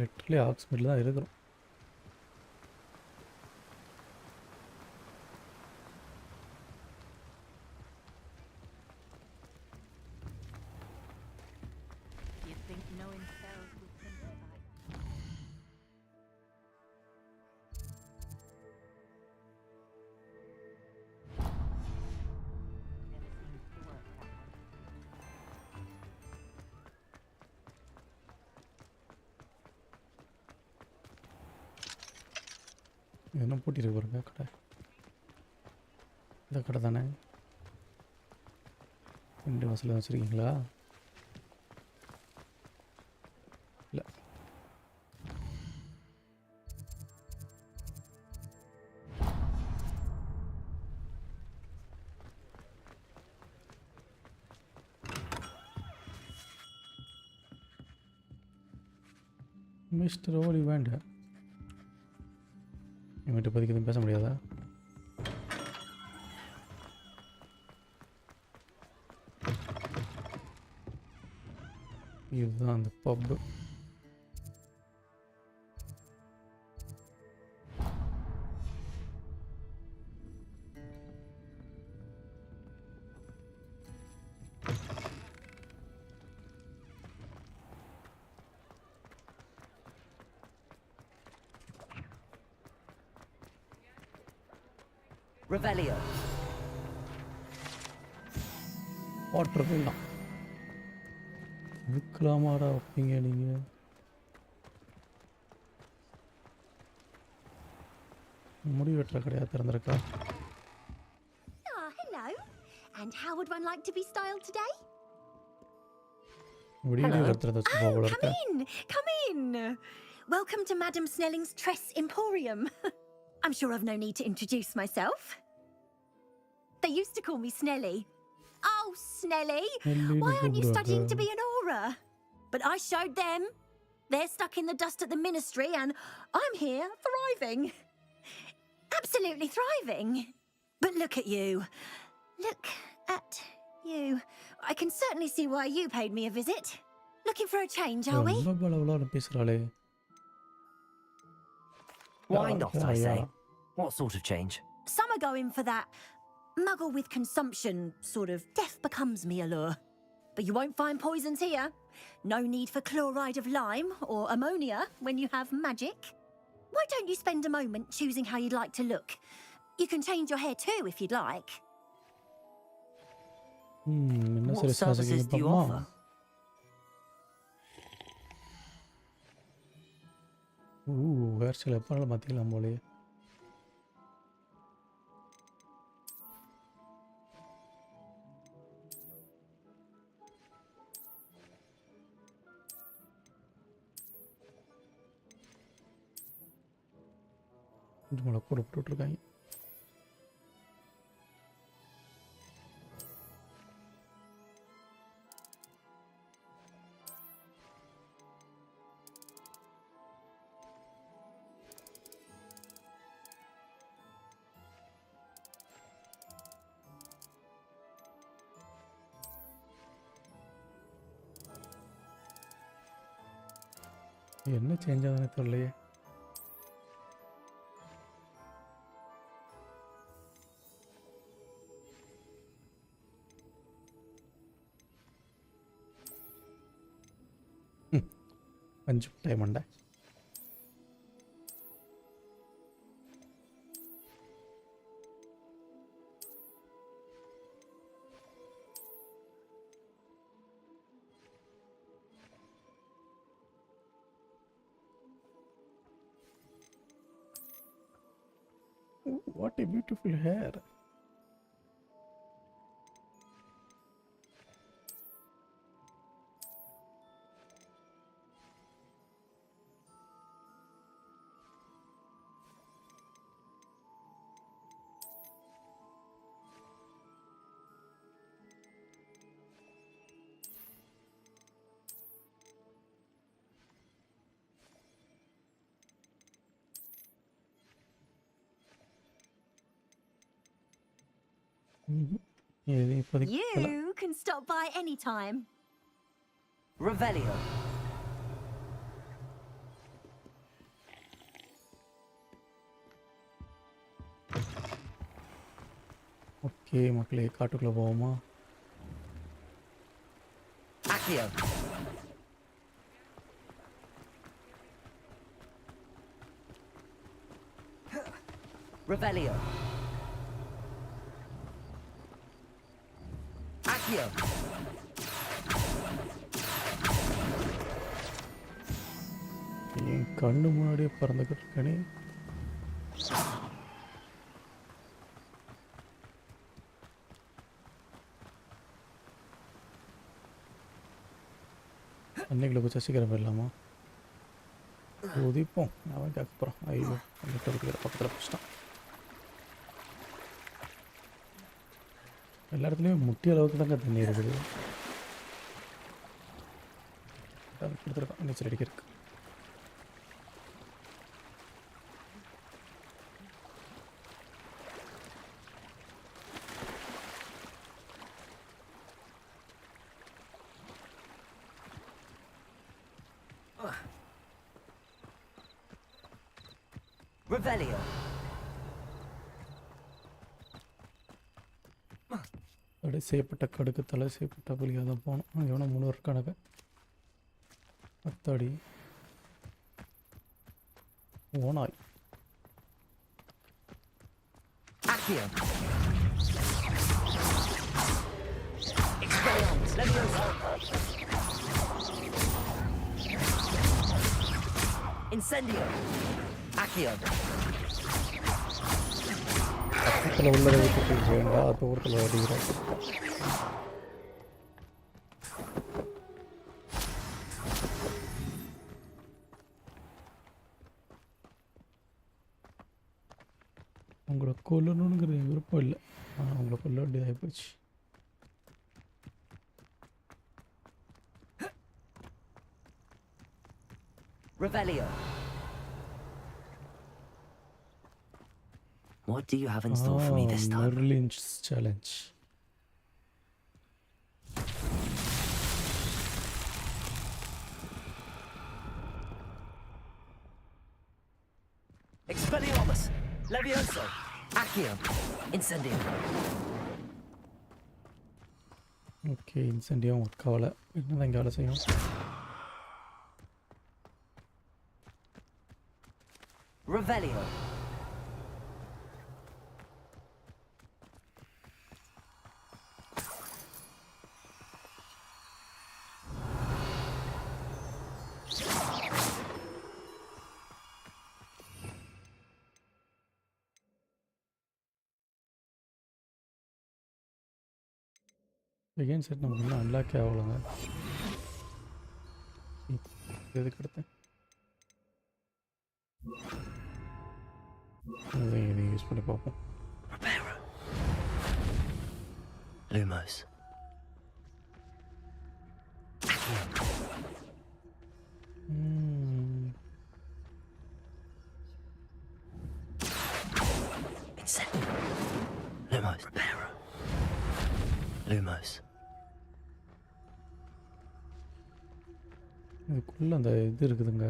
Literally ஹாக்ஸ்மீட்டில் தான் இருக்கிறோம். என்ன பூட்டிருக்கு பாருங்க கடை. இந்த கடை தானே? 2 வாசல் வச்சுருக்கீங்களா? இல்லை. மிஸ்டர் ஓலி வேண்டாம். இவன்கிட்ட இப்போதைக்கு எதுவும் பேச முடியாதா? இதுதான் அந்த பப்பு. Revelio. வாட்டர் போயிடலாம். இருக்கலாமாடா வைப்பீங்க நீங்கள்? முடி வெட்டுற கடையாக திறந்துருக்கா? Hello. And how would one like to be styled today? முடியவே வெட்டுறத வச்சு போக Come in. Come in. Welcome to Madam Snelling's Tress Emporium. I'm sure I've no need to introduce myself. They used to call me Snelly. Oh, Snelly, why aren't you studying to be an aura? But I showed them. They're stuck in the dust at the ministry and I'm here thriving. Absolutely thriving. But look at you. Look at you. I can certainly see why you paid me a visit. Looking for a change, are we? Why not, I say? What sort of change? Some are going for that muggle with consumption, sort of death becomes me allure. But you won't find poisons here. No need for chloride of lime or ammonia when you have magic. Why don't you spend a moment choosing how you'd like to look? You can change your hair too if you'd like. What services do you offer? hair style எப்பனாலும் மாற்றிக்கலாம் போலே. கொஞ்சம் மிளகு கூட போட்டுருக்காங்க. என்ன change ஆகுதுன்னு தெரியலையே. பஞ்சு டைம் மண்டை. What a beautiful hair. You can stop by anytime. Revelio. Okay மக்களே, காட்டுக்குள்ள போவோமா? Accio. Revelio. Accio. என் கண்ணு முன்னாடியே பறந்துக்கிட்டு இருக்கனே. அன்னைக்குள்ள போய் சசிக்கிற போயிடலாமா? உதிப்போம். அவன் கேட்க போகிறான். ஐயோ, அந்த பக்கத்தில் பிடிச்சிட்டான். எல்லா இடத்துலையும் முட்டி அளவுக்கு தாங்க தண்ணி இருக்குது. கொடுத்துருக்கான் நீச்சல் அடிக்கிறதுக்கு. Revelio. தடை செய்யப்பட்ட கடுக்கு, தலை செய்யப்பட்ட புலியாக தான் போகணும். எவனோ 3 கணக்கு. அத்தாடி ஓனாய். Accio. Expelliarmus. Leviosa. Incendio. Accio. பக்கத்தில் உள்ளதை விட்டுட்டு வேண்டாம், தூரத்தில் அடிக்கிறோம். உங்களை கொல்லணுங்கிறது என் விருப்பம் இல்லை. ஆனால் உங்களை கொல்ல வேண்டியதாகி போச்சு. Revelio. What do you have in store for me this time? Merlin's challenge. Expelliarmus. Levioso. Accio. Incendio. Okay, இன்சென்டியும் ஒர்க் ஆகலை. என்னதான் இங்கே வேலை செய்யும்? Revelio. அகைன் செட் நமக்கு இன்னும் அன்லாக்கே ஆகலைங்க. எதுக்கு எடுத்தேன்? இதை யூஸ் பண்ணி பார்ப்போம். Lumos. Incendio. Lumos. Lumos. இதுக்குள்ளே அந்த இது இருக்குதுங்க.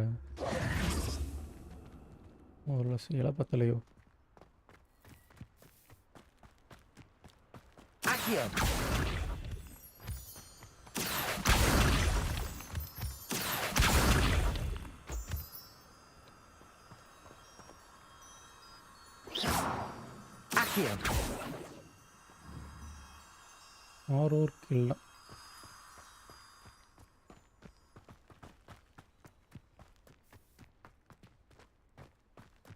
ஒரு இலப்பத்தலையோ. Accio. Accio. ஆரோர் கில்ல.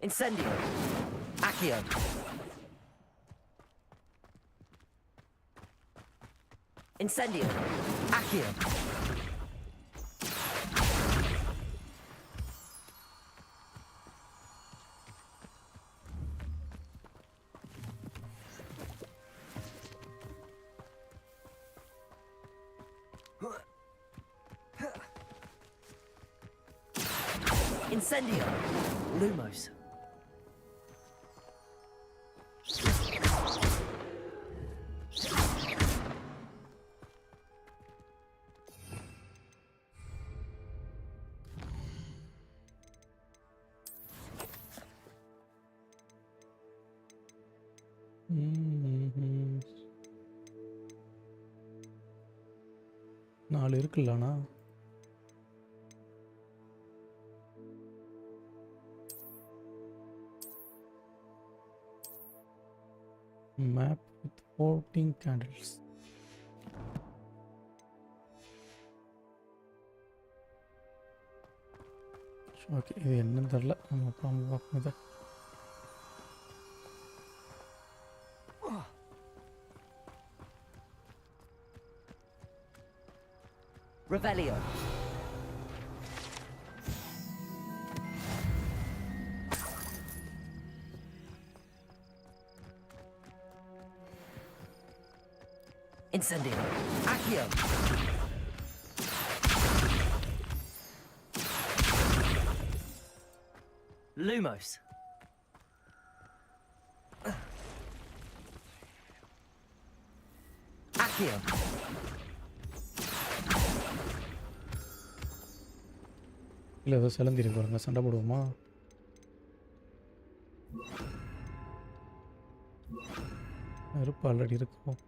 Incendio. Accio. Incendio. Accio. Incendio. Lumos. 4 இருக்குல்லண்ணா. Map with 14 candles. Okay, இது என்னன்னு தெரியல. நம்ம அப்புறம் பார்ப்போம் இதை. Revelio. Incendio. Accio. Lumos. Accio. இல்லை ஏதோ சிலந்திருக்கு பாருங்க, சண்டை போடுவோமா? நெருப்பு ஆல்ரெடி இருக்கும்.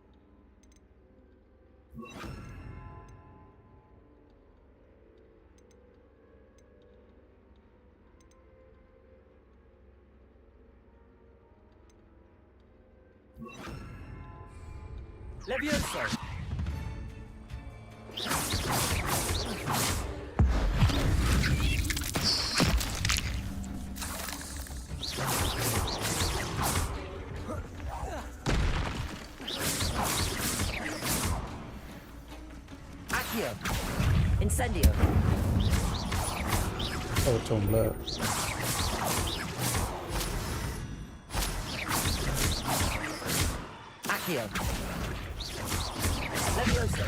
Levioso. Accio. Incendio. வச்சோம்ல. Accio. Levioso.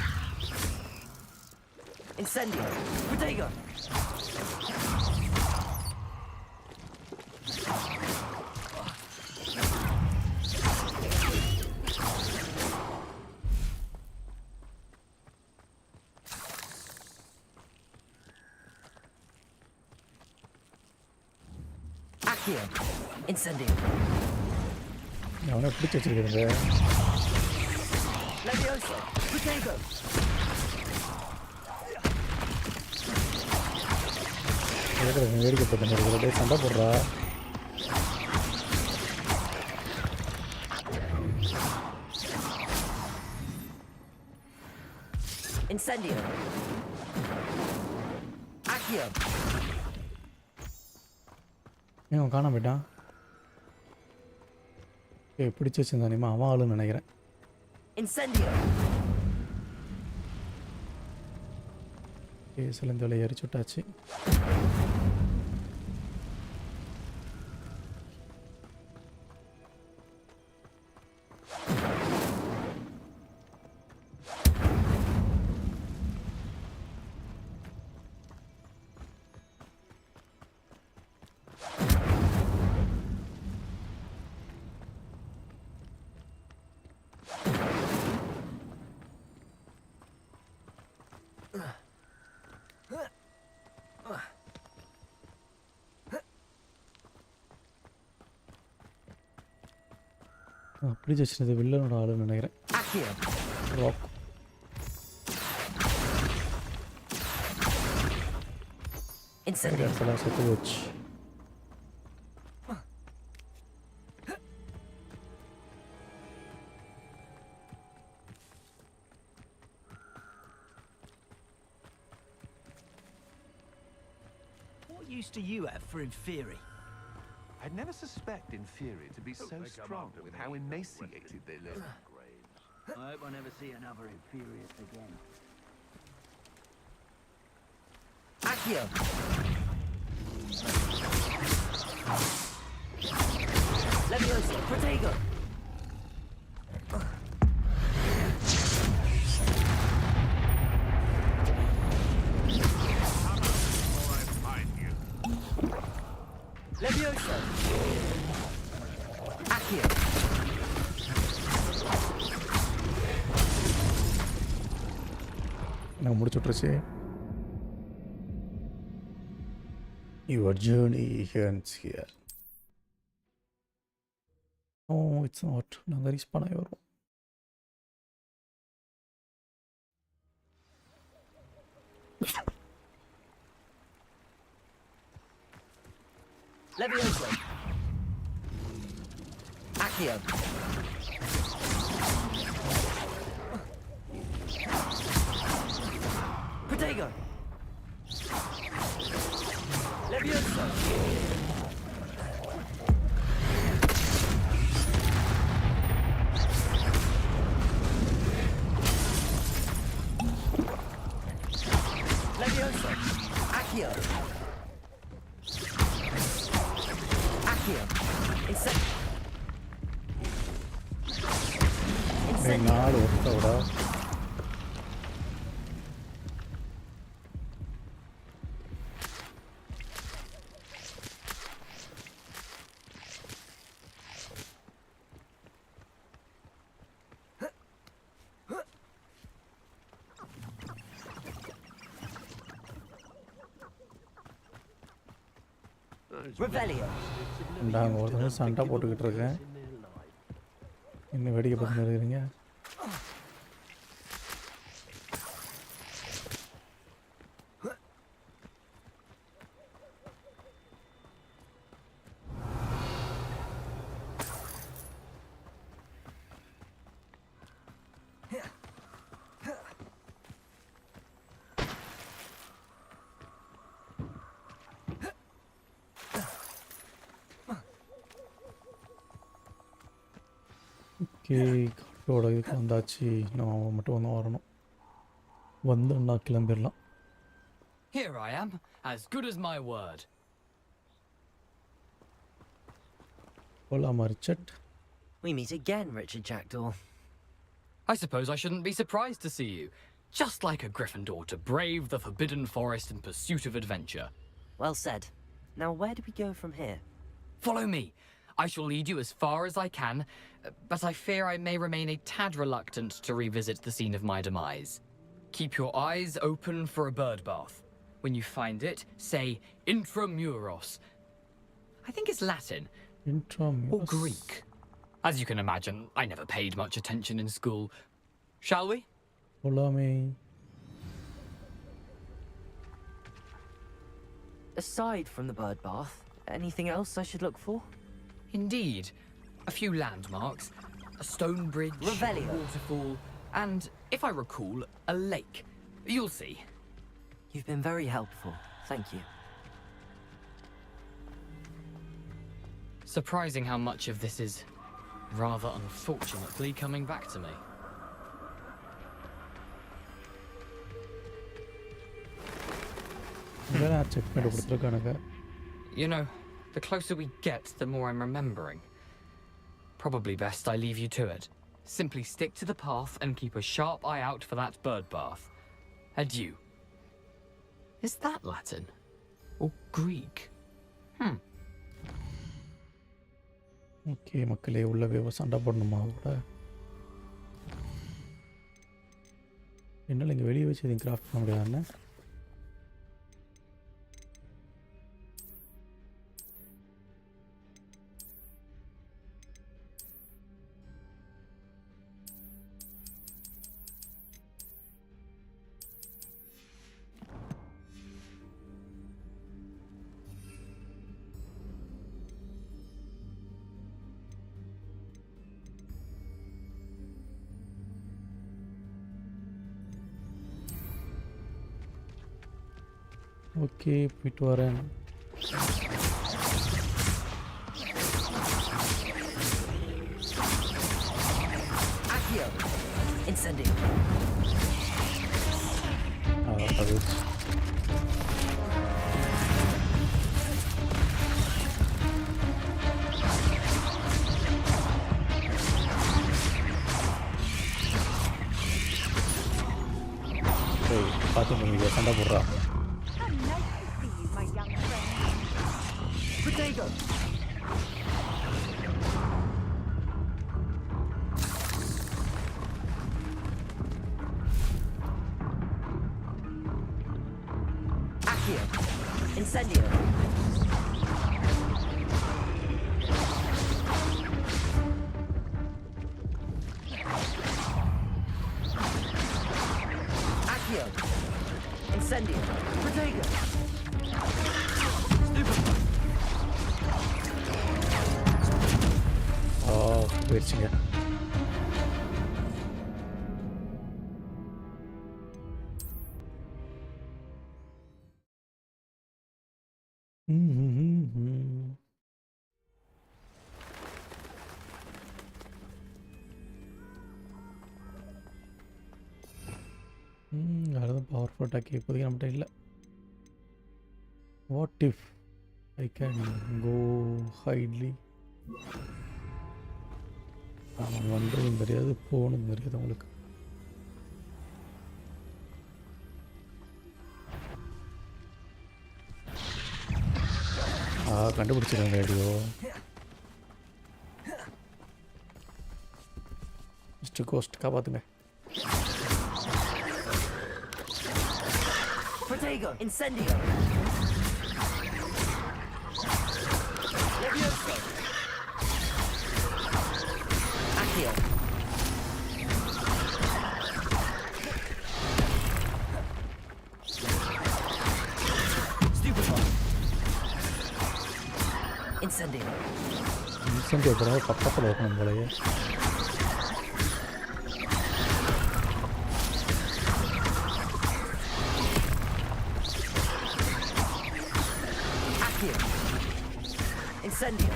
Incendio. Protego. Accio. Incendio. அவனை பிடிச்சி வச்சிருக்கிறேன். Levioso. Protego. வேடிக்கப்பட்ட மாதிரி சண்டை போடுறா. Incendio. Accio. அவன் காணாம போயிட்டான். பிடிச்சி வச்சிருந்தானேமா, அவன் ஆளுன்னு நினைக்கிறேன். Incendio. சிலந்தி வலை எரிச்சு விட்டாச்சு. பிடிச்சி வச்சிருந்தது வில்லனோட ஆளுன்னு நினைக்கிறேன். ராக். Incendio. செத்து போச்சு. What use do you have for Inferi? I'd never suspect Inferi to be so strong with how emaciated they look. I hope I never see another Inferius again. Accio. Levioso. Protego. Levioso. Accio. நான் முடிச்சு விட்டுருச்சு. Your journey ends here. Oh, it's not. நாங்கள் reach பண்ண வரும். Levioso. Accio. Protego. Levioso. Levioso. Accio. Accio. நாலு ஒருத்தோட Revelio. நாங்கள் ஒருத்தவங்க சண்டை போட்டுக்கிட்டு இருக்கேன். இன்னும் வேடிக்கை பார்த்து இருக்கிறீங்க. ஓகே, காட்டோட இதுக்கு வந்தாச்சு. நான் மட்டும் வந்து வரணும். வந்து நான் கிளம்பிடலாம். Here I am, as good as my word. Hola, Richard. We meet again, Richard Jackdaw. I suppose I shouldn't be surprised to see you. Just like a Gryffindor to brave the Forbidden Forest in pursuit of adventure. Well said. Now where do we go from here? Follow me. I shall lead you as far as I can, but I fear I may remain a tad reluctant to revisit the scene of my demise. Keep your eyes open for a bird bath. When you find it, say Intramuros. I think it's Latin. Intramuros. Or Greek. As you can imagine, I never paid much attention in school. Shall we? Follow me. Aside from the bird bath, anything else I should look for? Indeed. A few landmarks, a stone bridge, Revelio. a waterfall, and, if I recall, a lake. You'll see. You've been very helpful. Thank you. Surprising how much of this is, rather unfortunately, coming back to me. You know, the closer we get, the more I'm remembering. Probably best I leave you to it. Simply stick to the path and keep a sharp eye out for that bird bath. Adieu. Is that Latin? Or Greek? Okay மக்களே, உள்ளவே சண்டை போடணுமா கூட? என்னால் இங்கே வெளியே வச்சு எதுவும் கிராஃப்ட் பண்ண முடியாதுன்னு. ஓகே, போயிட்டு வரேன். Accio. Incendio. அது பார்த்து நீங்கள் சண்டை போடுறா. Protego. Accio. Incendio. Accio. Incendio. Protego. Stupefy. போயிடுச்சுங்க. அதுதான் பவர்ஃபுல் அட்டாக் இப்போதைக்கு நம்மகிட்ட இல்லை. What if I can go hidely? அவன் வந்ததும் தெரியாது, போனதும் தெரியாது உங்களுக்கு. கண்டுபிடிச்சிருக்காங்க ரேடியோ. மிஸ்டர் கோஸ்ட் காப்பாத்துங்க. Protego, incendio. Levioso. Accio. Stupefy. Incendio. Incentive அப்புறம் பக்கத்தில் இருக்கணும் போலயே. Incendio.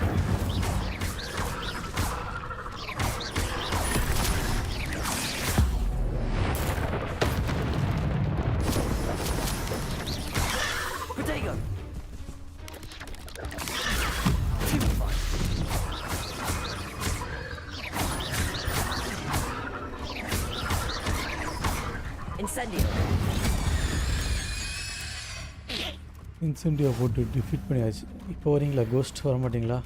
Protego. Stupefy. Incendio. Incentive போட்டு டிஃபீட் பண்ணியாச்சு. இப்போ வரீங்களா கோஸ்ட்? வர மாட்டிங்களா?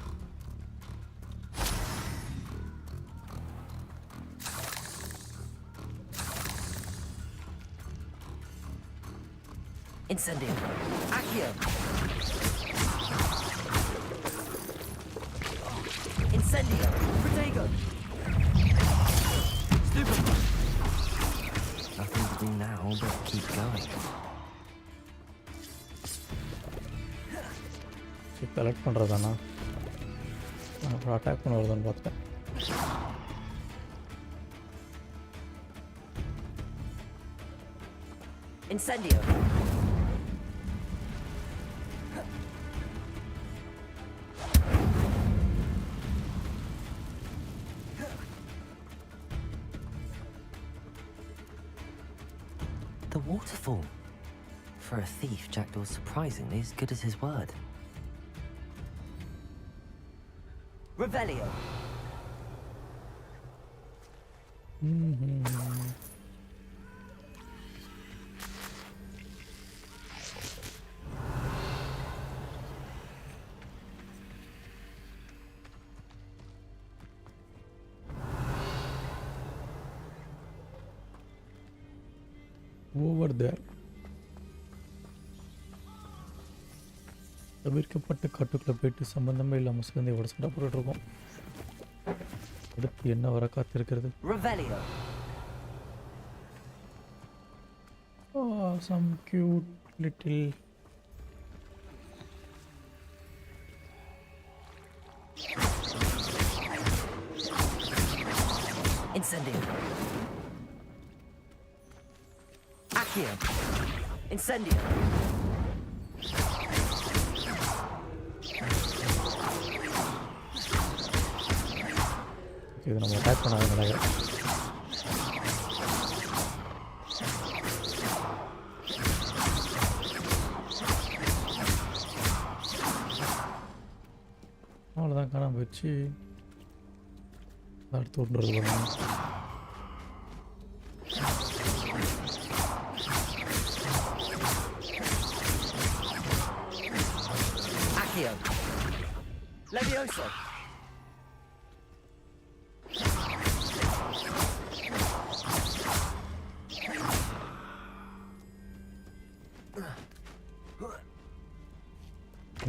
Incendio. Accio. Incendio. Protego. Stupefy. Nothing to do now but keep going. Collect பண்ணுறதாண்ணா? அப்புறம் அட்டாக் பண்ண வருதான்னு பார்த்தேன். Incendio. The waterfall. For a thief, Jackdaw's surprisingly as good as his word. Revelio. Over there. தவிர்க்கப்பட்ட காட்டுக்குள்ளே போயிட்டு சம்பந்தமே இல்லாமல் சேர்ந்து எவ்வளோ சண்டை போட்டுருக்கோம். அடுத்து என்ன வர காத்திருக்கிறது? Some cute little Incendio. Accio. Incendio. இது நம்ம அட்டாக் பண்ணாத நினைக்கிறேன். அவ்வளோதான் காணாமல் போயிடுச்சு. அடுத்து கொண்டு வருது பண்ணணும். Accio. Levioso.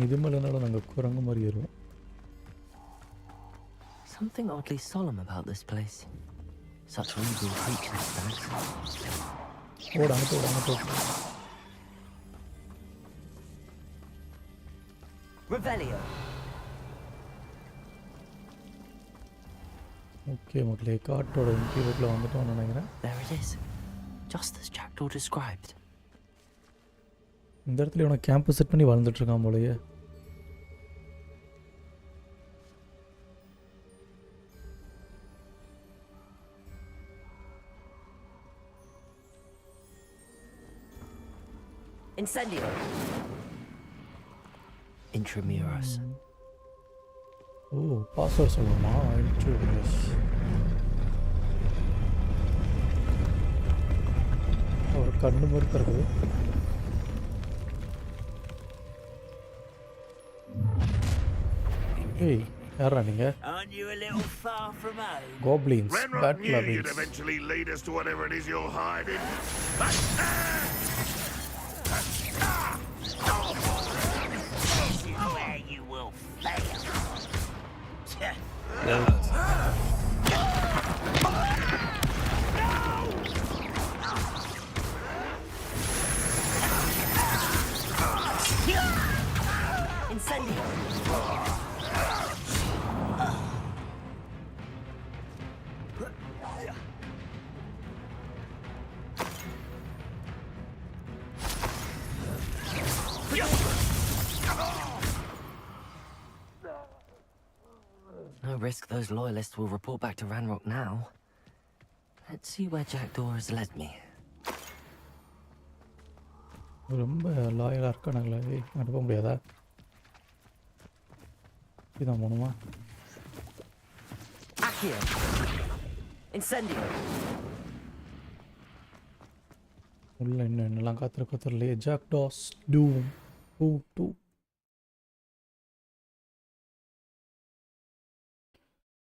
இது மேலனாலும் நாங்கள் குரங்கு மாதிரி ஏறுவோம். Something oddly solemn about this place. Such regal creatures, stags. ஓடாங்க. Revelio. Okay மக்களே, காட்டோட இன்டீரியருக்குள்ள வந்துட்டோம்னு நினைக்கிறேன். There it is. Just as Jackdaw described. இந்த இடத்துல இவனை கேம்ப் செட் பண்ணி வாழ்ந்துட்டு இருக்கான் போலயே. Incendio. Intramuros. ஓ, பாஸ்வேர்ட் சொல்லணுமா? இன்ட்ரூடர்ஸ். ஒரு கண்ணு மாதிரி இருக்குது. ஏய், யாரா நீங்க? Aren't you a little far from home? Goblins, Renrock bad knew goblins. you'd eventually lead us to whatever it is you're hiding. This is where you will fail. Incendio. No risk those loyalists will report back to Ranrock now. Let's see where Jackdaw has led me. ரொம்ப லாயலாக இருக்கானுங்களா? ஏய், அனுப்ப முடியாதா? இதான் போகணுமா? Accio. Incendio. உள்ள இன்னும் என்னெல்லாம் காத்திருக்கோ தெரியலையே. ஜாக்டாஸ் டூம் 2.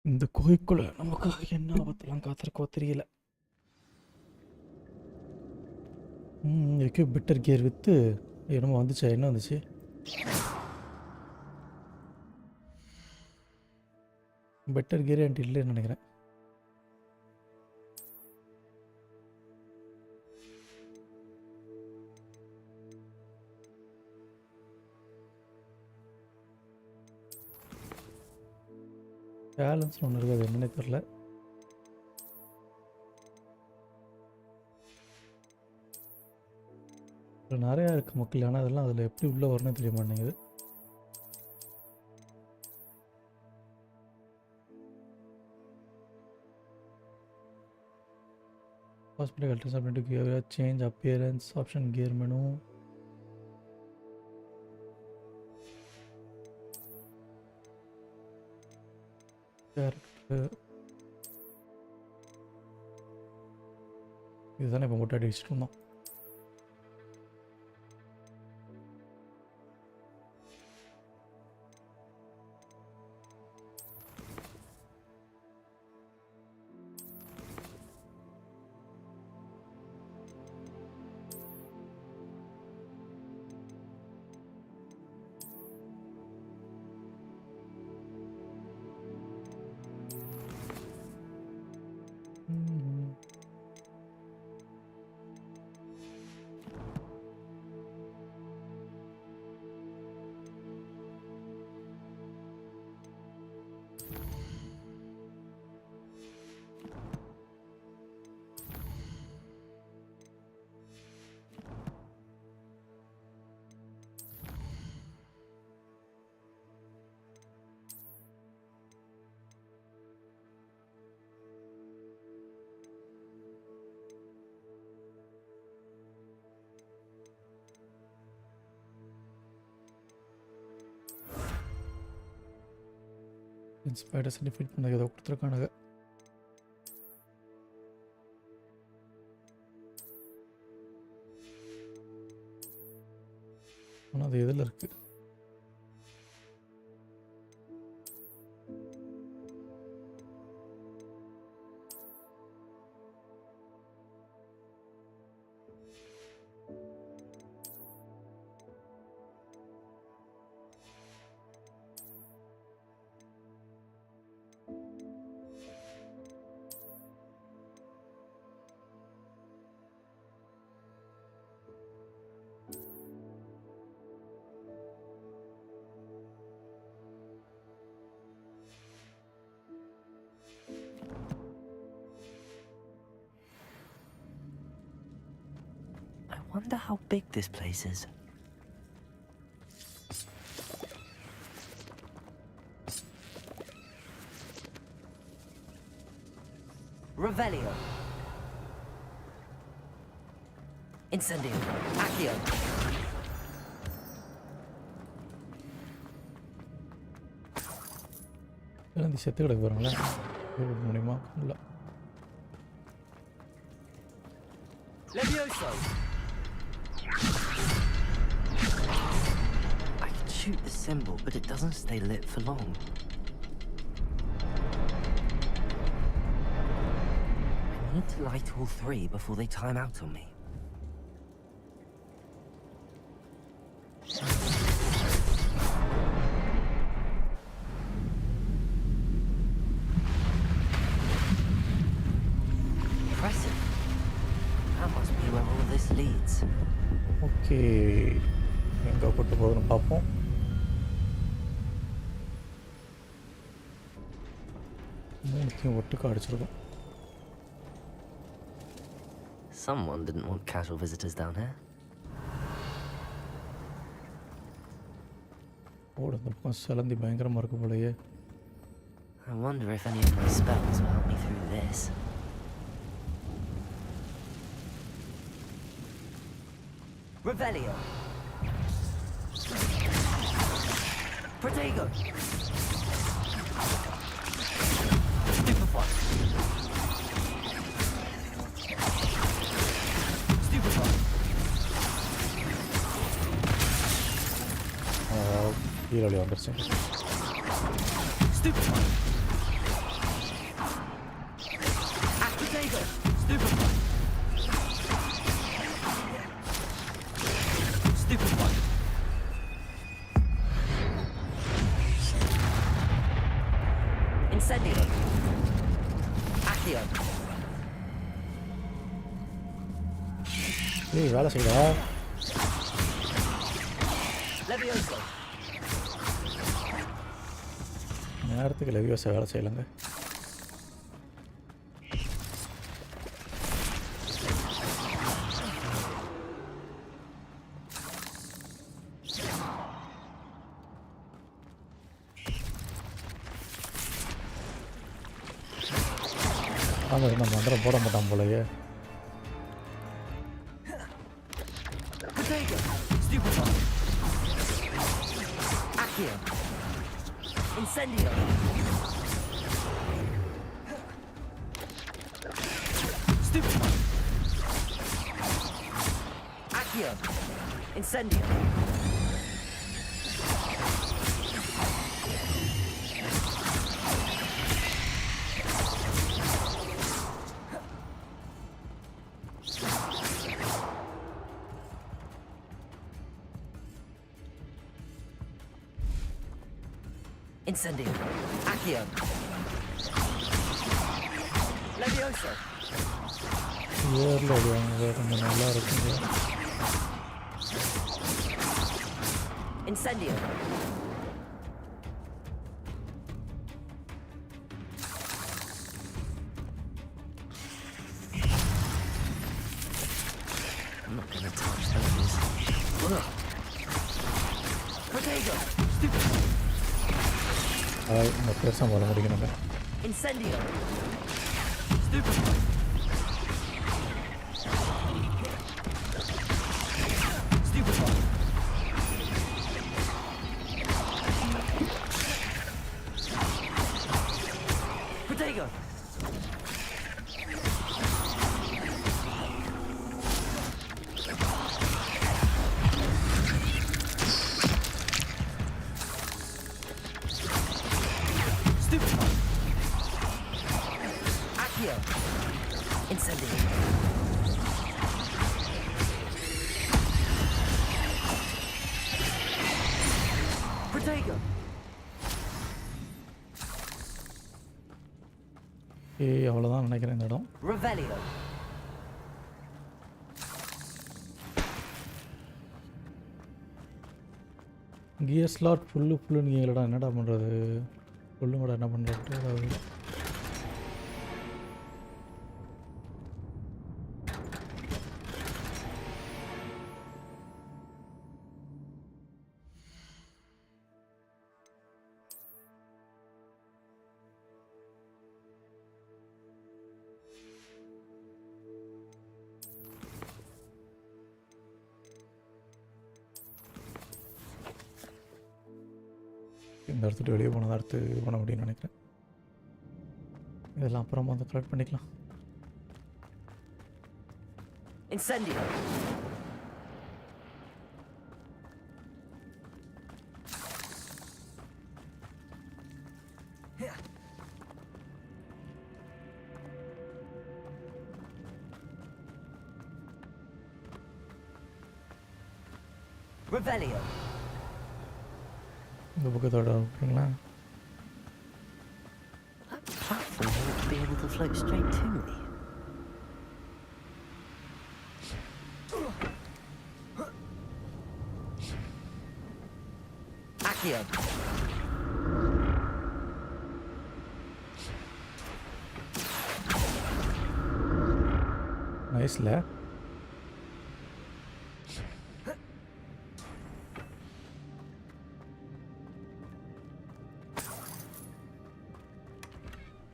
இந்த கோயிலுக்குள்ள நமக்காக என்ன ஆபத்தெல்லாம் காத்திருக்கோ தெரியல. எக்யூப் பெட்டர் கியர் வித்து என்னமோ வந்துச்சா? என்ன வந்துச்சு? பெட்டர் கியர் என்கிட்ட இல்லைன்னு நினைக்கிறேன். பேலன்ஸ் ஒன்று இருக்குது, அது என்னன்னே தெரில. நிறையா இருக்குது மக்கள், ஆனால் அதெல்லாம் அதில் எப்படி உள்ளே வரணும்னு தெரிய மாட்டேங்குது. ஹாஸ்பிட்டல் கல்ட்ரஸ் அப்படின்னு gear change appearance option gear menu. இதுதானே இப்போ முட்டை அடிச்சுட்டு இருந்தோம். ஸ்பைடர்ஸ் டிஃபீட் பண்ண ஏதோ கொடுத்துருக்கானுங்க. ஆனால் அது எதில் இருக்குது? Wonder how big this place is. Revelio. Incendio. Accio. இந்த செத்து கிடக்கு பாருங்களேன். முடியுமா இல்லை. Levioso. I can shoot the symbol, but it doesn't stay lit for long. I need to light all three before they time out on me. Impressive. That must be where all this leads. Okay, எங்கே கூட்டு போகுதுன்னு பார்ப்போம். மூணுத்தையும் ஒட்டுக்கா அடிச்சிருக்கோம். Someone didn't want casual visitors down here. ஓட இந்த பக்கம் சிலந்தி பயங்கரமாக இருக்கு போலயே. I wonder if any of my spells will help me through this. Revelio. Protego. Stupefy. Stupefy. கீழே வந்துருச்சு. Stupefy. Protego. Stupefy. Stupefy. Incendio. Accio. ஏய் வேலை செய்யடா. Levioso. நேரத்துக்கு லெவியோஸை வேலை செய்யலைங்க. ஆமாம், இந்த மந்திரம் போட மாட்டான் போலயே. Protego. Stupefy. Accio. Incendio. Stupefy. Accio. Incendio. Incendio. Accio. Levioso. ஏரில் அடிவாங்க, கொஞ்சம் நல்லா இருக்குங்க. Incendio. I'm not gonna touch those. Protego. Stupid. இந்த பெருசாக வர முடியும் நம்ம. Incendio. Stupid. Stupefy. Protego. Stupefy. Accio. Incendio. Protego. அவ்வளோதான் நினைக்கிறேன் இந்த இடம். Revelio. கியர் ஸ்லாட் ஃபுல்லுன்னு கேங்களடா, என்னடா பண்ணுறது? சொல்லுங்கடா என்ன பண்ணுறது? இந்த இடத்துட்டு வெளியே போனதாக அடுத்து இது பண்ண முடியும்னு நினைக்கிறேன். இதெல்லாம் அப்புறமா வந்து கலெக்ட் பண்ணிக்கலாம். Incendio. Revelio. இந்த பக்கத்தோட விட்டுருங்களா? That platform ought to be able to float straight to me. Accio. நைஸ்ல.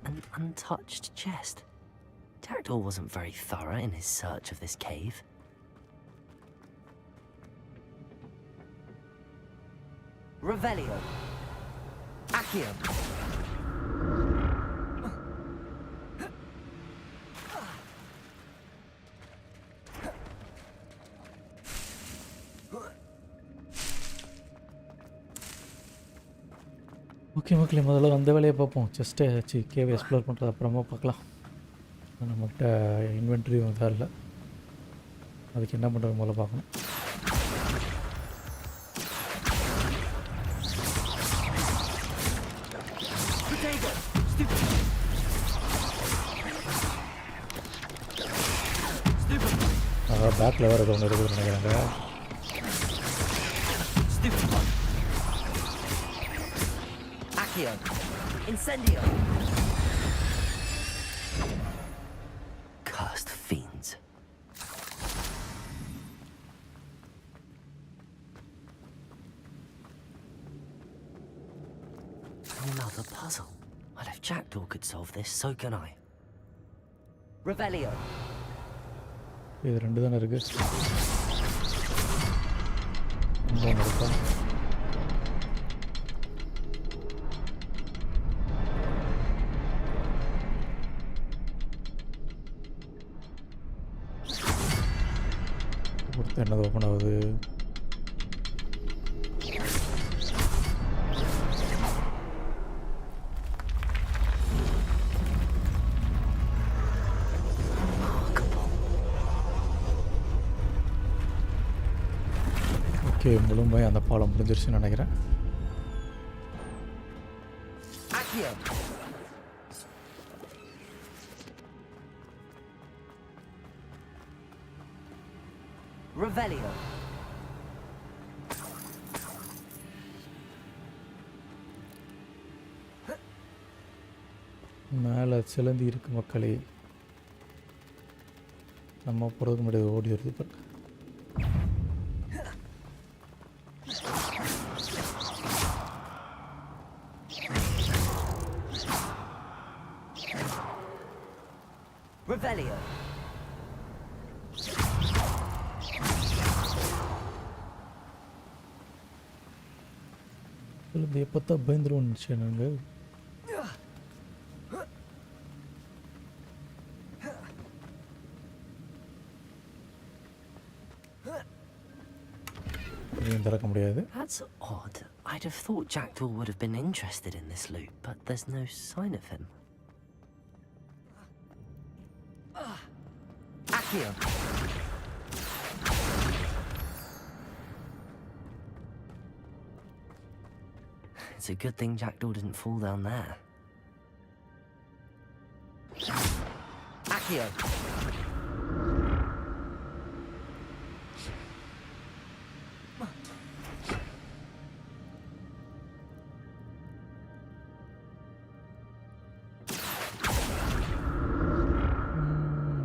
An untouched chest. Jackdaw wasn't very thorough in his search of this cave. Revelio. Accio. Okay மக்களே, முதல்ல அந்த வேலையை பார்ப்போம். செஸ்ட்டை கேவை explore பண்ணுறது அப்புறமா பார்க்கலாம். நம்மகிட்ட இன்வென்ட்ரியும் இதாக இல்லை, அதுக்கு என்ன பண்ணுறது முதல்ல பார்க்கணும். பேக்கில் வேறு ஒன்று இருக்குதுன்னு நினைக்கிறாங்க. Incendio. Cursed fiends. Another puzzle. Well, if Jackdaw could solve this, so can I. Revelio. இது ரெண்டு தானே இருக்கு. இருக்கா? என்னது ஓப்பன் ஆகுது? ஓகே, முழுமையாக அந்த பாலம் முடிஞ்சிருச்சுன்னு நினைக்கிறேன். Revelio. மேலே சிலந்தி இருக்கு மக்களே, நம்ம போகிறதுக்கு முன்னாடி ஓடி வருது பாருங்க. Revelio. சிலந்தி எப்போ பயந்துருவோம் நினச்சேனுங்க. திறக்க முடியாது. That's odd. I'd have thought Jackdaw would have been interested in this loot, but there's no sign of him. Accio. It's a good thing Jackdaw didn't fall down there. Accio.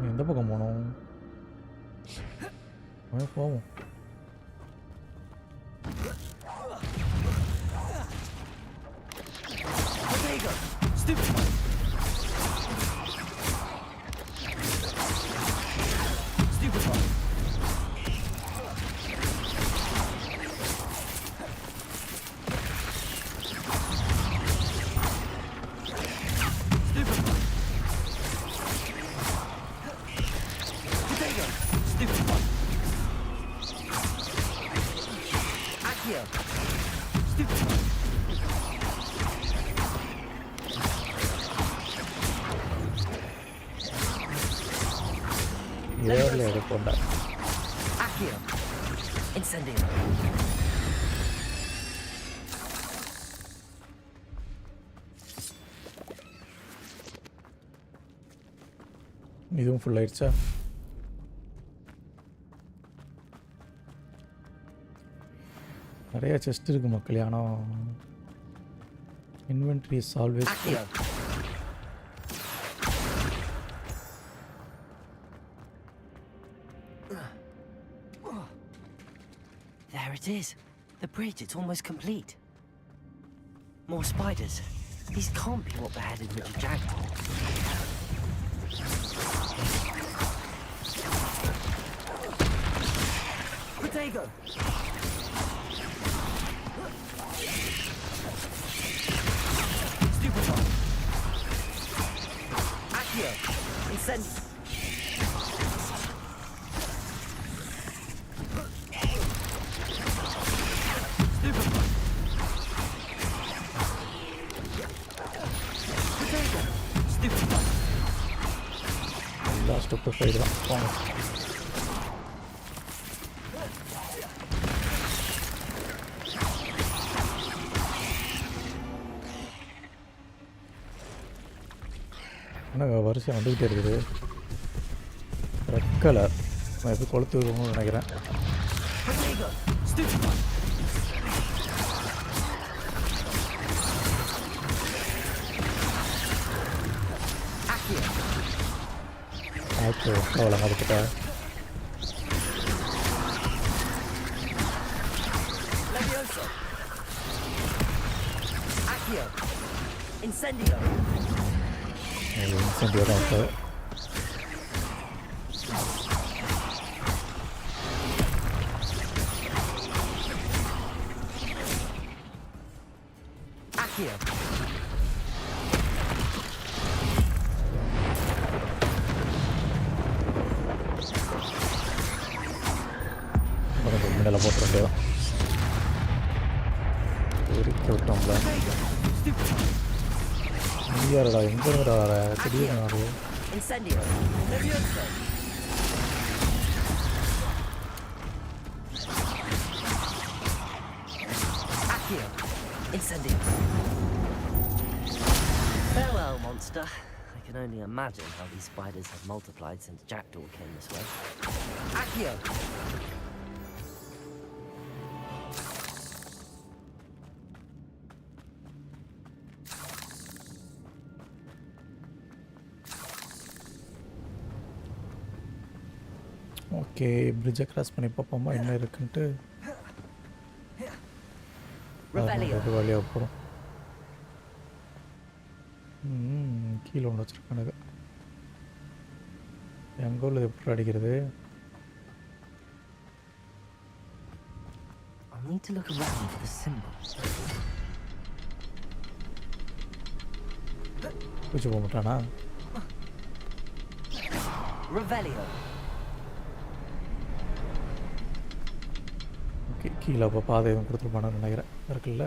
எந்த பக்கம் போனோம்? போவோம். Bonda. Accio. Incendio. இதுவும் full ஆயிடுச்சா? நிறைய chest இருக்கு மக்களே, ஆனால் inventory is always There it is. The bridge, it's almost complete. More spiders. These can't be what beheaded Richard Jaguar. Protego! Stupefy! Accio! Incendio! Stupefy தான் போங்க. ஆனால் வரிசையாக வந்துக்கிட்டே இருக்குது. ரெட் கலர் நான் எப்படி கொளுத்து விடுவோம்னு நினைக்கிறேன். ஆச்சு அவ்வளோ அதுக்கிட்ட Incendio தான் இப்போ. Accio முன்னில் போட்டு வேண்டியதான். விட்டோம்ல இந்தியாடா எங்கே வர திடீர்னு வரும். Incendio Levioso Accio Incendio. Farewell, monster. I can only imagine how these spiders have multiplied since Jackdaw came this way. Accio okay, பிரிட்ஜை கிராஸ் பண்ணி பார்ப்போமா என்ன இருக்குன்ட்டு. அது வழியாக போகிறோம். கீழே ஒன்று வச்சுருக்கானுங்க. எங்கே உள்ளது எப்படி அடிக்கிறது? I need to look around for the symbol. பூச்சி போக மாட்டானா? Revelio. ஓகே, கீழே அப்போ பாதை எதுவும் கொடுத்துருப்பானு நினைக்கிறேன். இருக்குல்ல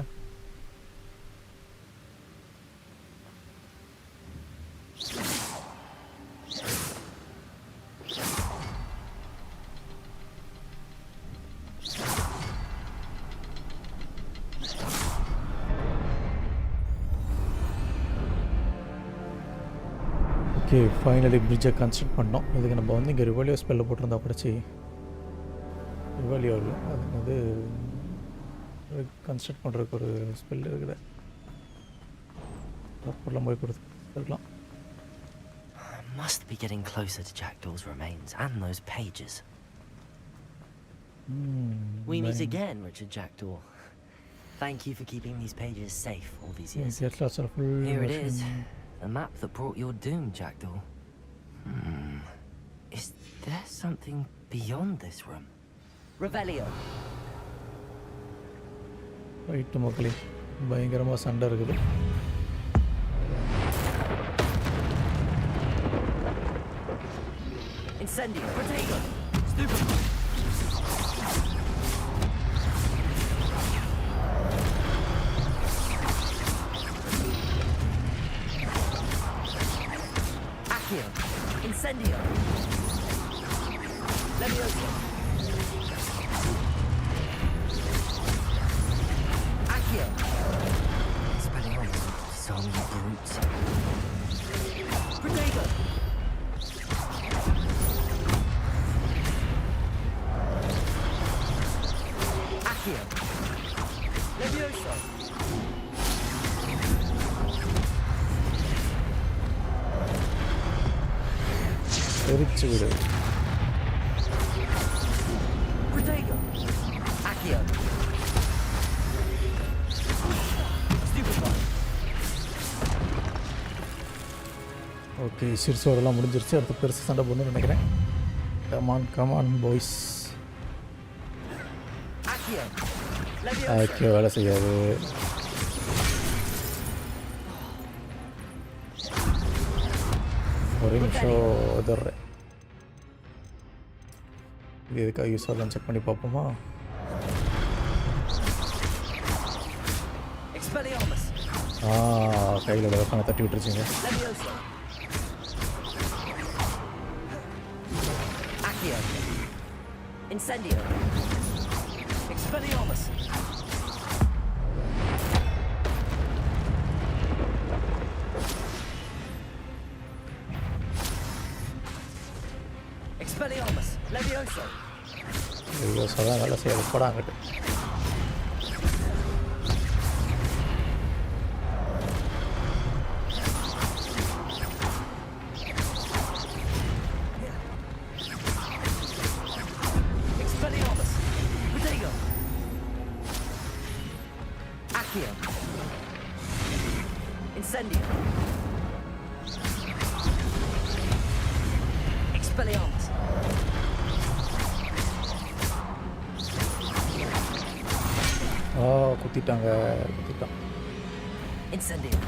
ஓகே, ஃபைனலி பிரிட்ஜை கன்ஸ்ட்ரக்ட் பண்ணோம். இதுக்கு நம்ம வந்து இங்கே ரிவலியோ ஸ்பெல்ல போட்டிருந்தா படிச்சு ரிவலியோ இல்லை, அது வந்து கன்ஸ்ட்ரக்ட் பண்ணுறதுக்கு ஒரு ஸ்பெல் இருக்குது. அப்புறம் போய் கொடுத்துருக்கலாம். Must be getting closer to Jackdaw's remains and those pages. We meet again, Richard Jackdaw. Thank you for keeping these pages safe all these years. Here it is, the map that brought your doom, Jackdaw. Is there something beyond this room? Revelio. Right மக்களே, பயங்கரமாக சண்டை இருக்குது. Incendio. Protego. Stupid. Accio. Incendio. Accio. Levioso. എരിച്ചു വിട്. Protego. Accio. Stupefy. Okay, சிறுசோடெல்லாம் முடிஞ்சிருச்சு. அடுத்து பெருசு சண்டை போடணும்னு நினைக்கிறேன். Come on boys. ஆக்கியோ வேலை செய்யாது. ஒரு நிமிஷம் உதறேன். இது எதுக்காக யூஸ் ஆகலாம் செக் பண்ணி பார்ப்போமா? கையில் வெப்பனை தட்டி விட்டுருச்சுங்க. Incendio. Expelliarmus. Expelliarmus. Levioso. Levioso தான் வேலை செய்யாது. போடாங்கட்டு. Incendio. Expelliarmus. குத்திட்டான். Incendio.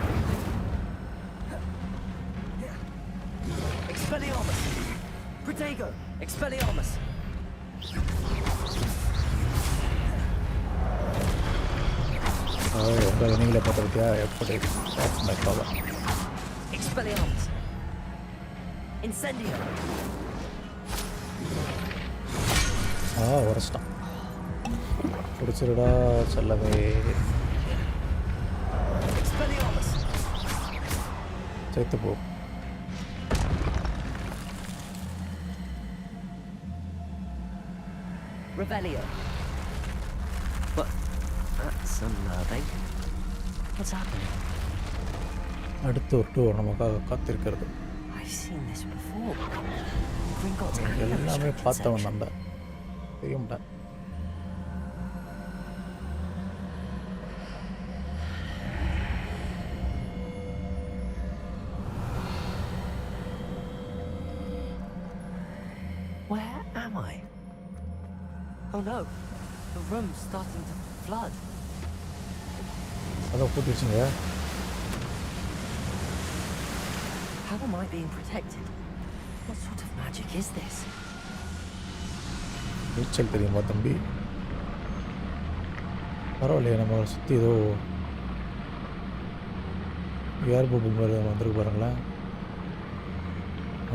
Expelliarmus. Protego. Expelliarmus. உங்கள் நீங்களே பார்த்த பற்றியா எப்படி? That's my problem. Expelliarmus. Incendio. உரைச்சிட்டான். பிடிச்சிருடா சொல்லவே. Expelliarmus. சேர்த்து போ. Revelio. What? That's unnerving. What's happening? அடுத்து ஒரு டூர் நமக்காக காத்திருக்கிறது. I've seen this before. Gringotts எல்லாமே பார்த்தவன் நம்ம. தெரியும்டா. Where am I? Oh no, the room's starting to flood. அதை போட்டுருச்சுங்க. How am I being protected? What sort of magic is this? நீச்சல் தெரியுமா தம்பி? பரவாயில்லையே, நம்ம சுற்றி ஏதோ ஏர் பபுள் மாதிரி வந்துருக்கு பாருங்களேன்.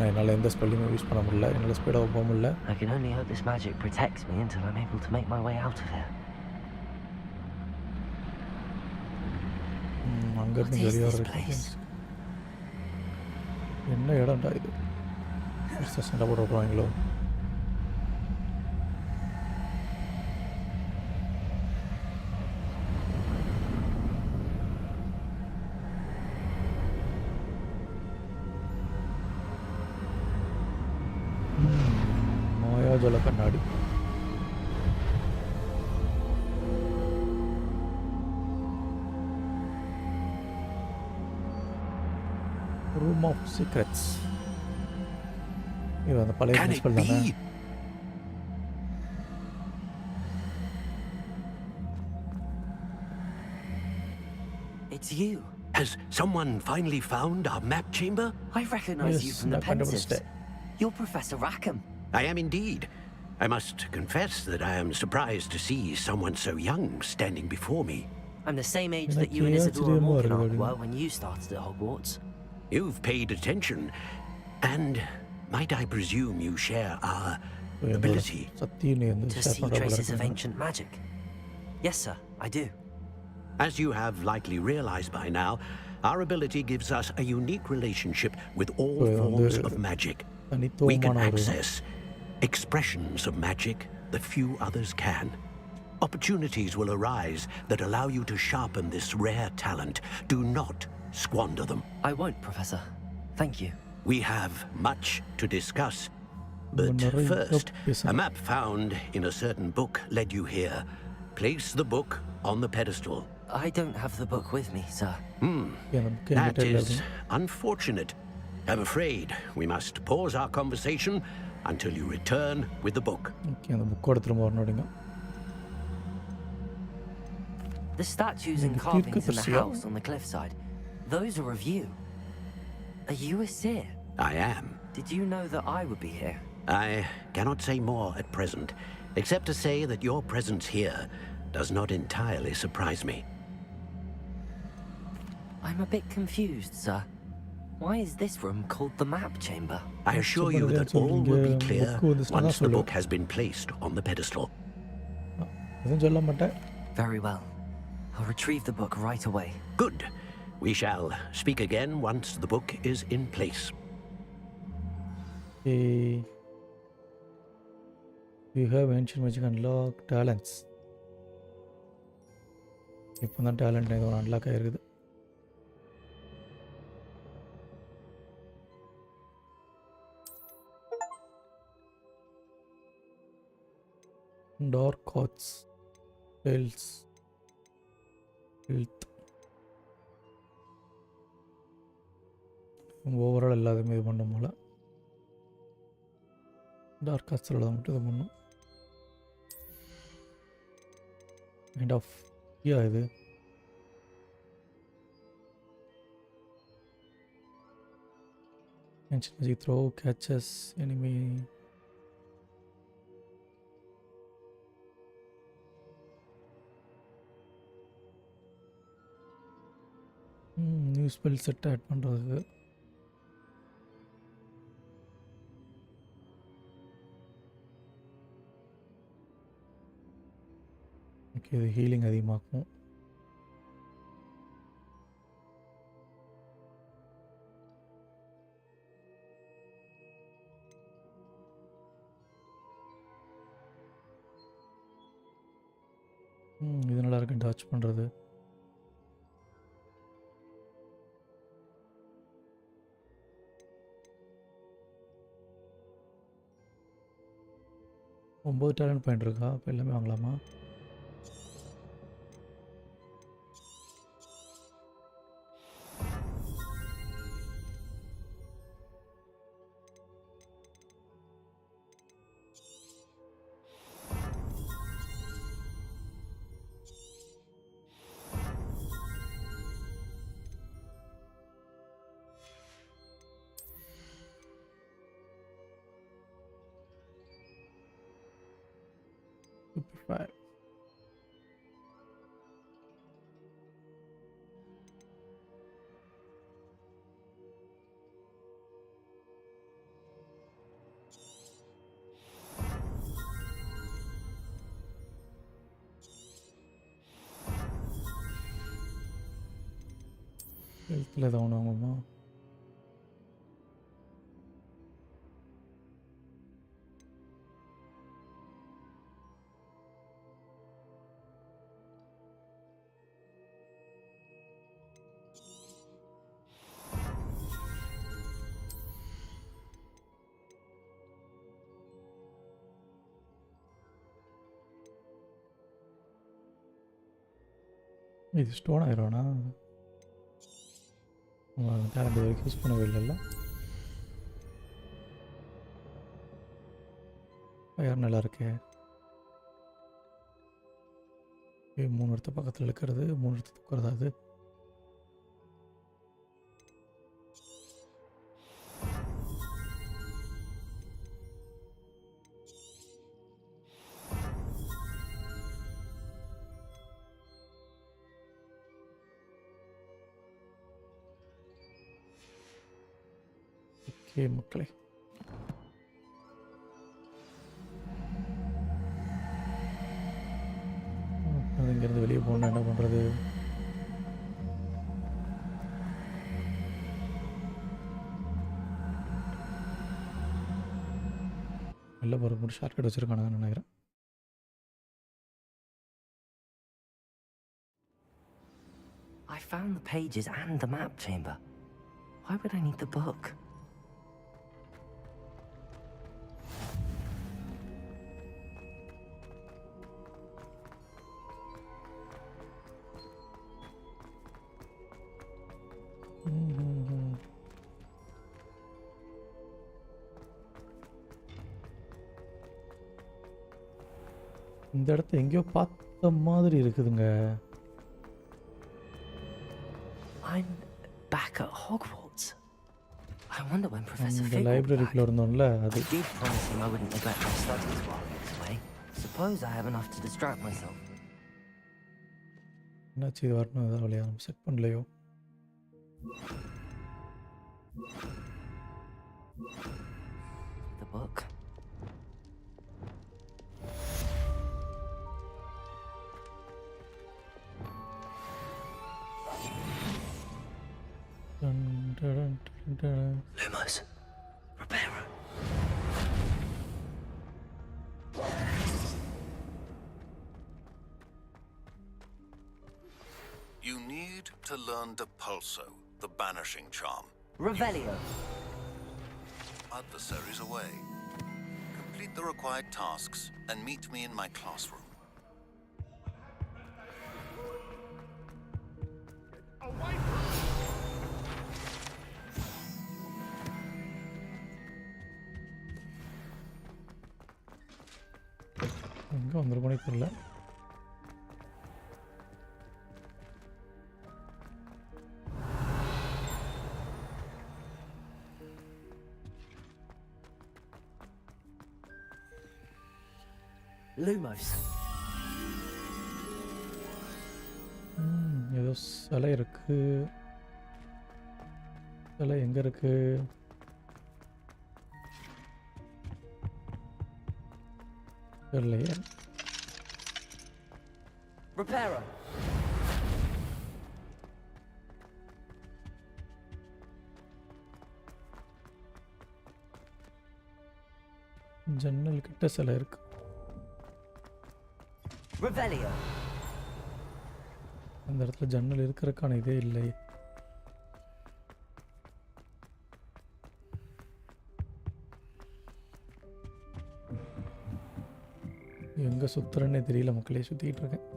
என்னால் எந்த ஸ்பெல்லிங்கும் யூஸ் பண்ண முடியல. என்னால் ஸ்பீடாக போக முடியல. I can only hope this magic protects me until I'm able to make my way out of here. அங்கேருந்து வெளியே என்ன இடம்டா இது? சண்டை போட விட்ருவாங்களோ? மாயாஜல கண்ணாடி. Room of Secrets. இது அந்த பழைய பிரின்சிபல் தானே? It's you. Has someone finally found our map chamber? I recognize you from the Pensives. You're Professor Rackham. I am indeed. I must confess that I am surprised to see someone so young standing before me. I'm the same age that you and Isadora Morganach were when you started at Hogwarts. You've paid attention, and might I presume you share our ability to see traces of ancient magic? Yes, sir, I do. As you have likely realized by now, our ability gives us a unique relationship with all forms of magic. We can access expressions of magic that few others can. Opportunities will arise that allow you to sharpen this rare talent. Do not squander them. I won't, Professor. Thank you. We have much to discuss. But first, a map found in a certain book led you here. Place the book on the pedestal. I don't have the book with me, sir. That is unfortunate. I'm afraid we must pause our conversation until you return with the book. The statues and carvings in the house on the cliffside, those are of you. Are you a seer? I am. Did you know that I would be here? I cannot say more at present, except to say that your presence here does not entirely surprise me. I'm a bit confused, sir. Why is this room called the map chamber? I assure you that all will be clear once the book has been placed on the pedestal. Very well. I'll retrieve the book right away. Good. We shall speak again once the book is in place. You have ancient magic unlock talents. இப்போ தான் talent ஏதோ unlock ஆகிருக்குது. Dark arts spells health overall எல்லாத்தையுமே இது பண்ணும் போல் dark ஆர்ட்ஸில் மட்டும் இது பண்ணும். கைண்ட் ஆஃப் இது ancient magic throw catches enemy. New spell set add பண்ணுறதுக்கு ஓகே. இது ஹீலிங் அதிகமாக்கும். இது நல்லா இருக்கு டாச் பண்ணுறது. ஒம்பது டேலண்ட் பாயிண்ட் இருக்கா? அப்போ எல்லாமே வாங்கலாமா? ஹெல்த்தில் எதாவது ஒன்று வாங்குமா? இது ஸ்டோன் ஆயிடுவானா? டேலண்ட் இது வரைக்கும் யூஸ் பண்ணவே இல்லைல்ல. ஃபயர் நல்லா இருக்கே. 3 இடத்த பக்கத்தில் இருக்கிறது, 3 இடத்த தூக்குறதா அது? ஓகே மக்களே, அது இங்கேருந்து வெளியே போகணுன்னா என்ன பண்ணுறது? வெளில போகிறதுக்கு மட்டும் ஷார்ட்கட் வச்சுருக்கானுங்கன்னு நினைக்கிறேன். I found the pages and the map chamber. Why would I need the book? இந்த இடத்த எங்கேயோ பார்த்த மாதிரி இருக்குதுங்க. I'm back at Hogwarts. I wonder when Professor அந்த Fig will be லைப்ரரிக்குள்ள இருந்தோம்ல back. அது. I did promise him I wouldn't neglect my studies while he was away. Suppose I have enough to distract myself. என்னாச்சு இது வரணும் ஏதாவது வழியா நம்ம set பண்ணலையோ? The book. Dun, dun, dun, dun. Lumos. Reparo. You need to learn Depulso, the banishing charm. Revelio. Adversaries away. Complete the required tasks and meet me in my classroom. எங்கே வந்துருக்கோனே தெரியல. Lumos. ஏதோ சிலை இருக்கு. சிலை எங்க இருக்கு? தெரியலையே. Reparo. ஜன்னல் கிட்ட சிலை இருக்கு. Revelio. அந்த இடத்துல ஜன்னல் இருக்கிறதுக்கான இதே இல்லை. எங்கே சுற்றுறேன்னே தெரியல மக்களே, சுற்றிக்கிட்டு இருக்கேன்.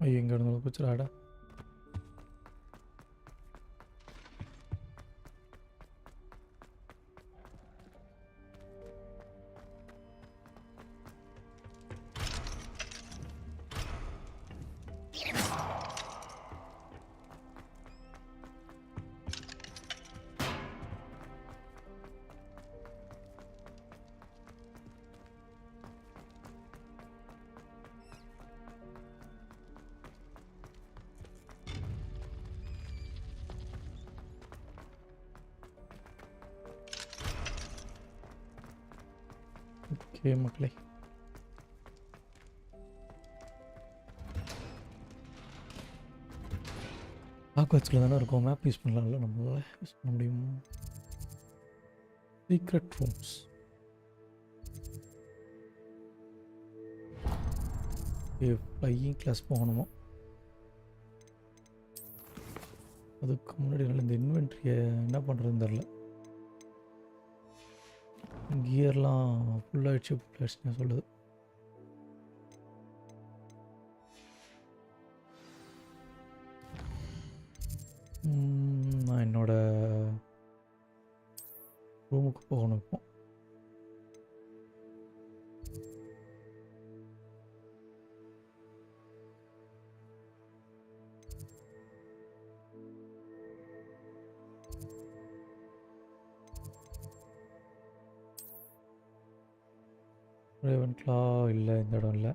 ஐயோ எங்கே இருந்தாலும் குச்சிராடா. ஓகே மக்களே, ஹாக்வார்ட்ஸில் தானே இருக்கோம். மேப் யூஸ் பண்ணலாம்ல, நம்மளால் யூஸ் பண்ண முடியும். Secret rooms. ஃப்ளையிங் கிளாஸ் போகணுமோ? அதுக்கு முன்னாடி நல்ல இந்த இன்வென்ட்ரியை என்ன பண்ணுறதுன்னு தெரில. கியர்லாம் ஃபுல்லாகிடுச்சுன்னு சொல்லுது. நான் என்னோட ரூமுக்கு போகணும் இப்போ. ரேவன்க்ளா இல்லை, இந்த இடம் இல்லை.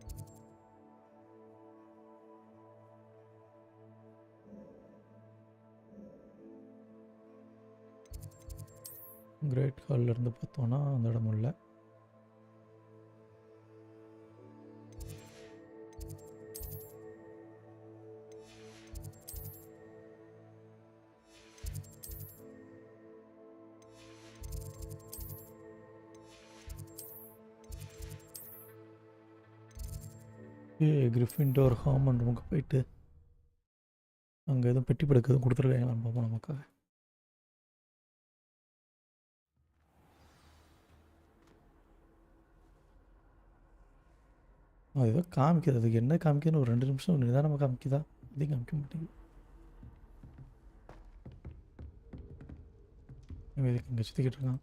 கிரேட் ஹாலில் இருந்து பார்த்தோன்னா அந்த இடம் இல்லை. கிரிஃபின்டோர் ஹாமன் ரூமுக்கு போயிட்டு அங்கே எதுவும் பெட்டி படுக்க எதுவும் கொடுத்துருக்காங்களான்னு பார்ப்போம் நமக்காக. அது ஏதோ காமிக்குது, அதுக்கு என்ன காமிக்குதுன்னு ஒரு 2 நிமிஷம் நிதானமாக காமிக்குதா? அதையும் காமிக்க மாட்டேங்குது. இதுக்கு இங்கே சுற்றிக்கிட்டு இருக்கான்.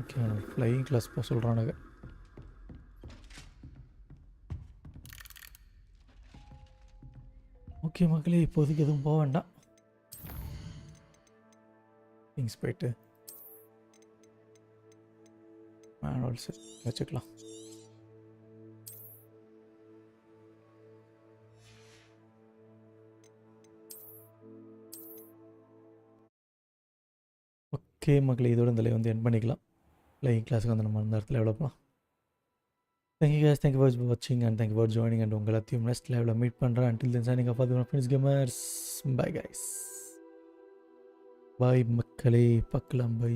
ஓகே, ஃப்ளையிங் கிளாஸ் போக சொல்கிறானுங்க. ஓகே மக்களே, இப்போதைக்கு எதுவும் போக வேண்டாம். திங்ஸ் போயிட்டு மேனுவல்ஸ் வச்சுக்கலாம். ஓகே மக்களே, இதோட இந்த லைவ் வந்து என் பண்ணிக்கலாம். ஃப்ளையிங் கிளாஸுக்கு வந்து நம்ம அந்த இடத்துல எவ்வளோ போகலாம். Thank you guys, thank you for watching and thank you for joining, and உங்கள் எல்லாத்தையும் நெக்ஸ்ட் லைவில் மீட் பண்ணுறேன். until then signing off for PhoeniX Gamers. Bye guys. Bye மக்களே, பார்க்கலாம். பை.